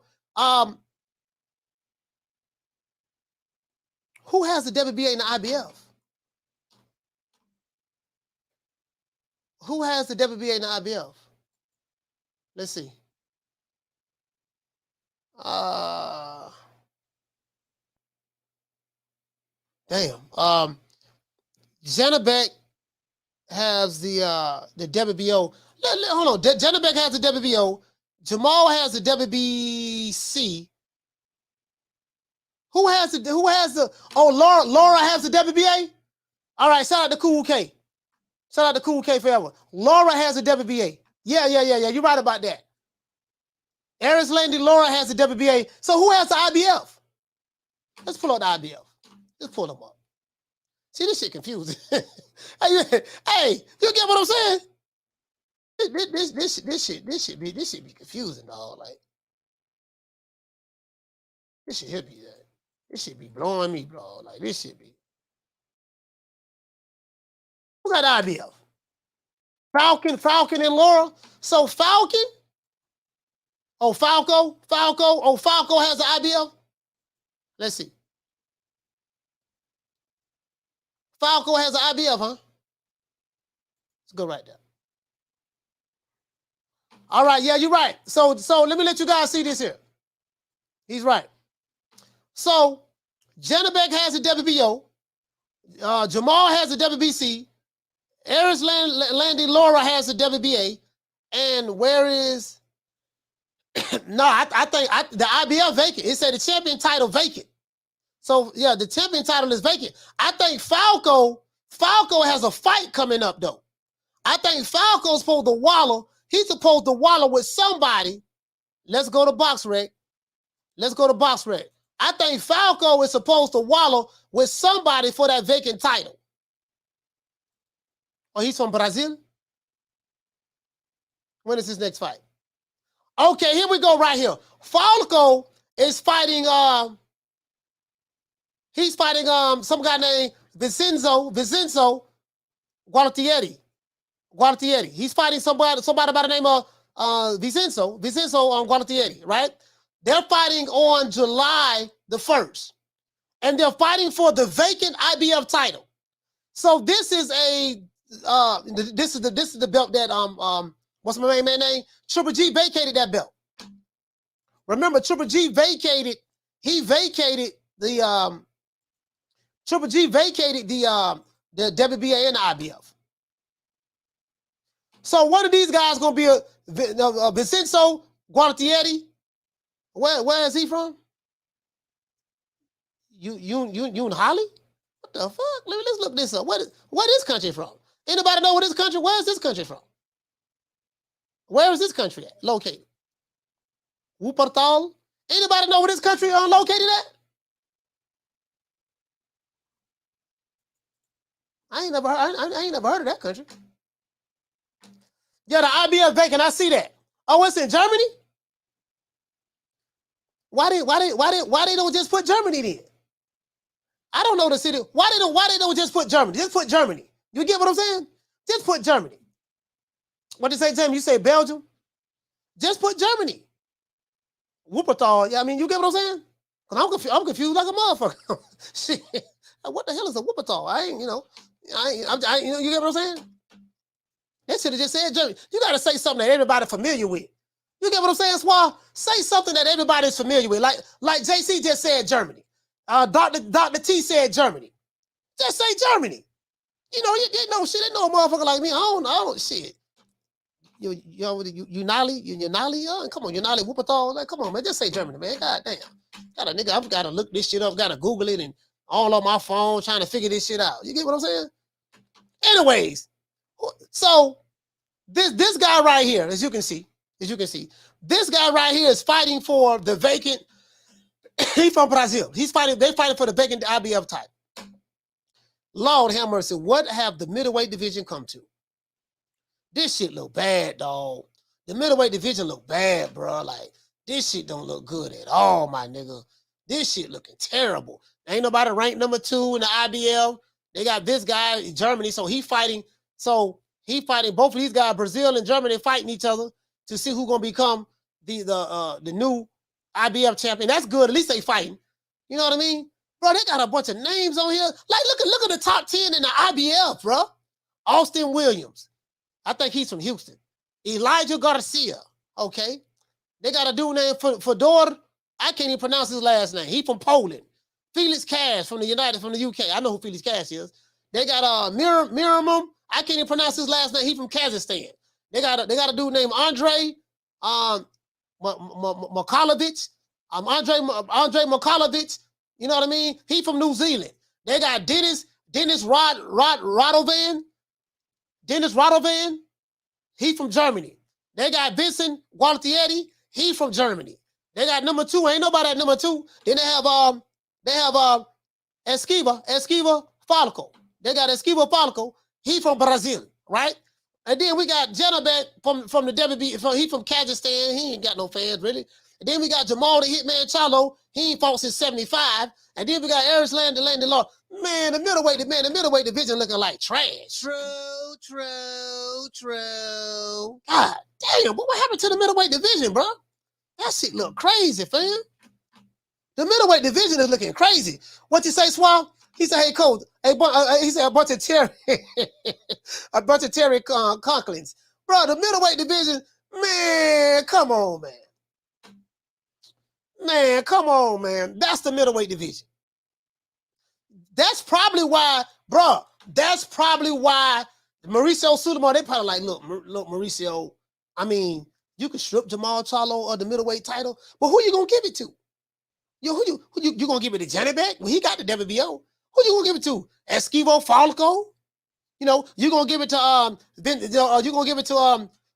Who has the WBA and the IBF? Who has the WBA and the IBF? Let's see. Damn. Janabek has the WBO. Hold on. Janabek has the WBO. Jamal has the WBC. Who has the Laura has the WBA? All right, shout out to Cool K. Shout out to Cool K forever. Laura has the WBA. Yeah. You're right about that. Eris Landy, Laura has the WBA. So who has the IBF? Let's pull up the IBF. Let's pull them up. See, this shit confusing. Hey, you get what I'm saying? This shit be confusing, dog. Like, this shit here be that. This shit be blowing me, bro. Like, this shit be. Who got the IBF? Falcon and Laura. So Falcon. Oh, Falco. Oh, Falco has the IBF. Let's see. Falco has the IBF, huh? Let's go right there. All right, yeah, you're right. So let me let you guys see this here. He's right. So Janabek has the WBO. Jamal has the WBC. Eris Landy Laura has the WBA. And where is... No, I think the IBF vacant. It said the champion title vacant. So, yeah, the champion title is vacant. I think Falco has a fight coming up, though. I think Falco's supposed to wallow. He's supposed to wallow with somebody. Let's go to BoxRec. I think Falco is supposed to wallow with somebody for that vacant title. Oh, he's from Brazil? When is his next fight? Okay, here we go right here. Falco is fighting, he's fighting some guy named Vincenzo Gualtieri. He's fighting somebody by the name of Vincenzo Gualtieri, right? They're fighting on July the 1st. And they're fighting for the vacant IBF title. So this is this is the belt that what's my man name? Triple G vacated that belt. Remember, Triple G vacated the WBA and the IBF. So one of these guys gonna be a Vincenzo Gualtieri. Where is he from? You Holly? What the fuck? Let's look this up. Where this country from? Anybody know where this country? Where is this country from? Where is this country at? Located? Wuppertal? Anybody know where this country located at? I ain't never heard of that country. Yeah, the IBF vacant. I see that. Oh, it's in Germany? Why they don't just put Germany then? I don't know the city. Why they don't just put Germany? Just put Germany. You get what I'm saying? Just put Germany. What did you say, Tim? You say Belgium? Just put Germany. Wuppertal. Yeah, I mean, you get what I'm saying? Because I'm confused like a motherfucker. Shit. What the hell is a Wuppertal? You get what I'm saying? That should have just said Germany. You got to say something that everybody familiar with. You get what I'm saying, Swah? Say something that everybody's familiar with. Like JC just said Germany. Dr. T said Germany. Just say Germany. You know shit. They know a motherfucker like me. I don't shit. You Nali? Come on, you Nali Wuppertal? Like, come on, man. Just say Germany, man. God damn. I've got to look this shit up. Got to Google it and all on my phone trying to figure this shit out. You get what I'm saying? Anyways, so this guy right here, as you can see, this guy right here is fighting for the vacant. He's from Brazil. They're fighting for the vacant IBF title. Lord have mercy. What have the middleweight division come to? This shit look bad, dog. The middleweight division look bad, bro. Like, this shit don't look good at all, my nigga. This shit looking terrible. Ain't nobody ranked number 2 in the IBL. They got this guy in Germany, so he fighting. So he fighting both of these guys, Brazil and Germany, fighting each other to see who's gonna become the new IBF champion. That's good. At least they fighting. You know what I mean, bro? They got a bunch of names on here. Like, look at the top 10 in the IBF, bro. Austin Williams. I think he's from Houston. Elijah Garcia. Okay. They got a dude named Fedor. I can't even pronounce his last name. He from Poland. Felix Cash from the UK. I know who Felix Cash is. They got Miramum. I can't even pronounce his last name. He from Kazakhstan. They got a dude named Andre Makalovich. Andre Makalovich. You know what I mean? He from New Zealand. They got Dennis Radovan. Dennis Radovan. He from Germany. They got Vincent Gualtieri. He from Germany. They got number 2. Ain't nobody at number 2. Then they have Esquiva Falco. They got Esquiva Falco. He from Brazil, right? And then we got Janabek from the WB. He from Kazakhstan. He ain't got no fans really. And then we got Jamal the Hitman Charlo. He ain't fought since 75. And then we got Arislan Delane DeLaw. Man, the middleweight division looking like trash. True. God damn, what happened to the middleweight division, bro? That shit look crazy, fam. The middleweight division is looking crazy. What you say, Swall? He said, hey, coach. He said a bunch of Terry Conklins. Bro, the middleweight division, man, come on, man. Man, come on, man. That's the middleweight division. That's probably why, bro, Mauricio Sulaiman, they probably like, look, Mauricio, I mean, you can strip Jamal Charlo of the middleweight title, but who you gonna give it to? Who you gonna give it to Janibek? Well, he got the WBO. Who you gonna give it to? Esquivo Falco? You know, you gonna give it to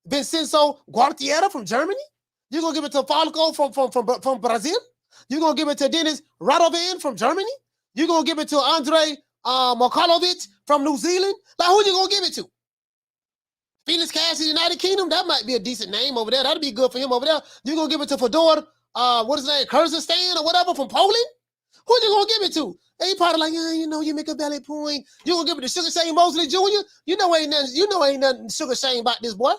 Vincenzo Guartiera from Germany? You gonna give it to Falco from Brazil? You gonna give it to Dennis Radovan from Germany? You gonna give it to Andre Makalovich from New Zealand? Like, who you gonna give it to? Felix Cash in the United Kingdom? That might be a decent name over there. That'd be good for him over there. You gonna give it to Fedor, what is his name, Kyrgyzstan or whatever from Poland? Who you gonna give it to? They probably like, yeah, you know, you make a belly point. You gonna give it to Sugar Shane Mosley Jr.? You know ain't nothing Sugar Shane about this boy.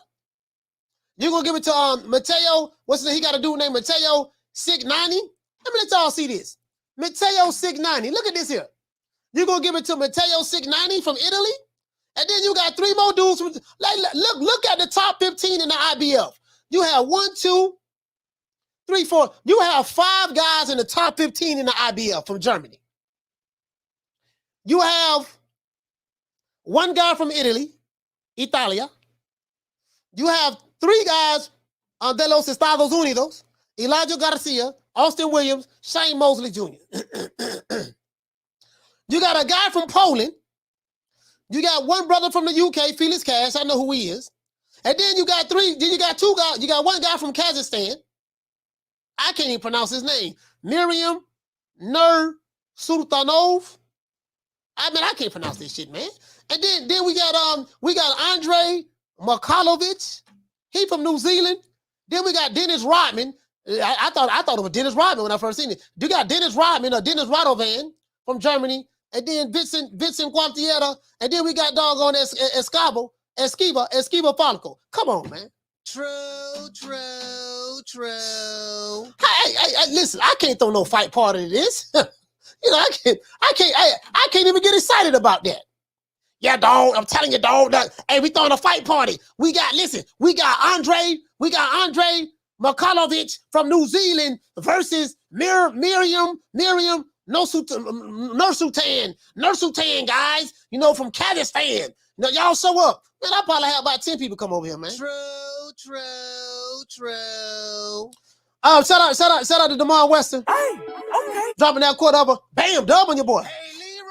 You gonna give it to Mateo? What's his name? He got a dude named Mateo Signani. Let me let y'all see this. Mateo Signani. Look at this here. You gonna give it to Mateo Signani from Italy? And then you got 3 more dudes from, like, look at the top 15 in the IBF. You have 1, 2, 3, 4. You have 5 guys in the top 15 in the IBF from Germany. You have 1 guy from Italia. You have 3 guys de los Estados Unidos, Elijah Garcia, Austin Williams, Shane Mosley Jr. You got a guy from Poland. You got 1 brother from the UK, Felix Cash. I know who he is. And then you got 3. Then you got 2 guys. You got 1 guy from Kazakhstan. I can't even pronounce his name. Miriam Nursultanov. I mean, I can't pronounce this shit, man. And then we got Andre Makalovich. He from New Zealand. Then we got Dennis Rodman. I thought it was Dennis Rodman when I first seen it. You got Dennis Rodman or Dennis Radovan from Germany. And then Vincent Guantiera. And then we got doggone Esquiva Falco. Come on, man. True. Hey, listen, I can't throw no fight part of this. You know, I can't even get excited about that. Yeah, dog, I'm telling you, dog. Hey, we throwing a fight party. We got Andre Makalovich from New Zealand versus Miriam Nursultan, guys. You know, from Kazakhstan. You know, y'all show up. Man, I probably have about 10 people come over here, man. True. Shout out to DeMar Weston. Hey, okay. Dropping that quarter over. Bam, dub on your boy. Hey, Leroy.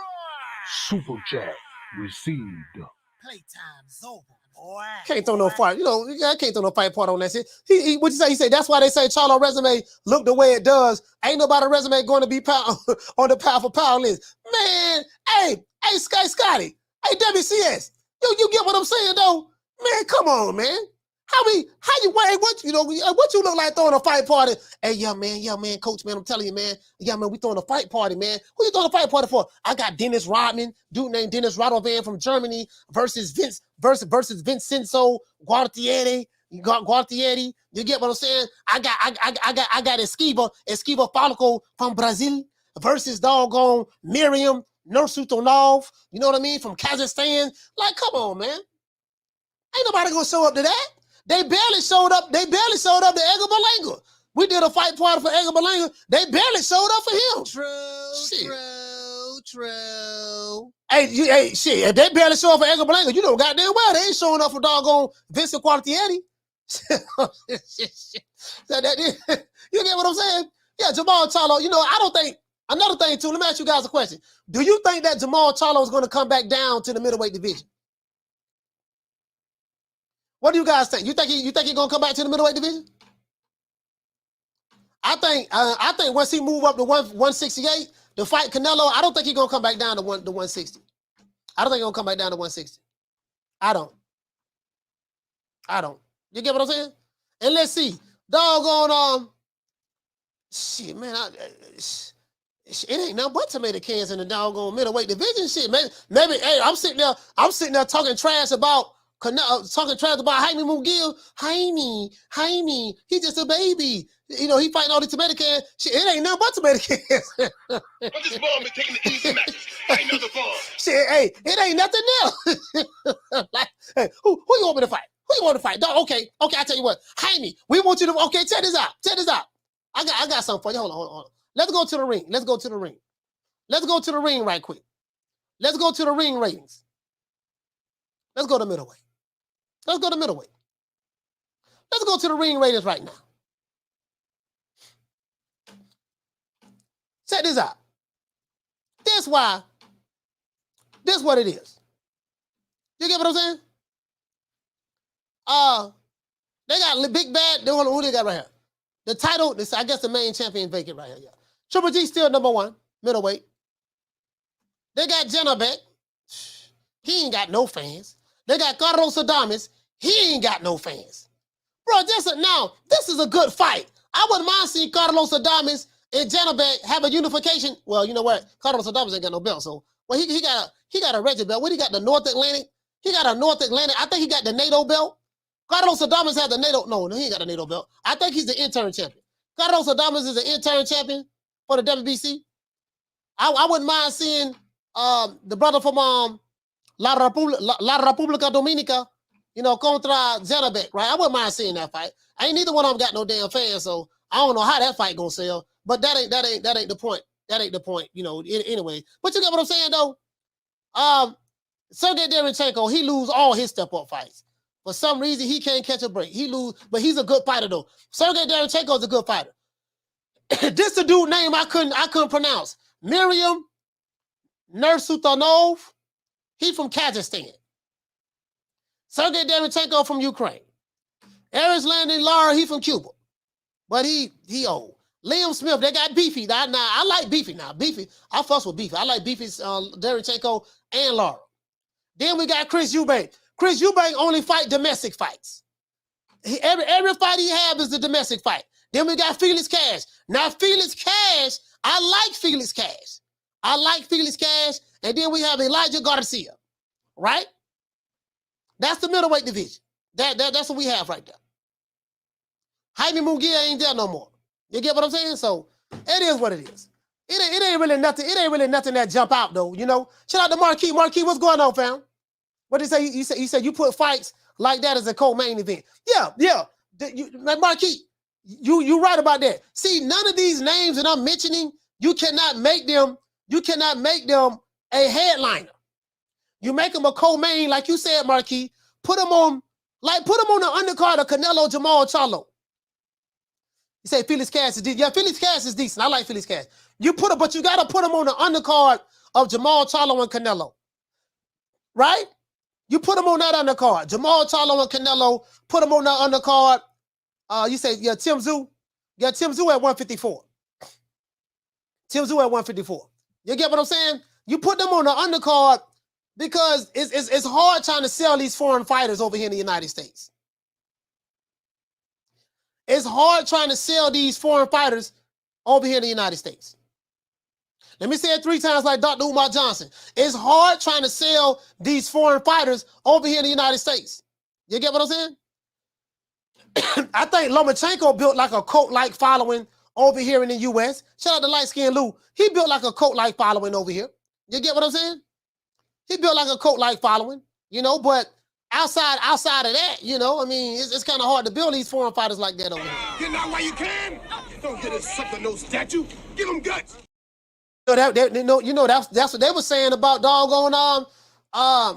Super chat received. Playtime's over, boy. Can't throw no fight. You know, I can't throw no fight part on that shit. What you say? He said that's why they say Charlo resume look the way it does. Ain't nobody resume going to be on the power for power list. Man, hey, Scotty. Hey, WCS. You get what I'm saying though? Man, come on, man. What you look like throwing a fight party? Hey, yeah, man, coach, man, I'm telling you, man. Yeah, man, we throwing a fight party, man. Who you throwing a fight party for? I got Dennis Rodman, dude named Dennis Radovan from Germany versus Vincenzo Guartieri. You got Guartieri. You get what I'm saying? I got Esquiva Falco from Brazil versus doggone Miriam Nursultanov. You know what I mean? From Kazakhstan. Like, come on, man. Ain't nobody gonna show up to that. They barely showed up. They barely showed up to Edgar Berlanga. We did a fight party for Edgar Berlanga. They barely showed up for him. True. Hey, shit. If they barely show up for Edgar Berlanga, you know goddamn well they ain't showing up for doggone Vincent Quartietti. You get what I'm saying? Yeah, Jamal Charlo. You know, I don't think. Another thing too. Let me ask you guys a question. Do you think that Jamal Charlo is going to come back down to the middleweight division? What do you guys think? You think he's gonna come back to the middleweight division? I think once he move up to 168, to fight Canelo, I don't think he's gonna come back down to 160. I don't think he's gonna come back down to 160. I don't. You get what I'm saying? And let's see. Doggone shit, man. It ain't nothing but tomato cans in the doggone middleweight division. Shit, man. Maybe hey, I'm sitting there talking trash about Jaime Munguia. Jaime, he just a baby. You know, he fighting all the tomato cans. Shit, it ain't nothing but tomato cans. But this ball been taking the easy matches. Ain't another ball. Shit, hey, it ain't nothing else. Like, hey, who you want me to fight? Who you want to fight? Dog, okay, I tell you what. Jaime, we want you to, okay, check this out. I got something for you. Hold on. Let's go to the ring. Let's go to the ring right quick. Let's go to the ring ratings. Let's go to middleweight. Let's go to the ring ratings right now. Check this out. This what it is. You get what I'm saying? They got Big Bad. Who they got right here? The title, I guess the main champion vacant right here. Yeah. Triple G still number 1, middleweight. They got Jenna back. He ain't got no fans. They got Carlos Adames. He ain't got no fans. Bro, this is a good fight. I wouldn't mind seeing Carlos Adames and Janabek have a unification. Well, you know what? Carlos Adames ain't got no belt, so he got a Reggie belt. What he got? The North Atlantic? He got a North Atlantic. I think he got the NATO belt. Carlos Adames has the NATO. No, he ain't got the NATO belt. I think he's the interim champion. Carlos Adames is the interim champion for the WBC. I wouldn't mind seeing the brother from La República Dominica, you know, contra Janabek, right? I wouldn't mind seeing that fight. Ain't neither one of them got no damn fans, so I don't know how that fight gonna sell. But that ain't the point. That ain't the point, you know. Anyway, but you get what I'm saying though. Sergey Derenchenko, he lose all his step-up fights. For some reason, he can't catch a break. He lose, but he's a good fighter though. Sergey Derenchenko is a good fighter. This a dude name I couldn't pronounce. Miriam Nursutanov. He from Kazakhstan. Sergey Derenchenko from Ukraine. Arislan Lara, he from Cuba. But he old. Liam Smith, they got Beefy. Now, I like Beefy now. Beefy, I fuss with Beefy. I like Beefy's Derenchenko and Lara. Then we got Chris Eubank. Chris Eubank only fight domestic fights. Every fight he have is the domestic fight. Then we got Felix Cash. Now, Felix Cash, I like Felix Cash. And then we have Elijah Garcia, right? That's the middleweight division. That's what we have right there. Jaime Munguia ain't there no more. You get what I'm saying? So it is what it is. It ain't really nothing. It ain't really nothing that jump out though. You know. Shout out to Marquis. Marquis, what's going on, fam? What did you say? You said you put fights like that as a co-main event. Yeah. Marquis, you right about that. See, none of these names that I'm mentioning, you cannot make them a headliner. You make them a co-main, like you said, Marquis. Put them on the undercard of Canelo Jamal Charlo. You say Felix Cash is decent. Yeah, Felix Cash is decent. I like Felix Cash. But you gotta put him on the undercard of Jamal Charlo and Canelo. Right? You put him on that undercard. Jamal Charlo and Canelo, put him on that undercard. You say, yeah, Tim Tszyu. Yeah, Tim Tszyu at 154. Tim Tszyu at 154. You get what I'm saying? You put them on the undercard because it's hard trying to sell these foreign fighters over here in the United States. It's hard trying to sell these foreign fighters over here in the United States. Let me say it 3 times like Dr. Umar Johnson. It's hard trying to sell these foreign fighters over here in the United States. You get what I'm saying? I think Lomachenko built like a cult-like following over here in the U.S. Shout out to Light Skin Lou. He built like a cult-like following over here. You get what I'm saying? He built like a cult-like following, you know, but outside of that, you know, I mean, it's kind of hard to build these foreign fighters like that over here. Get out while you can. Don't get a sucker no statue. Give them guts. You know that's what they were saying about doggone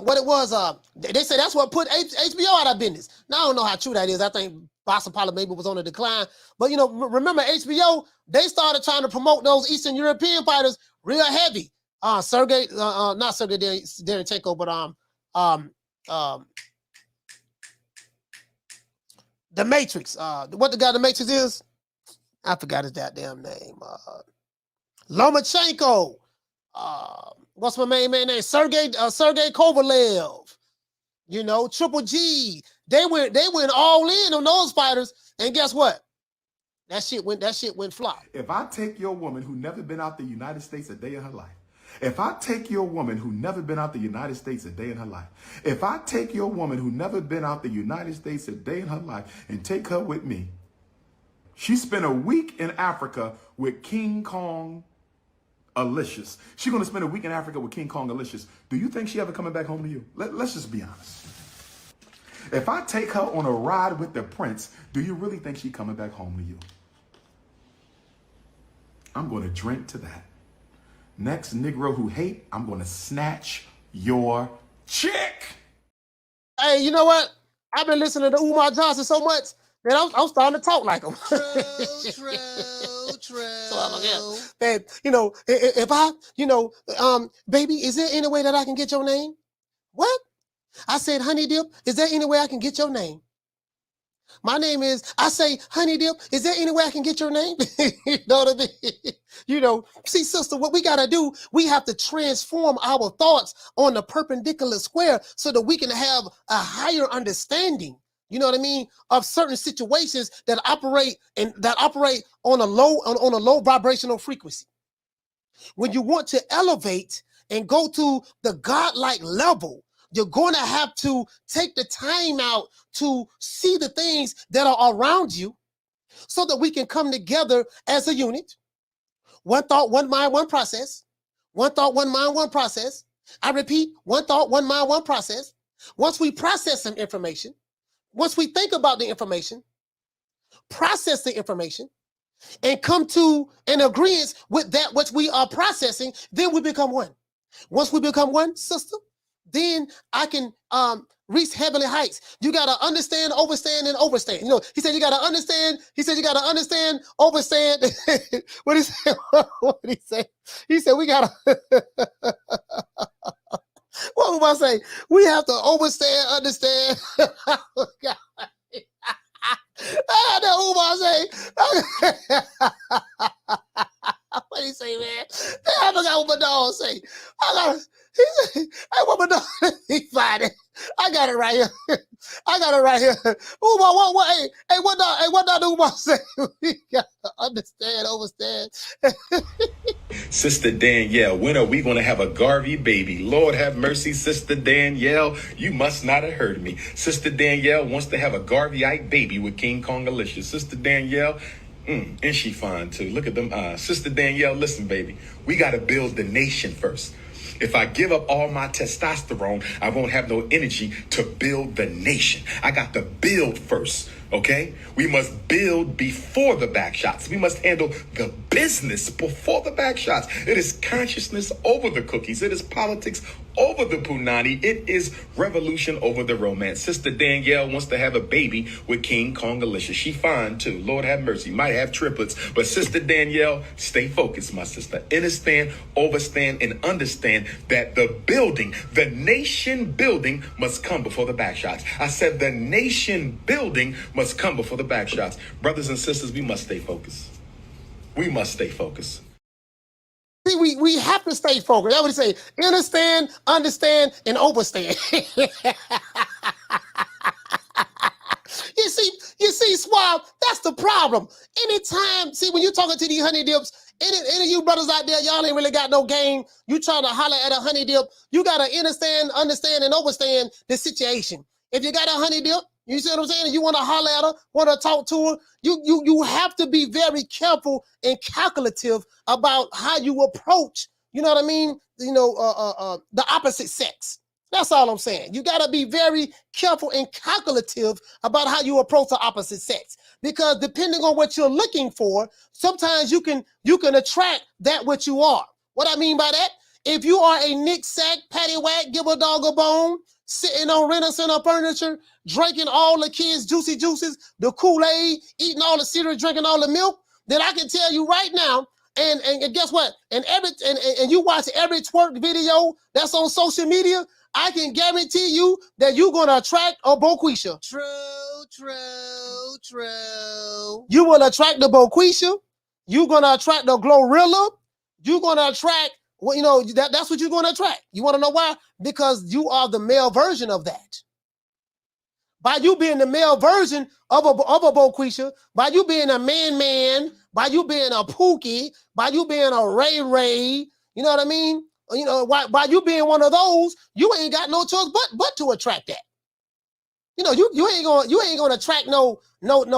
what it was. They said that's what put HBO out of business. Now I don't know how true that is. I think Boston Pilot maybe was on a decline. But you know, remember HBO? They started trying to promote those Eastern European fighters real heavy. Not Sergey Darychenko, but the Matrix. What the guy the Matrix is? I forgot his goddamn name. Lomachenko. What's my main man name? Sergey Kovalev. You know, Triple G. They went all in on those fighters, and guess what? That shit went flop. If I take your woman who never been out the United States a day in her life, if I take your woman who never been out the United States a day in her life, if I take your woman who never been out the United States a day in her life and take her with me, she spent a week in Africa with King Kong Alexis. She's going to spend a week in Africa with King Kong Alexis. Do you think she ever coming back home to you? Let's just be honest. If I take her on a ride with the prince, do you really think she coming back home to you? I'm going to drink to that. Next Negro who hate, I'm going to snatch your chick. Hey, you know what? I've been listening to Umar Johnson so much that I'm starting to talk like him. True. Babe, you know, if I, you know, baby, is there any way that I can get your name? What? I said, Honey Dip, is there any way I can get your name? My name is, I say, Honey Dip, is there any way I can get your name? You know what I mean? You know, see, sister, what we got to do, we have to transform our thoughts on the perpendicular square so that we can have a higher understanding, you know what I mean, of certain situations that operate on a low vibrational frequency. When you want to elevate and go to the godlike level, you're going to have to take the time out to see the things that are around you so that we can come together as a unit. One thought, one mind, one process. One thought, one mind, one process. I repeat, one thought, one mind, one process. Once we process some information, once we think about the information, process the information, and come to an agreement with that which we are processing, then we become one. Once we become one, sister, then I can reach heavenly heights. You got to understand, overstand, and overstand. You know, he said you got to understand. He said you got to understand, overstand. What he say? What did he say? He said we got to. What would I say? We have to overstand, understand. Oh, God. I know who I say. What did he say, man? I forgot what my dog say. He said, hey, what my dog? He find it. I got it right here. I got it right here. What? Hey, what dog do Umar say? We got to understand, overstand. Sister Danielle, when are we going to have a Garvey baby? Lord have mercy, Sister Danielle. You must not have heard me. Sister Danielle wants to have a Garveyite baby with King Kong Alexis. Sister Danielle, and she fine too. Look at them eyes. Sister Danielle, listen, baby. We got to build the nation first. If I give up all my testosterone, I won't have no energy to build the nation. I got to build first, okay? We must build before the back shots. We must handle the business before the back shots. It is consciousness over the cookies. It is politics over the punani. It is revolution over the romance. Sister Danielle wants to have a baby with King Kong Alexis. She fine too. Lord have mercy. Might have triplets. But Sister Danielle, stay focused, my sister. Understand, overstand, and understand that the building, the nation building must come before the back shots. I said the nation building must come before the back shots. Brothers and sisters, we must stay focused. We must stay focused. See, we have to stay focused. I would say understand, understand, and overstand. You see, Swab, that's the problem. Anytime, see, when you're talking to these honey dips, any of you brothers out there, y'all ain't really got no game. You trying to holler at a honey dip, you got to understand, and overstand the situation. If you got a honey dip, you see what I'm saying? You want to holler at her, want to talk to her, you have to be very careful and calculative about how you approach, you know what I mean? You know, the opposite sex. That's all I'm saying. You got to be very careful and calculative about how you approach the opposite sex, because depending on what you're looking for, sometimes you can attract that what you are. What I mean by that, if you are a Nick Sack, patty whack, give a dog a bone, sitting on Rent-A-Center furniture, drinking all the kids' juicy juices, the Kool-Aid, eating all the cereal, drinking all the milk, then I can tell you right now, and guess what? And you watch every twerk video that's on social media, I can guarantee you that you're gonna attract a Boquisha. True. You will attract the Boquisha. You're gonna attract the Glorilla. You're gonna attract, well, you know, that's what you're gonna attract. You want to know why? Because you are the male version of that. By you being the male version of a Boquisha, by you being a man, by you being a Pookie, by you being a Ray, you know what I mean? You know, by you being one of those, you ain't got no choice but to attract that. You know, you ain't gonna attract no what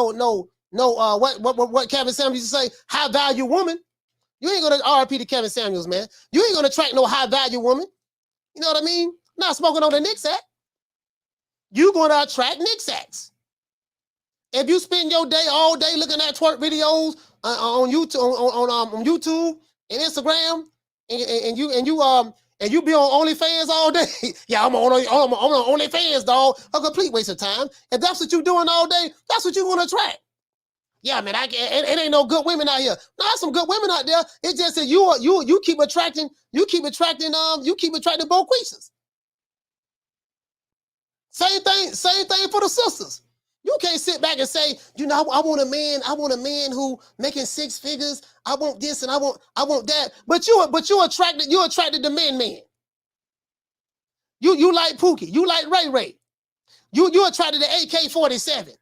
Kevin Samuels used to say, high value woman. You ain't gonna RP to Kevin Samuels, man. You ain't gonna attract no high value woman. You know what I mean? Not smoking on the Nick Sack. You gonna attract Nick Sacks. If you spend your day all day looking at twerk videos on YouTube, on YouTube and Instagram, and you be on OnlyFans all day, yeah, I'm on OnlyFans, dog. A complete waste of time. If that's what you're doing all day, that's what you're gonna attract. Yeah, man, it ain't no good women out here. No, there's some good women out there. It's just that you keep attracting Boquishas. Same thing for the sisters. You can't sit back and say, you know, I want a man who making 6 figures. I want this and I want that. But you attracted the man. You like Pookie. You like Ray. You attracted the AK-47.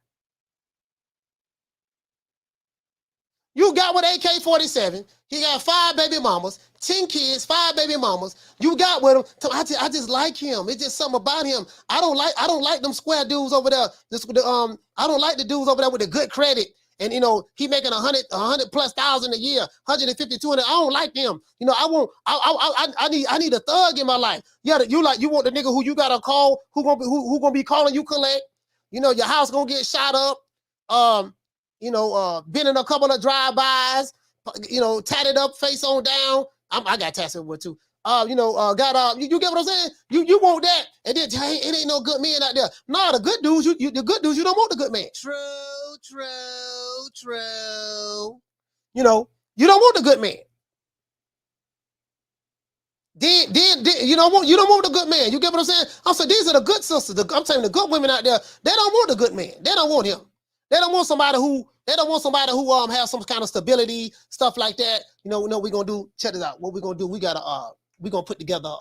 You got with AK-47. He got 5 baby mamas, 10 kids, 5 baby mamas. You got with him. I just like him. It's just something about him. I don't like them square dudes over there. I don't like the dudes over there with the good credit. And you know, he making 100,000+ a year, 150, 200. I don't like them. You know, I need a thug in my life. Yeah, you want the nigga who you gotta call, who gonna be calling you collect. You know, your house gonna get shot up. You know, been in a couple of drive-bys, you know, tatted up, face on down. I got tatted with too. You get what I'm saying? You want that, and then hey, it ain't no good men out there. No, the good dudes, you don't want the good man. True. You know, you don't want the good man. Then you don't want the good man. You get what I'm saying? I'm saying these are the good sisters. I'm saying the good women out there, they don't want the good man. They don't want him. They don't want somebody who has some kind of stability, stuff like that. You know, we're gonna do, check this out. What we're gonna do, we're gonna put together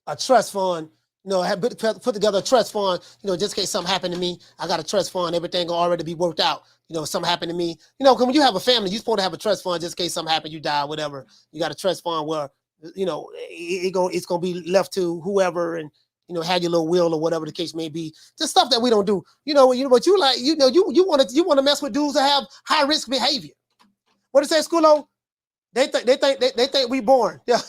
a trust fund, you know, put together a trust fund, you know, just in case something happened to me. I got a trust fund, everything gonna already be worked out. You know, if something happened to me, you know, because when you have a family, you're supposed to have a trust fund just in case something happened, you die, whatever. You got a trust fund where, you know, it's gonna be left to whoever, and you know, have your little will or whatever the case may be. Just stuff that we don't do. You know what you like, you want to mess with dudes that have high risk behavior. What did it say, Schoolo? They think we born. Yeah.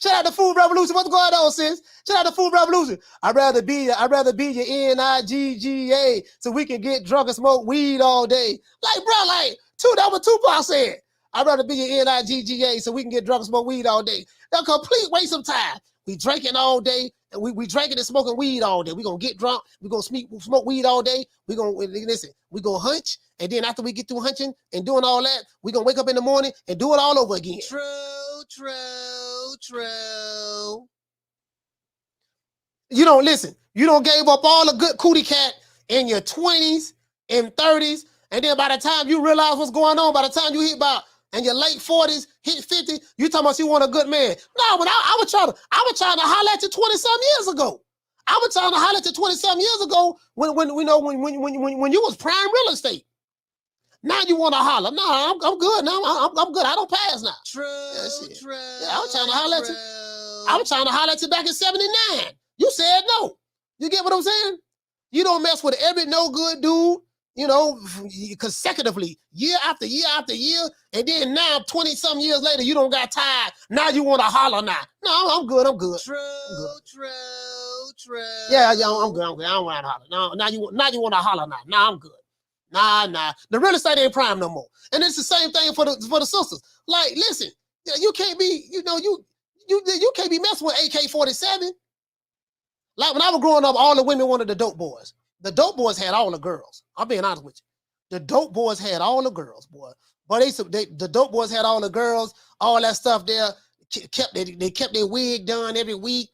Shout out to Food Revolution. What's going on, sis? Shout out to Food Revolution. I'd rather be your NIGGA so we can get drunk and smoke weed all day. Like, bro, that what Tupac said. I'd rather be your NIGGA so we can get drunk and smoke weed all day. That's a complete waste of time. We drinking all day, and we drinking and smoking weed all day. We gonna get drunk. We gonna smoke weed all day. We gonna hunch, and then after we get through hunching and doing all that, we gonna wake up in the morning and do it all over again. True. You don't listen. You don't gave up all the good cootie cat in your 20s and 30s, and then by the time you realize what's going on, by the time you hit about in your late 40s, hit 50, you talking about you want a good man. No, but I was trying to holler at you 20-some years ago. I was trying to holler at you 20-some years ago when you was prime real estate. Now you want to holler. No, I'm good now. I'm good. I don't pass now. True. Yeah, I was trying to holler at you. I was trying to holler at you back in 79. You said no. You get what I'm saying? You don't mess with every no good dude you know, consecutively, year after year after year, and then now 20-some years later, you don't got tired. Now you want to holler now. No, I'm good. True. Yeah, I'm good. I don't want to holler. No, now you want to holler now. Nah, I'm good. Nah. The real estate ain't prime no more. And it's the same thing for the sisters. Like, listen, you can't be, you can't be messing with AK-47. Like when I was growing up, all the women wanted the dope boys. The dope boys had all the girls. I'm being honest with you. The dope boys had all the girls, boy. But the dope boys had all the girls, all that stuff there. They kept their wig done every week.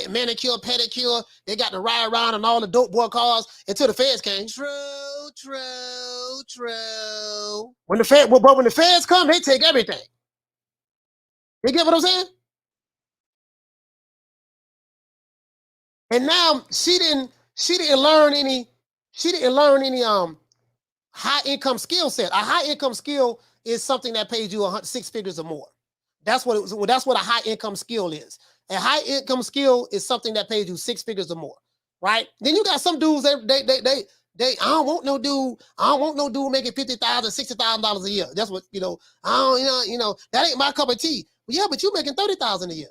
Manicure, pedicure. They got to ride around in all the dope boy cars until the feds came. True. When the feds come, they take everything. You get what I'm saying? And now she didn't learn any high income skill set. A high income skill is something that pays you 6 figures or more. That's what a high income skill is. A high income skill is something that pays you 6 figures or more, right? Then you got some dudes I don't want no dude making $50,000, $60,000 a year. That's what that ain't my cup of tea. Yeah, but you making $30,000 a year.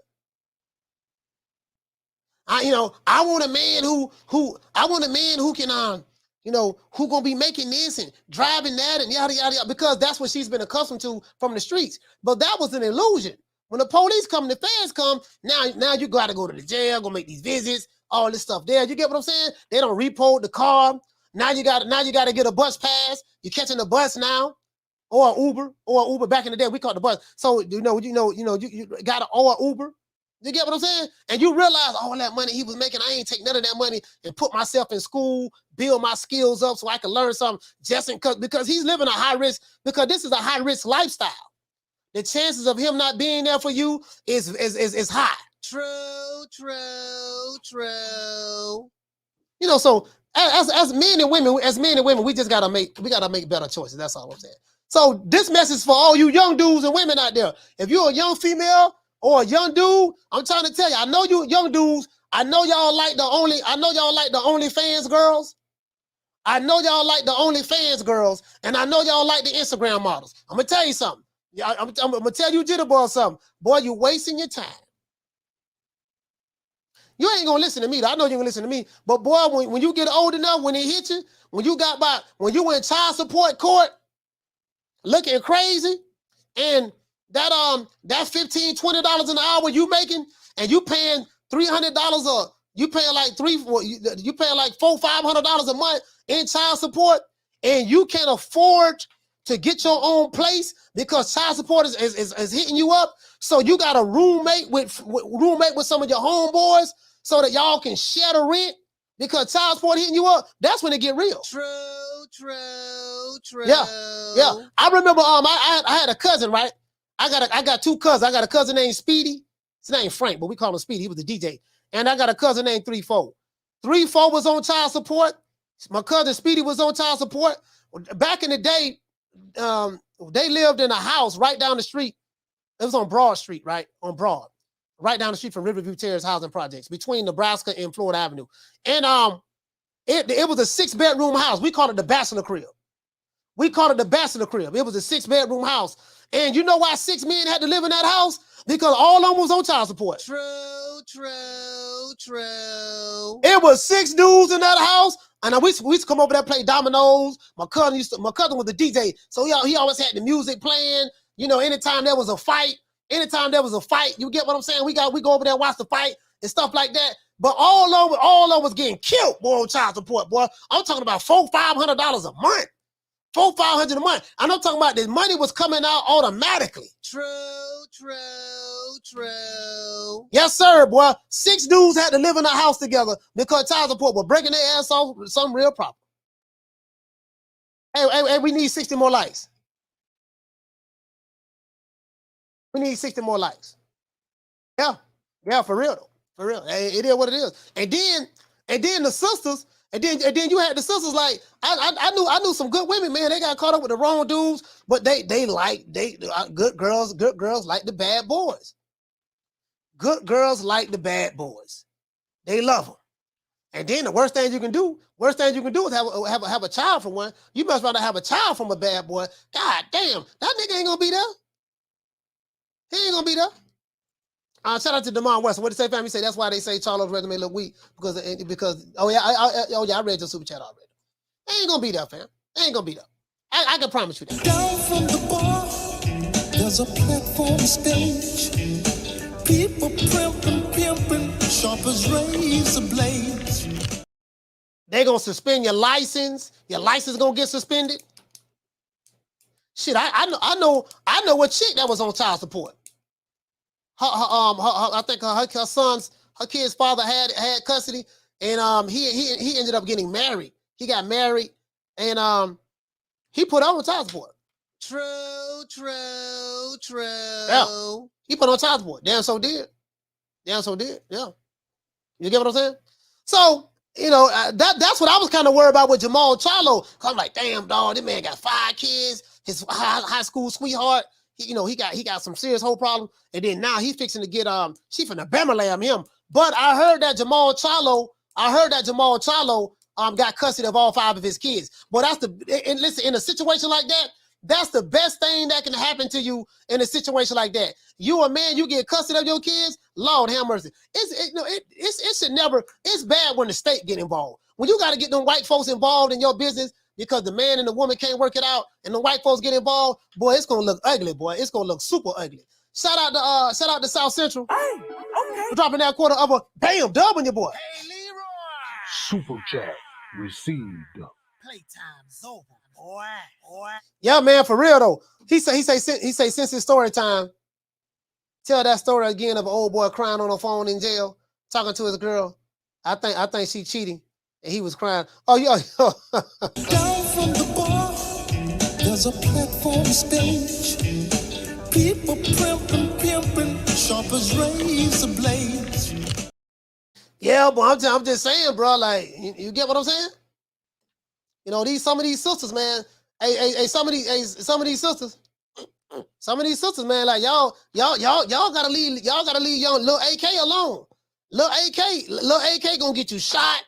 I want a man who can who gonna be making this and driving that and yada yada yada, because that's what she's been accustomed to from the streets. But that was an illusion. When the police come, the feds come, now you gotta go to the jail, go make these visits, all this stuff there. You get what I'm saying? They don't repo the car. Now you gotta get a bus pass. You're catching a bus now, or Uber. Back in the day, we called the bus. So you got or Uber. You get what I'm saying? And you realize all that money he was making, I ain't take none of that money and put myself in school, build my skills up so I can learn something because he's living a high risk, because this is a high risk lifestyle. The chances of him not being there for you is high. True. So as men and women, we just gotta make better choices. That's all I'm saying. So this message for all you young dudes and women out there. If you're a young female or a young dude, I'm trying to tell you, I know you young dudes, I know y'all like the OnlyFans girls. I know y'all like the OnlyFans girls, and I know y'all like the Instagram models. I'm gonna tell you something. I'm gonna tell you jitterbug something. Boy, you wasting your time. You ain't gonna listen to me. I know you're gonna listen to me, but boy, when you get old enough, when they hit you, when you in child support court, looking crazy, and that $15, $20 an hour you making, and you paying $300 you paying like $400-$500 a month in child support, and you can't afford to get your own place because child support is hitting you up. So you got a roommate with some of your homeboys so that y'all can share the rent because child support hitting you up. That's when it get real. True. Yeah. I remember I had a cousin, right? I got two cousins. I got a cousin named Speedy. His name Frank, but we call him Speedy. He was the DJ. And I got a cousin named 3-4. 3-4 was on child support. My cousin Speedy was on child support. Back in the day, they lived in a house right down the street. It was on Broad Street, right? On Broad. Right down the street from Riverview Terrace Housing Projects, between Nebraska and Florida Avenue. And it was a 6-bedroom house. We called it the Bachelor Crib. It was a 6-bedroom house. And you know why 6 men had to live in that house? Because all of them was on child support. True. It was 6 dudes in that house. And we used to come over there and play dominoes. My cousin was the DJ. So he always had the music playing. Anytime there was a fight, you get what I'm saying? We go over there and watch the fight and stuff like that. But all of us getting killed, boy, on child support, boy. I'm talking about $400-$500 a month. $400-$500 a month. I'm not talking about this money was coming out automatically. True. Yes, sir, boy. 6 dudes had to live in a house together because child support was breaking their ass off with some real problem. Hey, we need 60 more likes. We need 60 more likes. Yeah, for real though. For real. It is what it is. And then the sisters, and then you had the sisters like I knew some good women, man. They got caught up with the wrong dudes, but good girls like the bad boys. Good girls like the bad boys. They love them. And then the worst thing you can do is have a child from one. You must rather have a child from a bad boy. God damn, that nigga ain't gonna be there. He ain't gonna be there. Shout out to Demond West. What did he say, family? Say that's why they say Charlo's resume look weak because I read your super chat already. They ain't gonna be there, fam. They ain't gonna be there. I can promise you that. Down from the bar, there's a platform stage. People pimping, sharp as razor blades. They gonna suspend your license. Your license gonna get suspended. Shit, I know what chick that was on child support. I think her kid's father had custody, and he ended up getting married. He got married, and he put her on child support. True. Yeah. He put on child support. Damn so did. Yeah. You get what I'm saying? So, that's what I was kind of worried about with Jamal Charlo. I'm like, damn, dog, this man got 5 kids. His high school sweetheart, he got some serious whole problem. And then now he's fixing to get she finna Berelnga him. But I heard that Jamal Charlo got custody of all 5 of his kids. But listen, in a situation like that, that's the best thing that can happen to you in a situation like that. You a man, you get custody of your kids, Lord have mercy. It should never, it's bad when the state get involved. When you got to get them white folks involved in your business because the man and the woman can't work it out and the white folks get involved, boy, it's going to look ugly, boy. It's going to look super ugly. Shout out to South Central. Hey, okay. We're dropping that quarter of a bam dub on your boy. Hey, Leroy. Super chat received. Playtime's over, boy. Yeah, man, for real though. He say since it's story time, tell that story again of an old boy crying on the phone in jail, talking to his girl. I think she cheating, and he was crying. Oh yeah. Down from the bar, there's a platform stage. People pimping, sharp as razor blades. Yeah, but I'm just saying, bro. Like, you get what I'm saying? Some of these sisters, man. Some of these sisters, man. Like y'all gotta leave young little AK alone. Little AK gonna get you shot.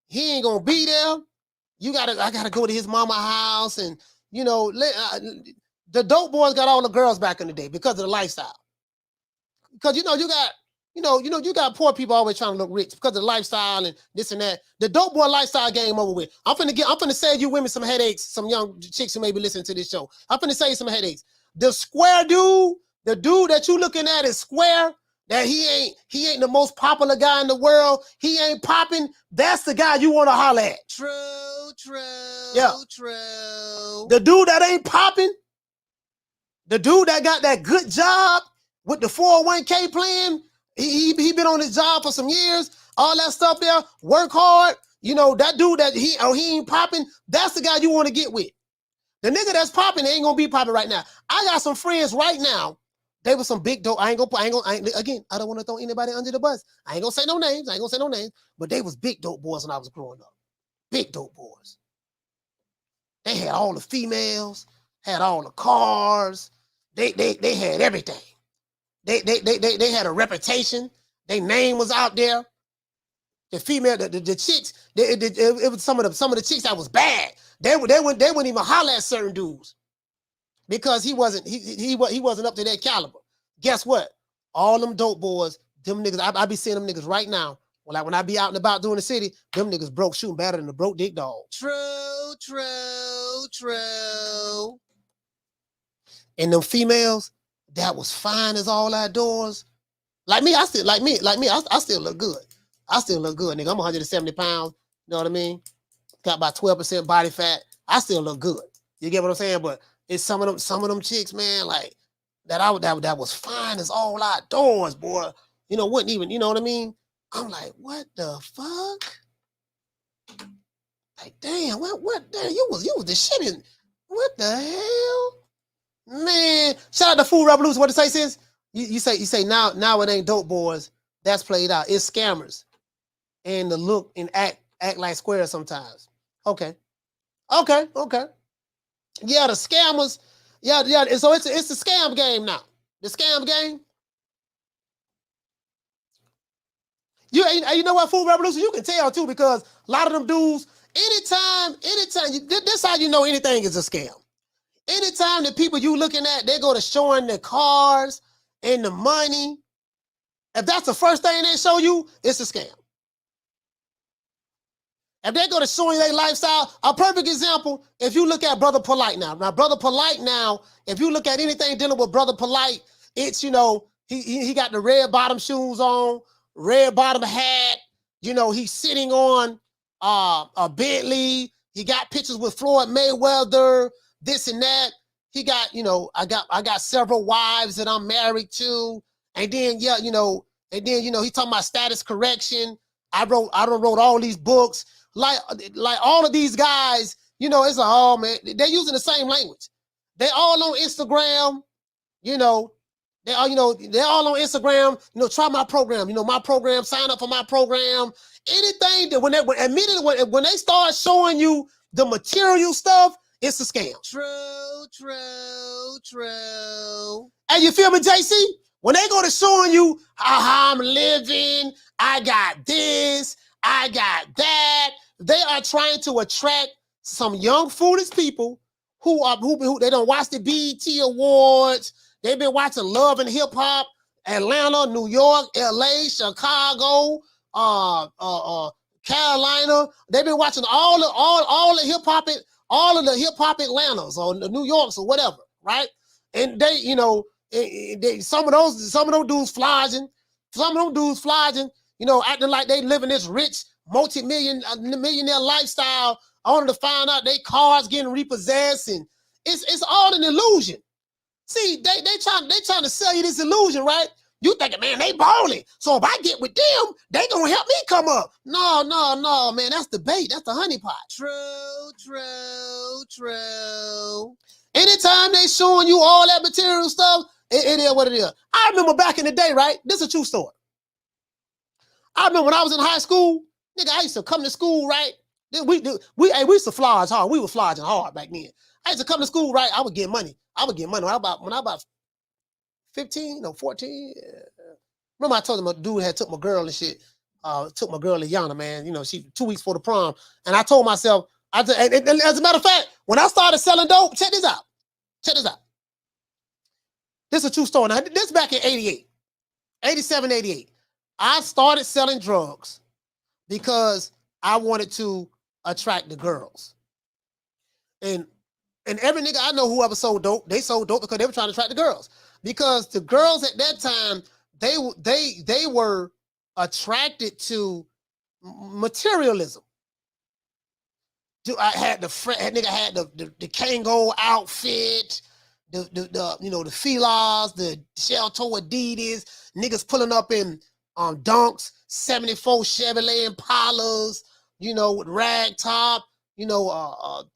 He ain't gonna be there. I gotta go to his mama house, and the dope boys got all the girls back in the day because of the lifestyle. Because you got poor people always trying to look rich because of the lifestyle and this and that. The dope boy lifestyle game over with. I'm finna save you women some headaches, some young chicks who may be listening to this show. I'm finna save you some headaches. The square dude, the dude that you looking at is square, that he ain't the most popular guy in the world. He ain't popping. That's the guy you want to holler at. True. Yeah. True. The dude that ain't popping, the dude that got that good job with the 401k plan, he been on his job for some years, all that stuff there, work hard. That dude that he ain't popping, that's the guy you want to get with. The nigga that's popping ain't gonna be popping right now. I got some friends right now. They were some big dope. Again, I don't want to throw anybody under the bus. I ain't gonna say no names. But they was big dope boys when I was growing up. Big dope boys. They had all the females, had all the cars. They had everything. They had a reputation. Their name was out there. The female, the chicks, it was some of the chicks that was bad. They wouldn't even holler at certain dudes because he wasn't up to that caliber. Guess what? All them dope boys, them niggas, I be seeing them niggas right now. Like when I be out and about doing the city, them niggas broke shooting better than the broke dick dog. True. And them females that was fine as all outdoors. Like me, I still look good. I still look good, nigga. I'm 170 pounds. You know what I mean? Got about 12% body fat. I still look good. You get what I'm saying? But it's some of them chicks, man, like that was fine as all outdoors, boy. Wouldn't even, you know what I mean? I'm like, what the fuck? Like, damn, what damn, you was the shit in. What the hell? Man, shout out to Food Revolution. What it say, sis? You say now it ain't dope boys. That's played out. It's scammers. And the look and act like squares sometimes. Okay. Yeah, the scammers. Yeah. So it's a scam game now. The scam game. You know what, Food Revolution, you can tell too, because a lot of them dudes, anytime, this how you know anything is a scam. Anytime the people you looking at, they go to showing the cars and the money. If that's the first thing they show you, it's a scam. If they go to showing you their lifestyle, a perfect example, if you look at Brother Polite now. Now, Brother Polite now, if you look at anything dealing with Brother Polite, it's, you know, he got the red bottom shoes on, red bottom hat, you know, he's sitting on a Bentley, he got pictures with Floyd Mayweather, this and that. He got, you know, I got several wives that I'm married to. And then, yeah, you know, he talking about status correction. I wrote all these books. Like all of these guys, you know, it's like, oh man, they're using the same language. They all on Instagram, you know, they're all on Instagram, you know, try my program, you know, my program, sign up for my program. Anything that when they start showing you the material stuff, it's a scam. True. And you feel me, JC? When they go to showing you how I'm living, I got this, I got that, they are trying to attract some young foolish people who they don't watch the BET Awards. They've been watching Love and Hip Hop, Atlanta, New York, LA, Chicago, Carolina. They've been watching all the hip hop, all of the hip hop Atlantas or the New Yorks or whatever, right? And they, you know, some of those dudes flogging, you know, acting like they living this rich millionaire lifestyle, only to find out they cars getting repossessed, and it's all an illusion. See, they trying to sell you this illusion, right? You thinking, man, they balling. So if I get with them, they gonna help me come up. No, man, that's the bait. That's the honeypot. True. Anytime they showing you all that material stuff, it is what it is. I remember back in the day, right? This is a true story. I remember when I was in high school, nigga, I used to come to school, right? We used to flog hard. We were flogging hard back then. I used to come to school, right? I would get money. When I about 15 or 14. Remember I told him a dude had took my girl and shit. Took my girl to Yana, man. You know, she 2 weeks before the prom. And I told myself, as a matter of fact, when I started selling dope, check this out. This is a true story. Now, this back in 87, 88. I started selling drugs because I wanted to attract the girls. And every nigga I know who ever sold dope, they sold dope because they were trying to attract the girls. Because the girls at that time, they were attracted to materialism. I had the Kango outfit, the Filas, the shell toe Adidas, niggas pulling up in Dunks, 74 Chevrolet Impalas, you know, with rag top, you know,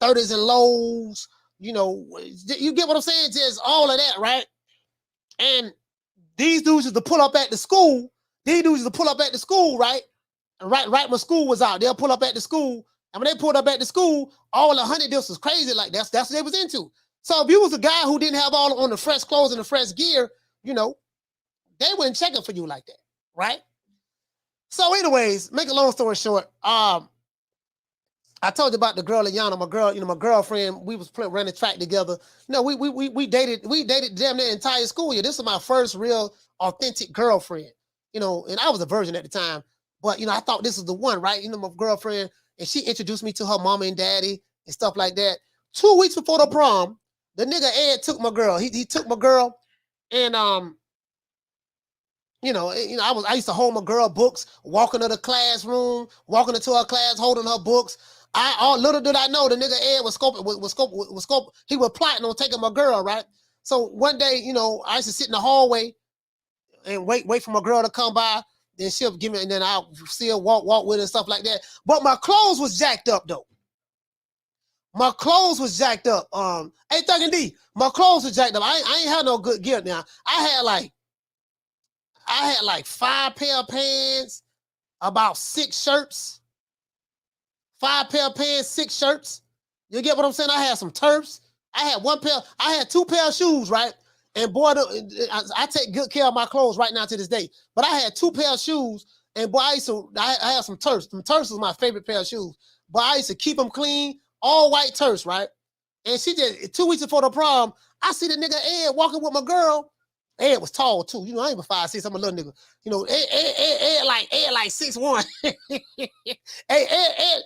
30s and lows, you know, you get what I'm saying? Just all of that, right? And these dudes used to pull up at the school. Right? And right when school was out, they'll pull up at the school. And when they pulled up at the school, all the honey dips was crazy. Like that's what they was into. So if you was a guy who didn't have all on the fresh clothes and the fresh gear, you know, they wasn't checking for you like that, right? So anyways, make a long story short, I told you about the girl Ayana, my girlfriend. We was running track together. You know, we dated damn near entire school year. This is my first real authentic girlfriend. You know, and I was a virgin at the time, but you know, I thought this was the one, right? You know, my girlfriend, and she introduced me to her mama and daddy and stuff like that. 2 weeks before the prom, the nigga Ed took my girl. He took my girl, and I used to hold my girl books, walking to the classroom, walking into her class, holding her books. Little did I know the nigga Ed was scoping. He was plotting on taking my girl, right? So one day, you know, I used to sit in the hallway and wait for my girl to come by. Then she'll give me, and then I'll see her walk with her and stuff like that. But my clothes was jacked up though. My clothes was jacked up. Hey Thuggy D, my clothes was jacked up. I ain't had no good gear now. I had like 5 pair of pants, about 6 shirts. 5 pair of pants, 6 shirts. You get what I'm saying? I had some turfs. I had 2 pair of shoes, right? And boy, I take good care of my clothes right now to this day. But I had 2 pair of shoes, And boy, I had some Turfs. Some Turfs was my favorite pair of shoes. But I used to keep them clean, all white Turfs, right? And she just 2 weeks before the prom, I see the nigga Ed walking with my girl. Ed was tall too. You know, I ain't even 5'6", I'm a little nigga. You know, Ed like 6'1". Ed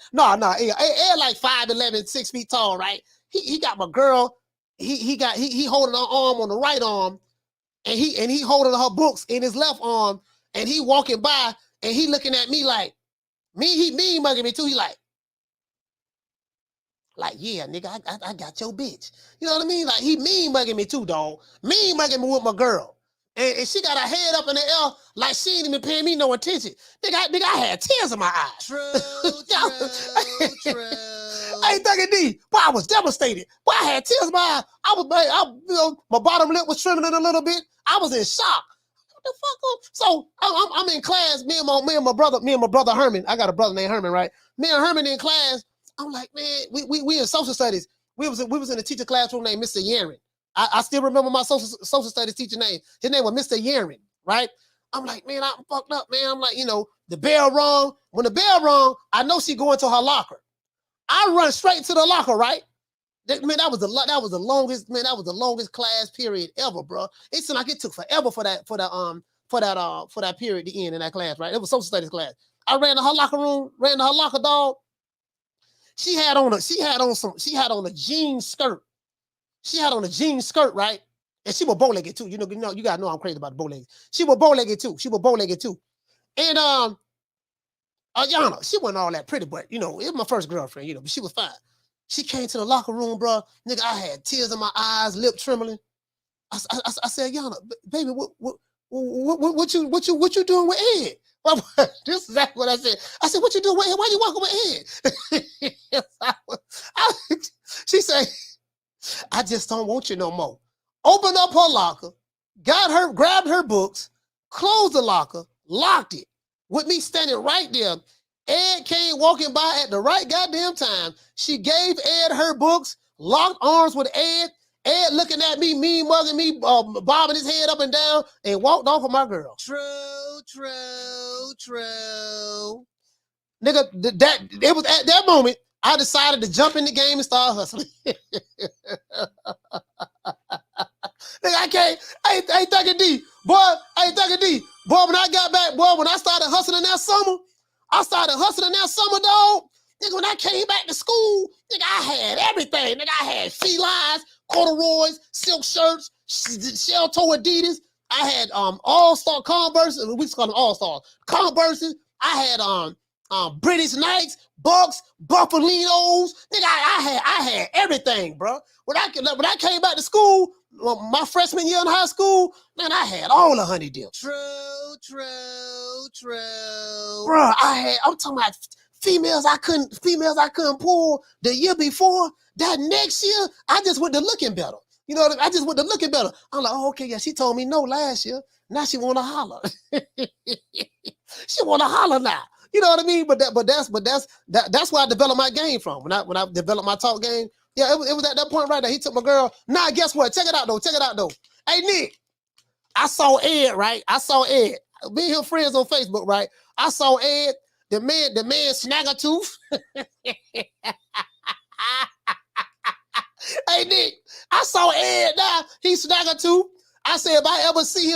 like 5'11", 6 feet tall, right? He got my girl. He holding her arm on the right arm, and he holding her books in his left arm, and he walking by, and he looking at me like, he mugging me too. He like, yeah, nigga, I got your bitch. You know what I mean? Like, he mean mugging me too, dog. Mean mugging me with my girl. And she got her head up in the air like she ain't even paying me no attention. Nigga, I had tears in my eyes. True. Hey, Dougie D, boy, I was devastated. Boy, I had tears in my eyes. My bottom lip was trembling a little bit. I was in shock. What the fuck up? So I'm in class. Me and my brother Herman. I got a brother named Herman, right? Me and Herman in class. I'm like, man, we in social studies. We was in a teacher classroom named Mr. Yarin. I still remember my social studies teacher name. His name was Mr. Yarin, right? I'm like, man, I'm fucked up, man. I'm like, the bell rung. When the bell rung, I know she going to her locker. I run straight to the locker, right? That was the longest class period ever, bro. It seemed like it took forever for that period to end in that class, right? It was social studies class. I ran to her locker room, ran to her locker, dog. She had on a jean skirt. She had on a jean skirt, right? And she was bow-legged too. You gotta know I'm crazy about the bow-legged. She was bow-legged too. And Yana, she wasn't all that pretty, but it was my first girlfriend, but she was fine. She came to the locker room, bro. Nigga, I had tears in my eyes, lip trembling. I said, Yana, baby, what you doing with Ed? This is exactly what I said. I said, what you doing with Ed? Why you walking with Ed? She said, I just don't want you no more. Opened up her locker, grabbed her books, closed the locker, locked it. With me standing right there, Ed came walking by at the right goddamn time. She gave Ed her books, locked arms with Ed. Ed looking at me, mean mugging me, bobbing his head up and down, and walked off with my girl. True. Nigga, it was at that moment I decided to jump in the game and start hustling. Nigga, I can't. Hey, Dougie D. Boy, when I got back, when I started hustling that summer, dog. Nigga, when I came back to school, nigga, I had everything. Nigga, I had felines, corduroys, silk shirts, shell-toe Adidas. I had all-star Converse. We just call them all-stars. Converses. I had British Knights, Bucks, Buffalinos. Nigga, I had everything, bro. When I came back to school, my freshman year in high school, man, I had all the honey dip. True. Bro, I'm talking about females I couldn't pull the year before. That next year, I just went to looking better. You know what I mean? I just went to looking better. I'm like, oh, okay, yeah, she told me no last year. Now she wanna holler. She wanna holler now. You know what I mean? But that's where I developed my game from. When I developed my talk game, yeah, it was at that point right there. He took my girl. Nah, guess what? Check it out though. Hey Nick, I saw Ed, right? Me and him friends on Facebook, right? I saw Ed, the man Snaggertooth. Hey Nick, I saw Ed now. He's Snaggertooth. I said if I ever see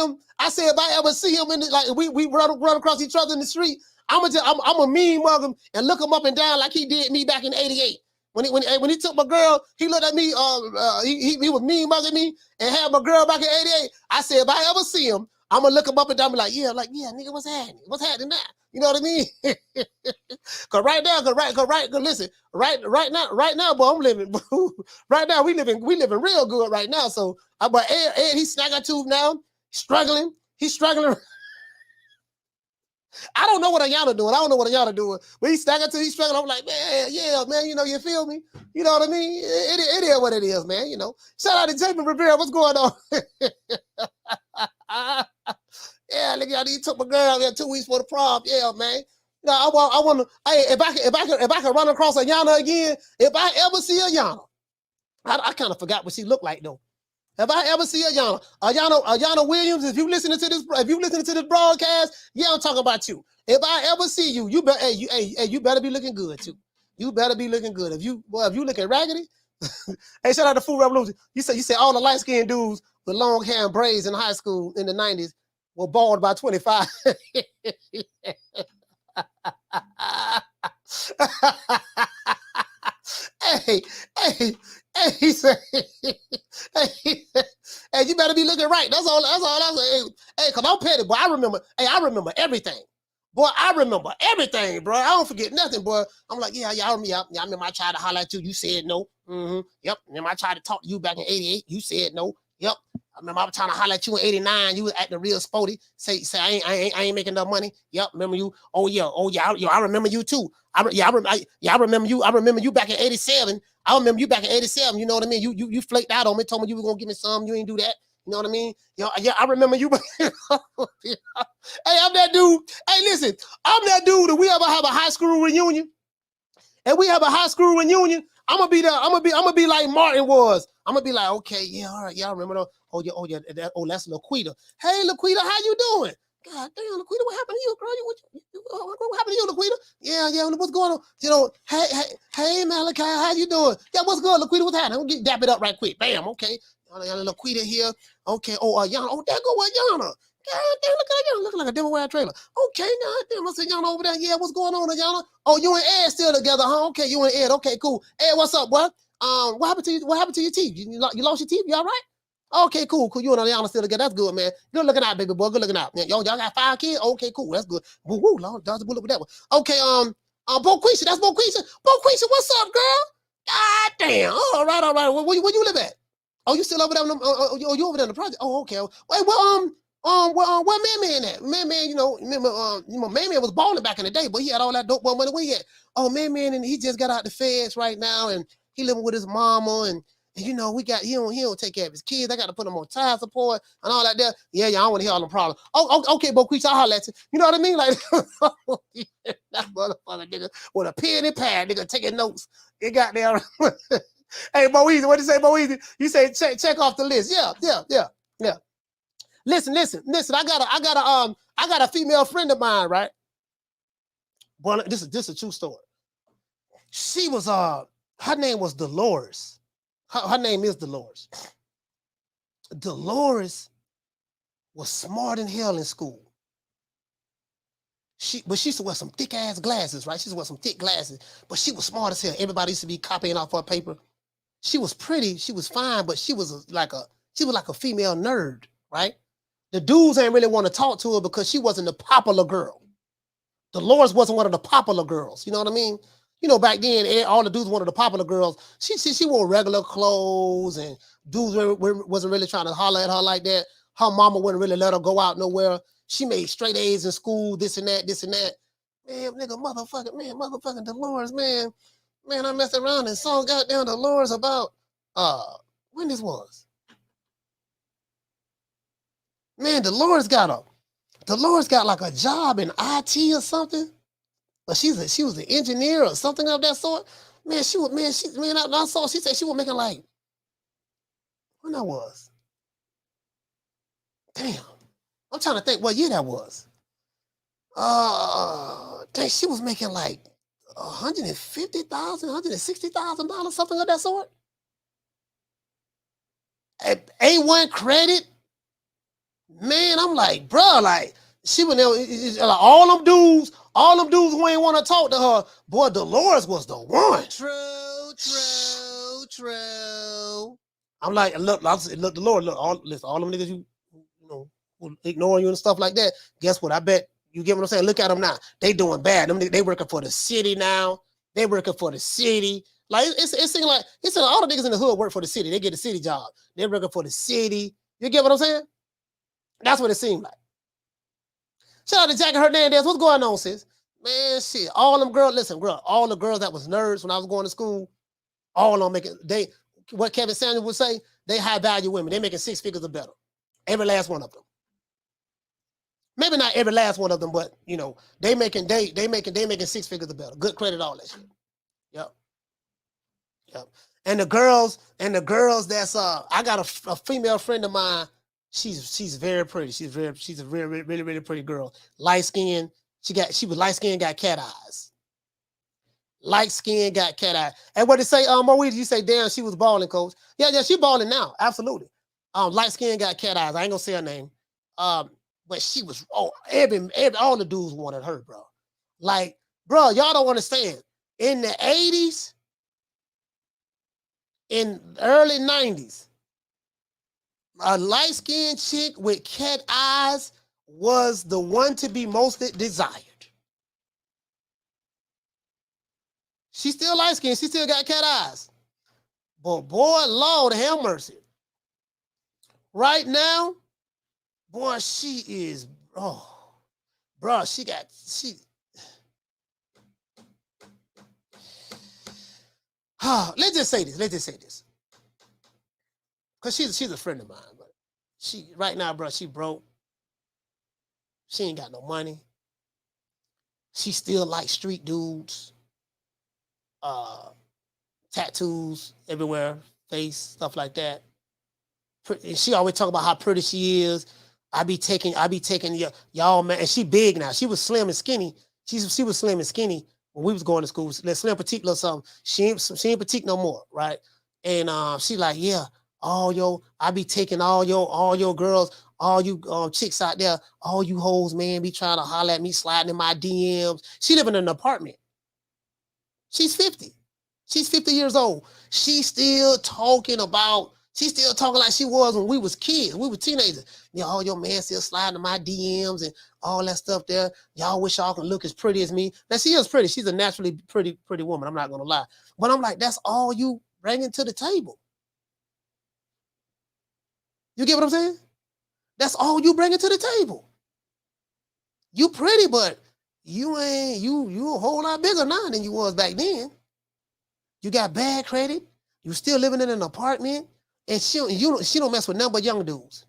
him in the, like we run across each other in the street, I'm a mean mug him and look him up and down like he did me back in '88. When he took my girl, he looked at me. He was mean mugging me and had my girl back in '88. I said if I ever see him, I'm gonna look him up and down and be like, yeah, nigga, what's happening? What's happening now? You know what I mean? Cause right now, boy, I'm living. Right now, we living real good right now. So, but Ed, he's Snaggertooth now, struggling. He's struggling. I don't know what Ayana doing. But he's Snaggertooth, he's struggling. I'm like, man, yeah, man, you feel me? You know what I mean? It is what it is, man. Shout out to Jaime Rivera. What's going on? Yeah, look, he took my girl there 2 weeks for the prom. Yeah, man. No, I want to. Hey, if I could run across Ayana again, if I ever see Ayana, I kind of forgot what she looked like though. If I ever see Ayana Williams, if you listening to this broadcast, yeah, I'm talking about you. If I ever see you, you better be looking good too. You better be looking good. If you looking raggedy, hey, shout out to Food Revolution. You said all the light skinned dudes with long hair and braids in high school in the 90s were bald by 25. Hey, he said, hey, you better be looking right. That's all I say. Hey, cause I'm petty, boy. I remember everything. Boy, I remember everything, bro. I don't forget nothing, boy. I'm like, yeah, I remember I tried to holler at you. You said no. Yep. Remember I tried to talk to you back in 88. You said no. Yep. I remember I was trying to holler at you in 89. You was acting real sporty. Say I ain't making enough money. Yep. Remember you? Oh yeah. I remember you too. I remember you. I remember you back in 87. I remember you back in 87. You know what I mean? You flaked out on me, told me you were gonna give me some. You ain't do that. You know what I mean? Yeah, I remember you. Hey, I'm that dude. Hey, listen, I'm that dude that we ever have a high school reunion. And we have a high school reunion. I'm gonna be like Martin was. I'm gonna be like, okay, yeah, all right, yeah, I remember. That's Laquita. Hey, Laquita, how you doing? God damn, Laquita, what happened to you, girl? What happened to you, Laquita? Yeah, what's going on? You know, hey, Malachi, how you doing? Yeah, what's good, Laquita? What's happening? I'm gonna dap it up right quick. Bam, okay. Laquita here. Okay. Yana. Oh, there go Yana. God damn, look at Yana. Looking like a Demaware trailer. Okay, God damn, I see Yana over there. Yeah, what's going on, Yana? Oh, you and Ed still together, huh? Okay, you and Ed. Okay, cool. Ed, what's up, boy? What happened to your teeth? You lost your teeth? You all right? Okay, cool. You and Yana still together. That's good, man. Good looking out, baby boy. Good looking out. Y'all got 5 kids? Okay, cool. That's good. Woo, Lord, dodge the bullet with that one. Okay, Boquisha, that's Boquisha. Boquisha, what's up, girl? God damn. All right. Where you live at? Oh, you still over there? You over there in the project? Oh, okay. Wait, where Man at? Man, you know, Man was balling back in the day, but he had all that dope boy money. Where he at? Oh, Man, and he just got out the feds right now, and he living with his mama, and you know, he don't take care of his kids. I got to put him on child support and all that there. Yeah, I don't want to hear all the problems. Oh, okay, Boquisha, I'll holler at you. You know what I mean? Like, that motherfucker nigga with a pen and pad, nigga taking notes. It got there. Hey, Boeasy, what you say, Boeasy? You say check off the list. Yeah. Listen. I got a female friend of mine, right? Well, this is a true story. She was her name was Dolores. Her name is Dolores. Dolores was smart in hell in school. She used to wear some thick ass glasses, right? She used to wear some thick glasses, but she was smart as hell. Everybody used to be copying off her paper. She was pretty, she was fine, but she was like a female nerd, right? The dudes ain't really want to talk to her because she wasn't the popular girl. Dolores wasn't one of the popular girls. You know what I mean? You know, back then, all the dudes wanted the popular girls. She wore regular clothes, and dudes wasn't really trying to holler at her like that. Her mama wouldn't really let her go out nowhere. She made straight A's in school, this and that. Man, motherfucking Dolores, man. Man, I messed around and saw goddamn Dolores about, when this was. Man, Dolores got like a job in IT or something. But she was an engineer or something of that sort. Man, I saw, she said she was making like, when that was? Damn. I'm trying to think what year that was. Dang, she was making like $150,000, $160,000, something of that sort. A1 credit. Man, I'm like, bro, like, she would never, like, all them dudes who ain't want to talk to her, boy, Dolores was the one. True. I'm like, look, Dolores, all them niggas you know, who ignoring you and stuff like that, guess what? I bet, you get what I'm saying? Look at them now. They doing bad. They working for the city now. They working for the city. Like, it's all the niggas in the hood work for the city. They get a city job. They're working for the city. You get what I'm saying? That's what it seemed like. Shout out to Jackie Hernandez. What's going on, sis? Man, shit. All them girls, listen, girl, all the girls that was nerds when I was going to school, all of them making, what Kevin Samuels would say, they high value women. They making 6 figures or better. Every last one of them. Maybe not every last one of them, but you know, they making 6 figures or better. Good credit, all that shit. Yep. And the girls that's I got a female friend of mine. She's very pretty. She's a really, really, really pretty girl. Light skin. She was light skin, got cat eyes. Light skin, got cat eyes. And what did say, Moe, you say, damn, she was balling, coach. Yeah, she balling now. Absolutely. Light skin, got cat eyes. I ain't gonna say her name. But she was, all the dudes wanted her, bro. Like, bro, y'all don't understand. In the 80s, in early 90s, a light-skinned chick with cat eyes was the one to be most desired. She still light-skinned. She still got cat eyes. But boy, Lord have mercy. Right now, boy, she is, bro, let's just say this. Because she's a friend of mine, but right now, bro, she broke. She ain't got no money. She still like street dudes. Tattoos everywhere, face, stuff like that. And she always talk about how pretty she is. I be taking y'all, man. And she big now. She was slim and skinny. She was slim and skinny when we was going to school. Slim petite or something. She ain't petite no more, right? And she like, yeah, I be taking all your girls, all you chicks out there, all you hoes, man, be trying to holler at me, sliding in my DMs. She living in an apartment. She's 50. She's 50 years old. She's still talking like she was when we was kids. We were teenagers. All your man still sliding in my DMs and all that stuff there. Y'all wish y'all can look as pretty as me. Now, she is pretty. She's a naturally pretty woman. I'm not going to lie. But I'm like, that's all you bringing to the table. You get what I'm saying? That's all you bringing to the table. You pretty, but you a whole lot bigger now than you was back then. You got bad credit. You still living in an apartment, and she don't mess with nothing but young dudes.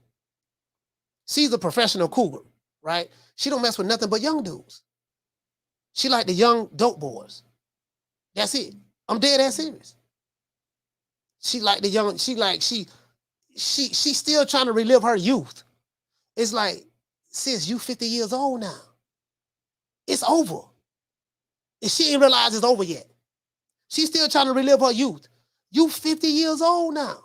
She's a professional cougar, right? She don't mess with nothing but young dudes. She like the young dope boys. That's it. I'm dead ass serious. She like the young. She's still trying to relive her youth. It's like, sis, you 50 years old now. It's over. And she ain't realized it's over yet. She's still trying to relive her youth. You 50 years old now.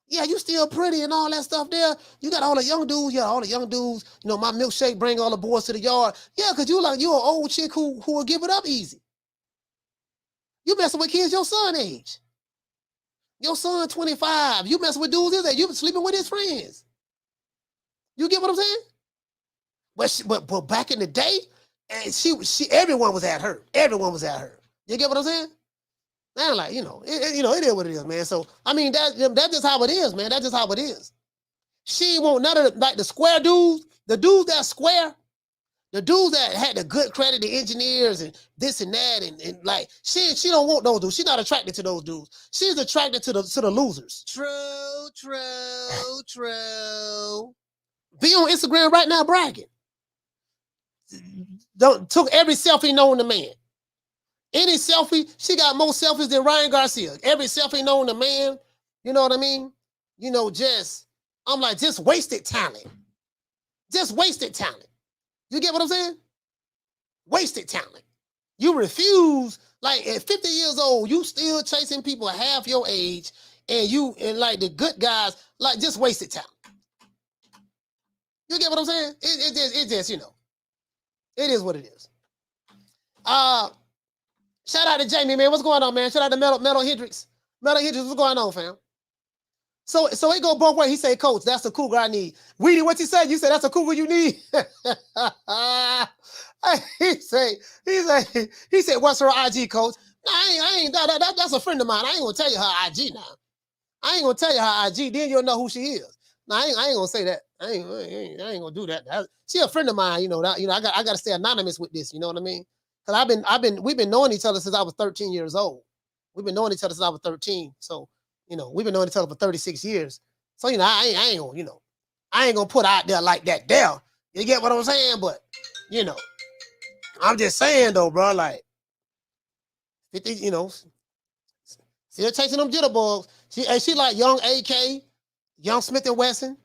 Yeah, you still pretty and all that stuff there. You got all the young dudes. Yeah, all the young dudes. You know, my milkshake bring all the boys to the yard. Yeah, because you an old chick who will give it up easy. You messing with kids your son age. Your son 25. You messing with dudes his age. You sleeping with his friends. You get what I'm saying? But back in the day, and everyone was at her. Everyone was at her. You get what I'm saying? Man, like, it is what it is, man. So, I mean, that's just how it is, man. That's just how it is. She won't none of the square dudes, the dudes that square, the dudes that had the good credit, the engineers and this and that, and like, she don't want those dudes. She's not attracted to those dudes. She's attracted to the losers. True. Be on Instagram right now bragging. Took every selfie known to man. Any selfie, she got more selfies than Ryan Garcia. Every selfie known to man, you know what I mean? I'm like, just wasted talent. Just wasted talent. You get what I'm saying? Wasted talent. You refuse, like at 50 years old, you still chasing people half your age, and like the good guys, like just wasted talent. You get what I'm saying? It just, it is what it is. Shout out to Jamie, man. What's going on, man? Shout out to Metal Hendrix. Metal Hendrix, what's going on, fam? So it go both ways. He said, Coach, that's the cougar I need. Weedy, what you said? You said that's a cougar you need. He said, what's her IG, Coach? No, I ain't. That's a friend of mine. I ain't gonna tell you her IG now. I ain't gonna tell you her IG. Then you'll know who she is. No, I ain't gonna say that. I ain't gonna do that. She a friend of mine. I gotta stay anonymous with this. You know what I mean? Because we've been knowing each other since I was 13 years old. We've been knowing each other since I was 13. So, we've been knowing each other for 36 years. So, I ain't gonna put out there like that there. You get what I'm saying? But, I'm just saying though, bro, like 50, See her chasing them jitterbugs. She like young AK, young Smith and Wesson,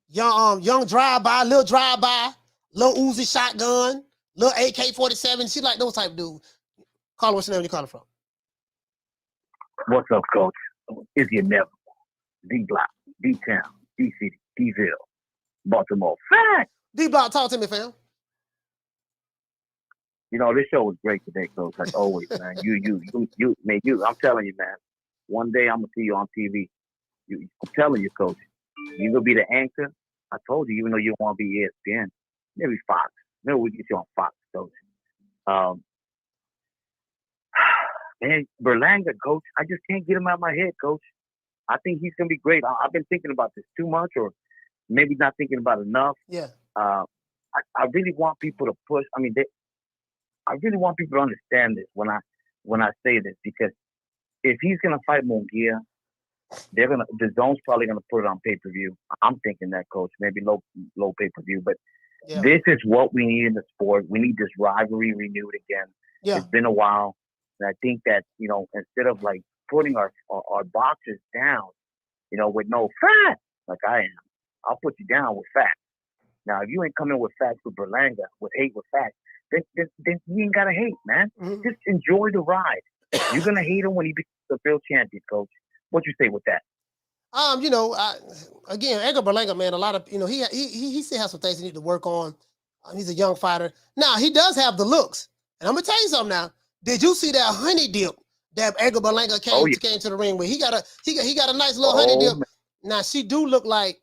young drive-by, little drive-by, little Uzi shotgun, little AK-47. She like those type of dudes. Carla, what's your name? Where you calling from? What's up, Coach? Is your never D-Block, D-Town, D-City, D-Ville, Baltimore. Fact! D-Block, talk to me, fam. You know, this show was great today, Coach, like always, man. Man, I'm telling you, man, one day I'm going to see you on TV. I'm telling you, Coach, you're going to be the anchor. I told you, even though you don't want to be ESPN, maybe Fox. Maybe we get you on Fox, Coach. Man, Berlanga, Coach, I just can't get him out of my head, Coach. I think he's going to be great. I've been thinking about this too much, or maybe not thinking about enough. Yeah. I really want people to push. I mean, I really want people to understand this when I say this, because if he's gonna fight Munguia, the zone's probably gonna put it on pay-per-view. I'm thinking that, Coach, maybe low pay-per-view, but this is what we need in the sport. We need this rivalry renewed again. Yeah. It's been a while, and I think that, you know, instead of like putting our boxers down, you know, with no facts like I am, I'll put you down with facts. Now, if you ain't coming with facts with Berlanga, with hate with facts, then you ain't gotta hate, man. Mm-hmm. Just enjoy the ride. You're gonna hate him when he becomes the real champion, Coach. What you say with that? You know, again, Edgar Berlanga, man, a lot of, you know, he still has some things he need to work on. He's a young fighter. Now, he does have the looks. And I'm gonna tell you something now. Did you see that honey dip that Edgar Berlanga came to the ring with? He got a nice little honey dip. Man. Now, she do look like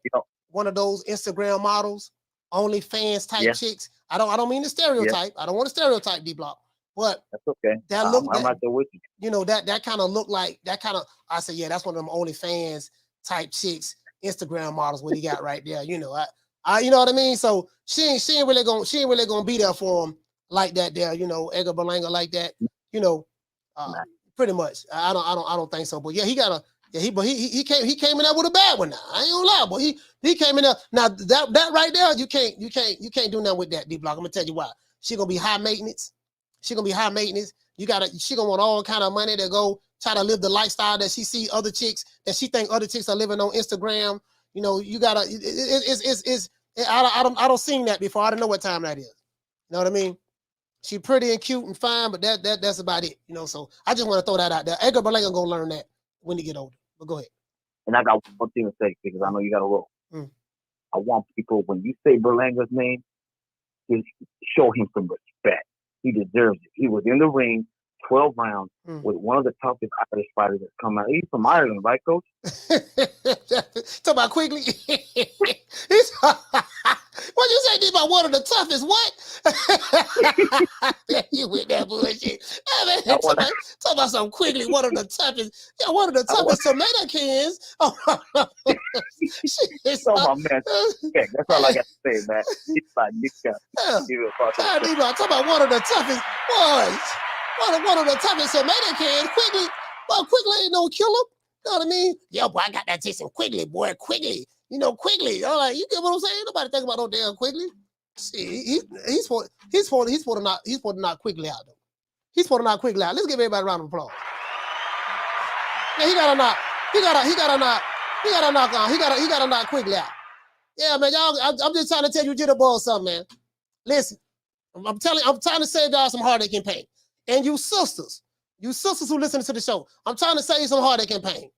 one of those Instagram models, OnlyFans type chicks. I don't mean the stereotype. I don't want to stereotype D-Block, but that's okay. That look, I'm right there with you. You know, that kind of look like that kind of. I said, yeah, that's one of them OnlyFans type chicks, Instagram models. What he got right there, you know, I you know what I mean. So she ain't really gonna be there for him like that. There, you know, Edgar Berlanga like that. You know, pretty much. I don't think so. But yeah, he came in there with a bad one. Now I ain't gonna lie, but he came in there. Now that right there, you can't do nothing with that, D-Block. I'm gonna tell you why. She gonna be high maintenance. She gonna want all kind of money to go try to live the lifestyle that she see other chicks, that she think other chicks are living on Instagram. You know, you gotta. I don't seen that before. I don't know what time that is. You know what I mean? She pretty and cute and fine, but that's about it. You know, so I just want to throw that out there. Edgar Berlanga gonna learn that when he get older. But go ahead. And I got one thing to say, because I know you got to roll. I want people, when you say Berlanga's name, to show him some respect. He deserves it. He was in the ring 12 rounds with one of the toughest Irish fighters that's come out. He's from Ireland, right, Coach? Talk about Quigley. What you say, about one of the toughest? What? You with that bullshit? Talk about some Quigley, one of the toughest. Yeah, one of the toughest tomato cans. So my man, that's all I got to say, man. It's like talk about one of the toughest boys. One of the toughest tomato cans. Quigley, well, Quigley ain't no killer. You know what I mean? Yeah, boy, I got that Jason Quigley, boy, Quigley. You know, Quigley. All right, you get what I'm saying? Nobody think about no damn Quigley. See, he's supposed to knock Quigley out though. He's supposed to knock Quigley out. Let's give everybody a round of applause. Yeah, he gotta knock Quigley out. Yeah, man, y'all. I'm just trying to tell you, jitterbug something, man. Listen, I'm trying to save y'all some heartache and pain. And you sisters who listen to the show, I'm trying to save you some heartache and pain.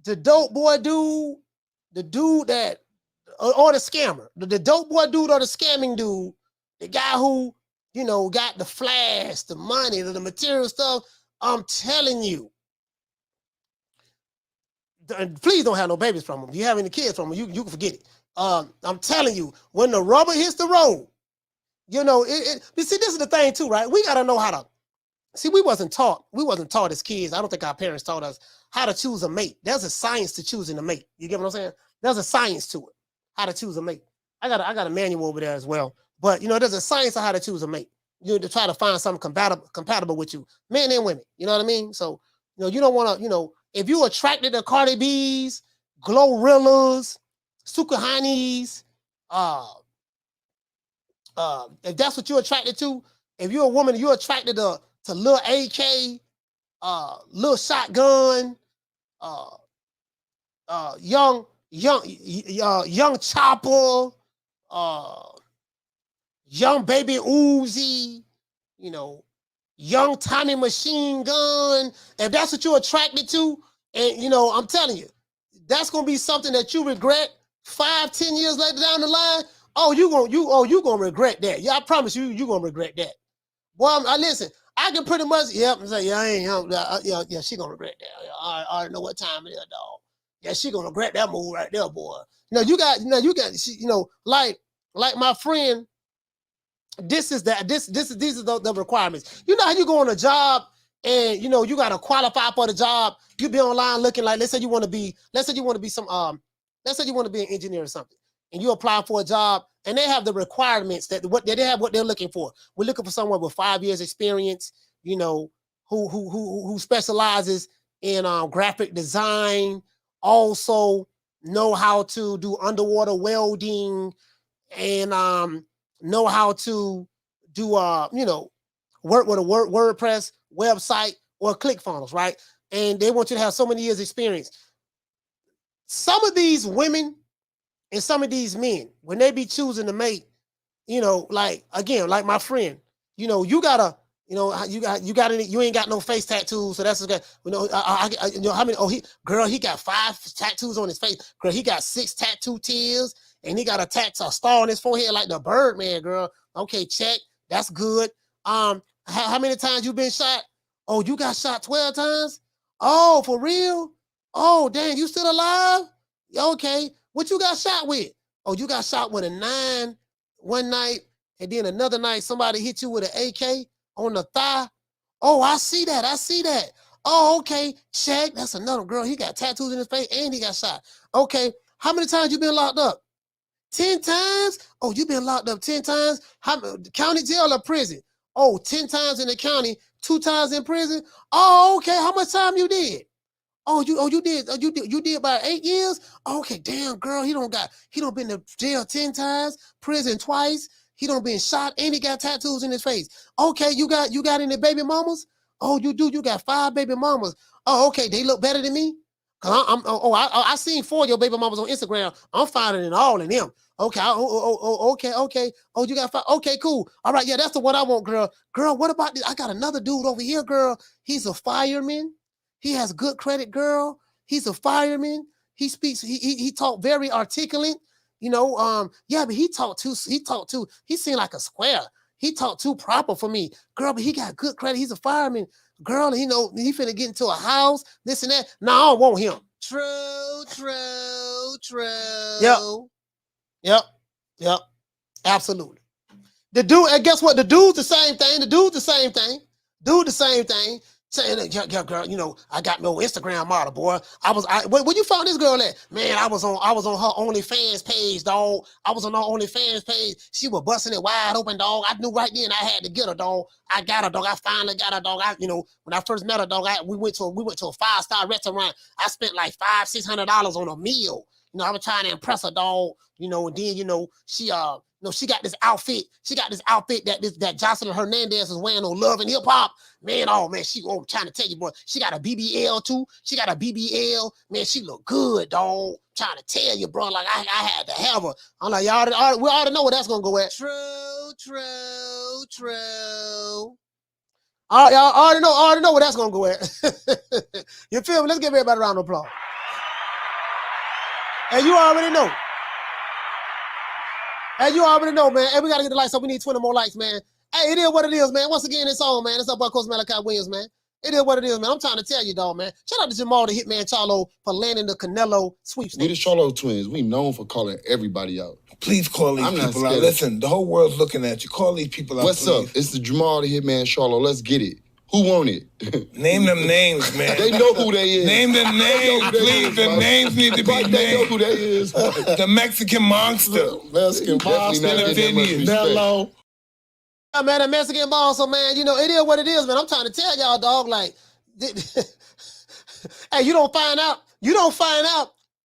The dope boy dude, the dude that, or the scammer, the dope boy dude or the scamming dude, the guy who, you know, got the flash, the money, the material stuff, I'm telling you, please don't have no babies from him. If you have any kids from him, you can forget it. I'm telling you, when the rubber hits the road, you know, you see, this is the thing too, right? We got to know how to, see, we wasn't taught as kids. I don't think our parents taught us how to choose a mate. There's a science to choosing a mate. You get what I'm saying? There's a science to it, how to choose a mate. I got a manual over there as well. But, you know, there's a science of how to choose a mate. You know, to try to find something compatible with you, men and women. You know what I mean? So, you know, you don't want to, you know, if you're attracted to Cardi B's, Glorillas, Sukahanis, if that's what you're attracted to, if you're a woman, you're attracted to Lil AK, Little Shotgun, young Chopper, young Baby Uzi, you know, young Tommy Machine Gun. If that's what you're attracted to, and you know, I'm telling you, that's gonna be something that you regret 5-10 years later down the line. Oh, you gonna regret that. Yeah, I promise you, you gonna regret that. Boy, listen, I can pretty much, say, yeah, I ain't, yeah, she gonna regret that. I already know what time it is, dog. Yeah, she gonna regret that move right there, boy. You got, like my friend. These are the requirements. You know how you go on a job and you gotta qualify for the job. You be online looking like, let's say you want to be an engineer or something, and you apply for a job and they have the requirements that they have what they're looking for. We're looking for someone with 5 years experience, who specializes in graphic design, also know how to do underwater welding, and know how to do work with a WordPress website or ClickFunnels, right? And they want you to have so many years experience. Some of these women and some of these men, when they be choosing to mate, like my friend, you ain't got no face tattoos, so that's okay. How many? He got 5 tattoos on his face. Girl, he got 6 tattoo tears, and he got a star on his forehead like the Birdman, girl. Okay, check. That's good. How many times you been shot? Oh, you got shot 12 times? Oh, for real? Oh, dang, you still alive? Okay. What you got shot with? Oh, you got shot with a 9 one night, and then another night somebody hit you with an AK on the thigh. Oh, I see that. Oh, okay. Check. That's another girl. He got tattoos in his face and he got shot. Okay. How many times you been locked up? 10 times? Oh, you been locked up 10 times? County jail or prison? Oh, 10 times in the county, 2 times in prison? Oh, okay. How much time you did? You did about 8 years? Oh, okay, damn, girl, he don't been to jail 10 times, prison twice. He don't been shot and he got tattoos in his face. Okay, you got any baby mamas? Oh, you do. You got 5 baby mamas. Oh, okay, they look better than me. I seen 4 of your baby mamas on Instagram. I'm finding it all in them. Okay. Okay. Oh, you got 5. Okay, cool. All right, yeah, that's the one I want, girl. Girl, what about this? I got another dude over here, girl. He's a fireman. He has good credit, girl. He's a fireman. He speaks. He talk very articulate. But he talked too. He seemed like a square. He talked too proper for me, girl. But he got good credit. He's a fireman, girl. He finna get into a house. This and that. No, I don't want him. True. Yep. Absolutely. The dude. And guess what? The dude's the same thing. Saying, yeah, girl, I got no Instagram model, boy. Where you found this girl at? Man, I was on her OnlyFans page, dog. I was on her OnlyFans page. She was busting it wide open, dog. I knew right then I had to get her, dog. I got her, dog. I finally got her, dog. When I first met her, dog, we went to a 5-star restaurant. I spent like $500-600 on a meal. I was trying to impress her, dog. And then, she she got this outfit. that Jocelyn Hernandez is wearing on Love and Hip Hop. Man, I'm trying to tell you, boy. She got a BBL too. Man, she look good, dog. Trying to tell you, bro. Like I had to have her. I'm like, we already know where that's gonna go at. True. All right, y'all already know where that's gonna go at. You feel me? Let's give everybody a round of applause. And you already know. man. Hey, we gotta get the lights up. We need 20 more likes, man. Hey, it is what it is, man. Once again, it's on, man. It's up by Coach Malachi Williams, man. It is what it is, man. I'm trying to tell you, dog, man. Shout out to Jamal the Hitman Charlo for landing the Canelo sweepstakes. We the Charlo twins. We known for calling everybody out. Please call these people out. Listen, the whole world's looking at you. Call these people out. What's up? It's the Jamal the Hitman Charlo. Let's get it. Who want it? Name them names, man. They know who they is. Name them names, please. The names need to be named. They know who they is. The Mexican monster. Mexican monster. Hello. Yeah, man, the Mexican monster, man. It is what it is, man. I'm trying to tell y'all, dog, like, hey, you don't find out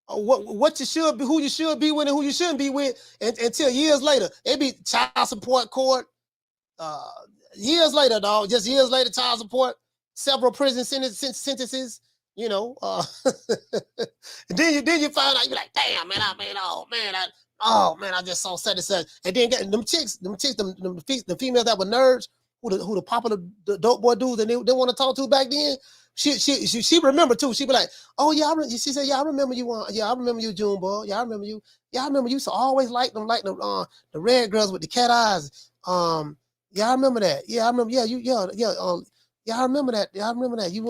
what you should be, who you should be with, and who you shouldn't be with until years later. It be child support court. Years later, dog. Just years later, child support. several prison sentences, you know. Then you find out, you be like, damn, man, I just saw such and such. And then get them chicks, the females that were nerds, who the popular dope boy dudes and they want to talk to back then. She remember too. She be like, oh yeah, she said, yeah, I remember you. Yeah, I remember you, June boy. Yeah, I remember you. Yeah, I remember you. So I always like the red girls with the cat eyes. Yeah, I remember that. Yeah, I remember. Yeah, yeah, I remember that. Yeah, I remember that. You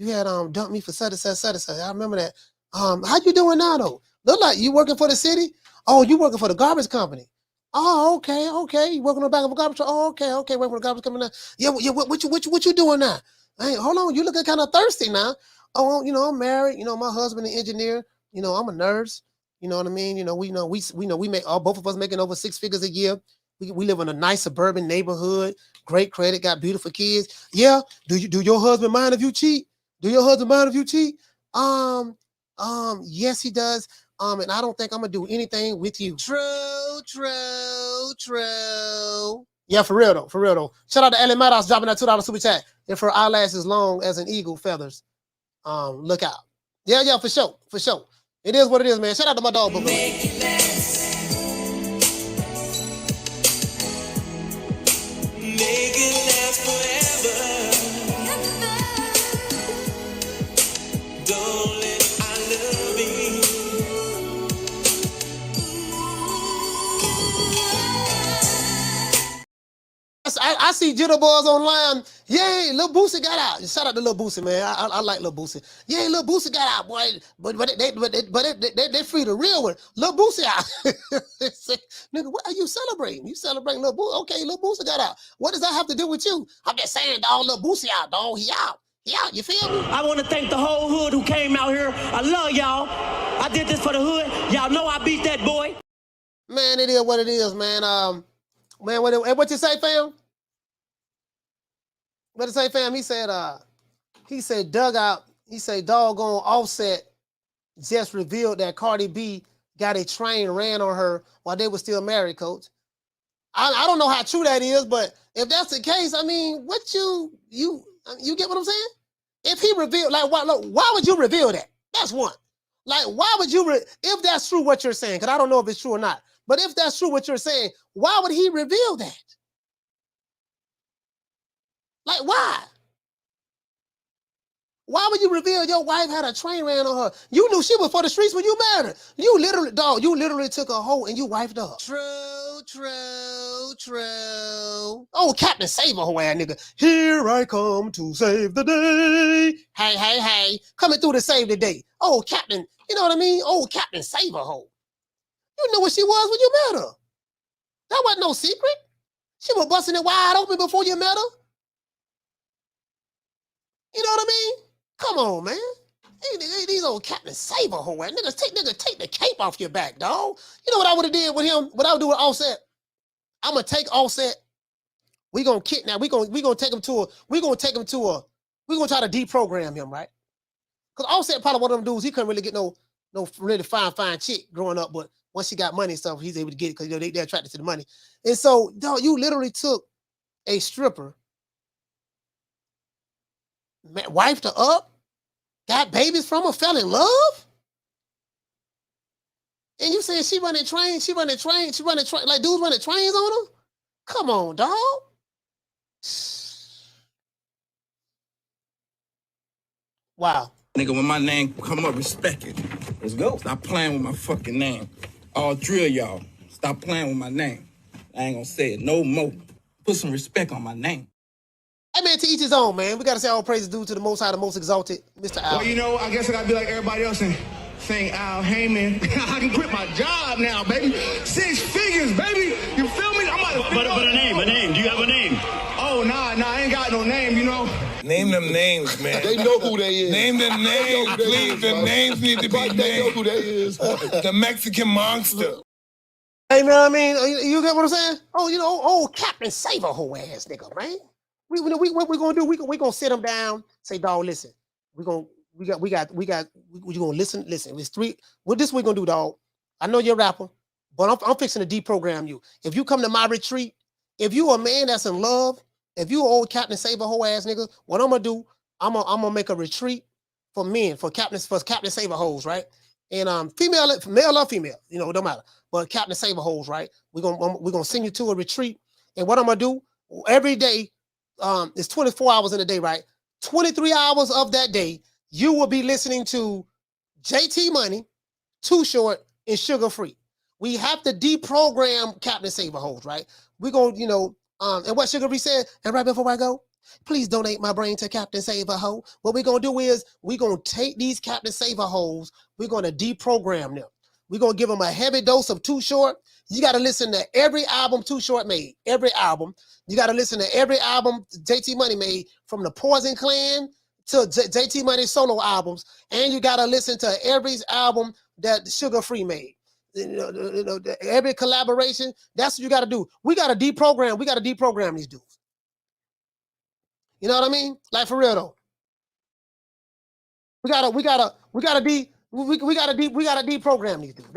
had dumped me for such and such. I remember that. How you doing now though? Look like you working for the city? Oh, you working for the garbage company? Oh, okay. You working on the back of a garbage truck? Oh, okay. Working for the garbage company now. Yeah. What you doing now? Hey, hold on. You looking kind of thirsty now. Oh, I'm married. My husband an engineer. I'm a nurse. You know what I mean? We make both of us making over 6 figures a year. We live in a nice suburban neighborhood. Great credit. Got beautiful kids. Yeah. Do your husband mind if you cheat? Do your husband mind if you cheat? Yes, he does. And I don't think I'm gonna do anything with you. True. Yeah, for real though. Shout out to Ellie Maddox dropping that $2 super chat. If her eyelashes long as an eagle feathers, look out. Yeah, for sure. It is what it is, man. Shout out to my dog, Boo. I see jitterbugs online. Yay, Lil Boosie got out. Shout out to Lil Boosie, man. I like Lil Boosie. Yay, Lil Boosie got out, boy. But they free the real one. Lil Boosie out. Nigga, what are you celebrating? You celebrating Lil Boosie? Okay, Lil Boosie got out. What does that have to do with you? I'm just saying, dog, Lil Boosie out, dog. He out. You feel me? I want to thank the whole hood who came out here. I love y'all. I did this for the hood. Y'all know I beat that boy. Man, it is what it is, man. Man, what you say, fam? What did he say, fam? He said dugout. He said doggone Offset just revealed that Cardi B got a train ran on her while they were still married, coach. I don't know how true that is, but if that's the case, I mean, you get what I'm saying? If he revealed, like, why would you reveal that? That's one. Like, why would you, if that's true what you're saying, because I don't know if it's true or not, but if that's true what you're saying, why would he reveal that? Like, why? Why would you reveal your wife had a train ran on her? You knew she was for the streets when you married her. You literally took a hoe and you wifed up. True. Oh, Captain Save A Hoe, nigga. Here I come to save the day. Hey. Coming through to save the day. Oh, Captain, you know what I mean? Oh, Captain Save A Hoe. You knew what she was when you met her. That wasn't no secret. She was busting it wide open before you met her. You know what I mean? Come on, man. These old Captain Save A Hoe, niggas take the cape off your back, dog. You know what I would have did with him? What I would do with Offset? I'm gonna take Offset. We gonna kidnap. We gonna take him to we gonna try to deprogram him, right? Because Offset probably one of them dudes. He couldn't really get no really fine chick growing up, but once he got money and stuff, he's able to get it because they're attracted to the money. And so, dog, you literally took a stripper, wifed her up, got babies from her, fell in love, and you saying she running trains, like dudes running trains on her? Come on, dog. Wow. Nigga, when my name come up, respect it. Let's go. Stop playing with my fucking name. All three of y'all, stop playing with my name. I ain't gonna say it no more. Put some respect on my name. Hey, man, to each his own, man. We got to say all praises due to the Most High, the Most Exalted, Mr. Al. Well, I guess I got to be like everybody else and sing Al Heyman. I can quit my job now, baby. 6 figures, baby. You feel me? But a name. Do you have a name? Oh, nah, I ain't got no name, you know. Name them names, man. They know who they is. Name them names, please. Them names need to be named. They know who they is. The Mexican monster. Hey, man, I mean, you get what I'm saying? Oh, Captain Save A Hoe ass nigga, man. What we gonna do? We gonna sit him down. Say, dog, listen. You gonna listen. It's 3. What this we gonna do, dog? I know you're a rapper, but I'm fixing to deprogram you. If you come to my retreat, if you a man that's in love if you old Captain Save A Hoe ass nigga, what I'm gonna do, I'm gonna make a retreat for men, for Captain Save A Hoes, right? And male or female, you know, it don't matter. But Captain Save A Hoes, right? We're gonna send you to a retreat. And what I'm gonna do every day, it's 24 hours in a day, right? 23 hours of that day, you will be listening to JT Money, Too Short, and Sugar Free. We have to deprogram Captain Save A Hoes, right? We're gonna, you know, and what Sugar Free said, and right before I go, please donate my brain to Captain Save A Hoe. What we're going to do is we're going to take these Captain Save A Hoes. We're going to deprogram them. We're going to give them a heavy dose of Too Short. You got to listen to every album Too Short made. Every album. You got to listen to every album JT Money made, from the Poison Clan to JT Money solo albums. And you got to listen to every album that Sugar Free made. You know, every collaboration. That's what you got to do. We got to deprogram. We got to deprogram these dudes. You know what I mean? Like, for real though. We gotta deprogram these dudes.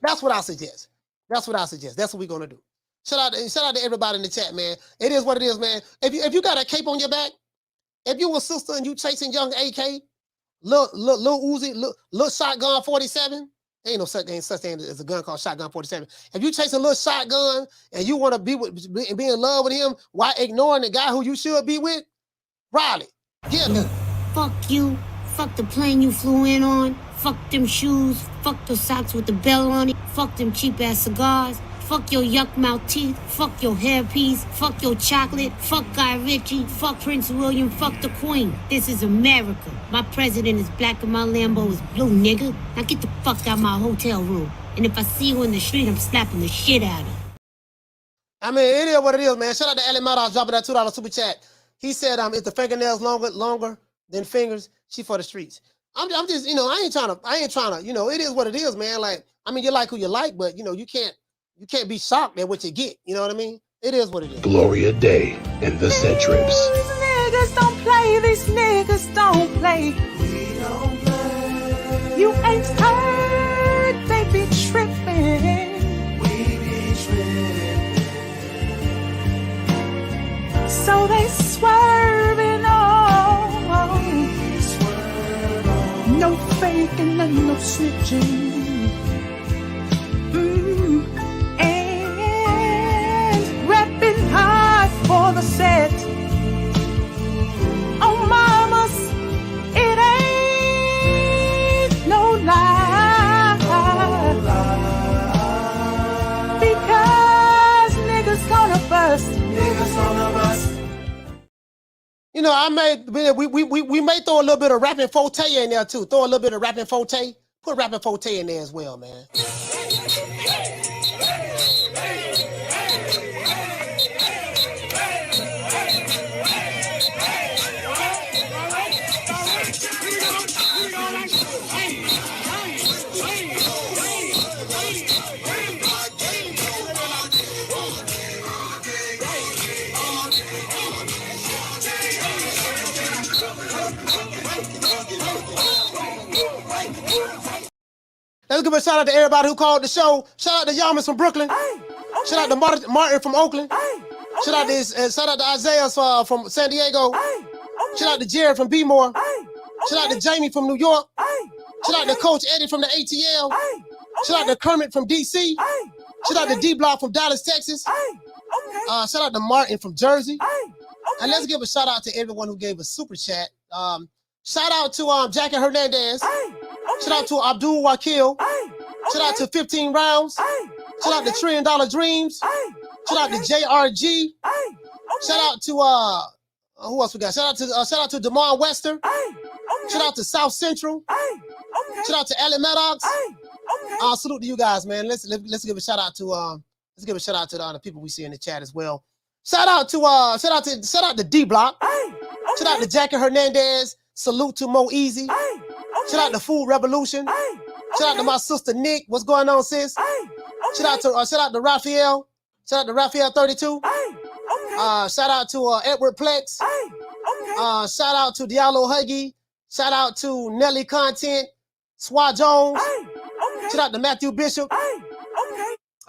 That's what I suggest. That's what I suggest. That's what we're gonna do. Shout out to everybody in the chat, man. It is what it is, man. If you got a cape on your back, if you a sister and you chasing young AK, little Uzi, little shotgun 47, ain't no such thing as a gun called shotgun 47. If you chase a little shotgun and you want to be in love with him while ignoring the guy who you should be with, Riley, get him. Fuck you. Fuck the plane you flew in on. Fuck them shoes. Fuck the socks with the bell on it. Fuck them cheap ass cigars. Fuck your yuck mouth teeth. Fuck your hairpiece. Fuck your chocolate. Fuck Guy Ritchie. Fuck Prince William. Fuck the Queen. This is America. My president is black and my Lambo is blue, nigga. Now get the fuck out my hotel room. And if I see you in the street, I'm slapping the shit out of you. I mean, it is what it is, man. Shout out to Ellie Maddox dropping that $2 super chat. He said, if the fingernails longer than fingers, she for the streets. I'm just, you know, I ain't trying to, you know, it is what it is, man. Like, I mean, you like who you like, but you know, you can't be shocked at what you get. You know what I mean? It is what it is. Gloria Day and the Set Trips. These niggas don't play. These niggas don't play. We don't play. You ain't heard. They be tripping. We be tripping. So they swerving on. No faking and no snitching. And repping hard for the set. Oh, mamas, it ain't no lie. Because niggas gonna bust. Niggas gonna bust. You know, we may throw a little bit of rapping forte in there too. Throw a little bit of rapping forte. Put rapping forte in there as well, man. Let's give a shout out to everybody who called the show. Shout out to Yamas from Brooklyn. Shout out to Martin from Oakland. Shout out to Isaiah from San Diego. Shout out to Jared from B-More. Shout out to Jamie from New York. Shout out to Coach Eddie from the ATL. Shout out to Kermit from DC. Shout out to D-Block from Dallas, Texas. Shout out to Martin from Jersey. And let's give a shout out to everyone who gave a super chat. Shout out to Jackie Hernandez. Shout out to Abdul Wakil. Shout out to 15 Rounds. Shout out to $1 Trillion Dreams. Shout out to JRG. Shout out to who else we got? Shout out to Damon Wester. Shout out to South Central. Shout out to Ellie Maddox. Salute to you guys, man. Let's give a shout out to the people we see in the chat as well. Shout out to D Block. Shout out to Jackie Hernandez. Salute to Mo Easy. Shout out to Food Revolution. Shout out to my sister Nick. What's going on, sis? Shout out to Raphael. Shout out to Raphael 32. Shout out to Edward Plex. Shout out to Diallo Huggy. Shout out to Nelly Content. Swat Jones. Shout out to Matthew Bishop.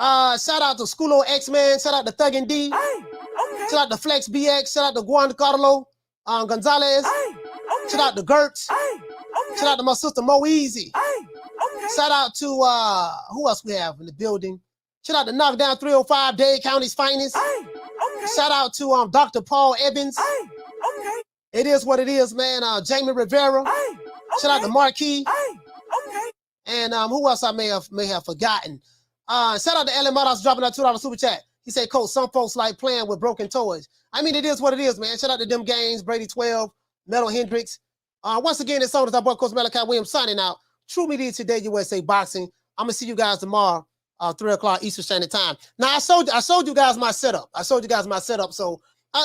Shout out to Schoolo X-Man. Shout out to Thug and D. Shout out to Flex BX. Shout out to Juan Carlo Gonzalez. Shout out to Gertz. Shout out to my sister Mo Easy. Shout out to who else we have in the building? Shout out to Knockdown 305, Dade County's finest. Shout out to Dr. Paul Evans. It is what it is, man. Jamie Rivera. Shout out to Marquis. And who else I may have forgotten? Shout out to Ellen Modos dropping that $2 super chat. He said, Coach, some folks like playing with broken toys. I mean, it is what it is, man. Shout out to them games, Brady 12, Metal Hendricks. Once again, it's on as our boy Coach Malachi Williams signing out. True Media Today, USA Boxing. I'm gonna see you guys tomorrow, 3 o'clock Eastern Standard Time. Now, I showed you guys my setup. So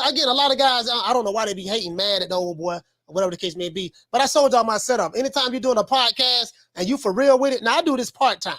again, a lot of guys, I don't know why they be hating, mad at the old boy, or whatever the case may be. But I showed y'all my setup. Anytime you're doing a podcast and you for real with it, now I do this part-time,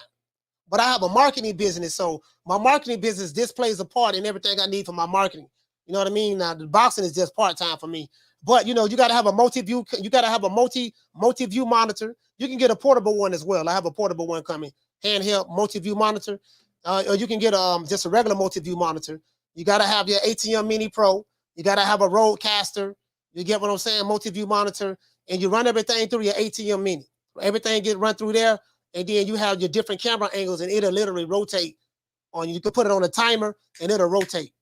but I have a marketing business. So my marketing business, this plays a part in everything I need for my marketing. You know what I mean? Now the boxing is just part-time for me. But you know, you gotta have a multi-view, you gotta have a multi-view monitor. You can get a portable one as well. I have a portable one coming, handheld multi-view monitor. Or you can get just a regular multi-view monitor. You gotta have your ATM Mini Pro. You gotta have a Rodecaster. You get what I'm saying? Multi-view monitor, and you run everything through your ATM Mini. Everything get run through there, and then you have your different camera angles, and it'll literally rotate on you. You can put it on a timer, and it'll rotate.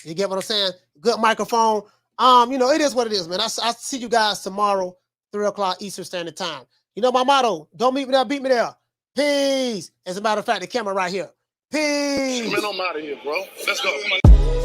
You get what I'm saying? Good microphone. You know, it is what it is, man. I see you guys tomorrow, 3 o'clock Eastern Standard Time. You know my motto: don't meet me there, beat me there. Peace. As a matter of fact, the camera right here. Peace. Man, I'm out of here, bro. Let's go.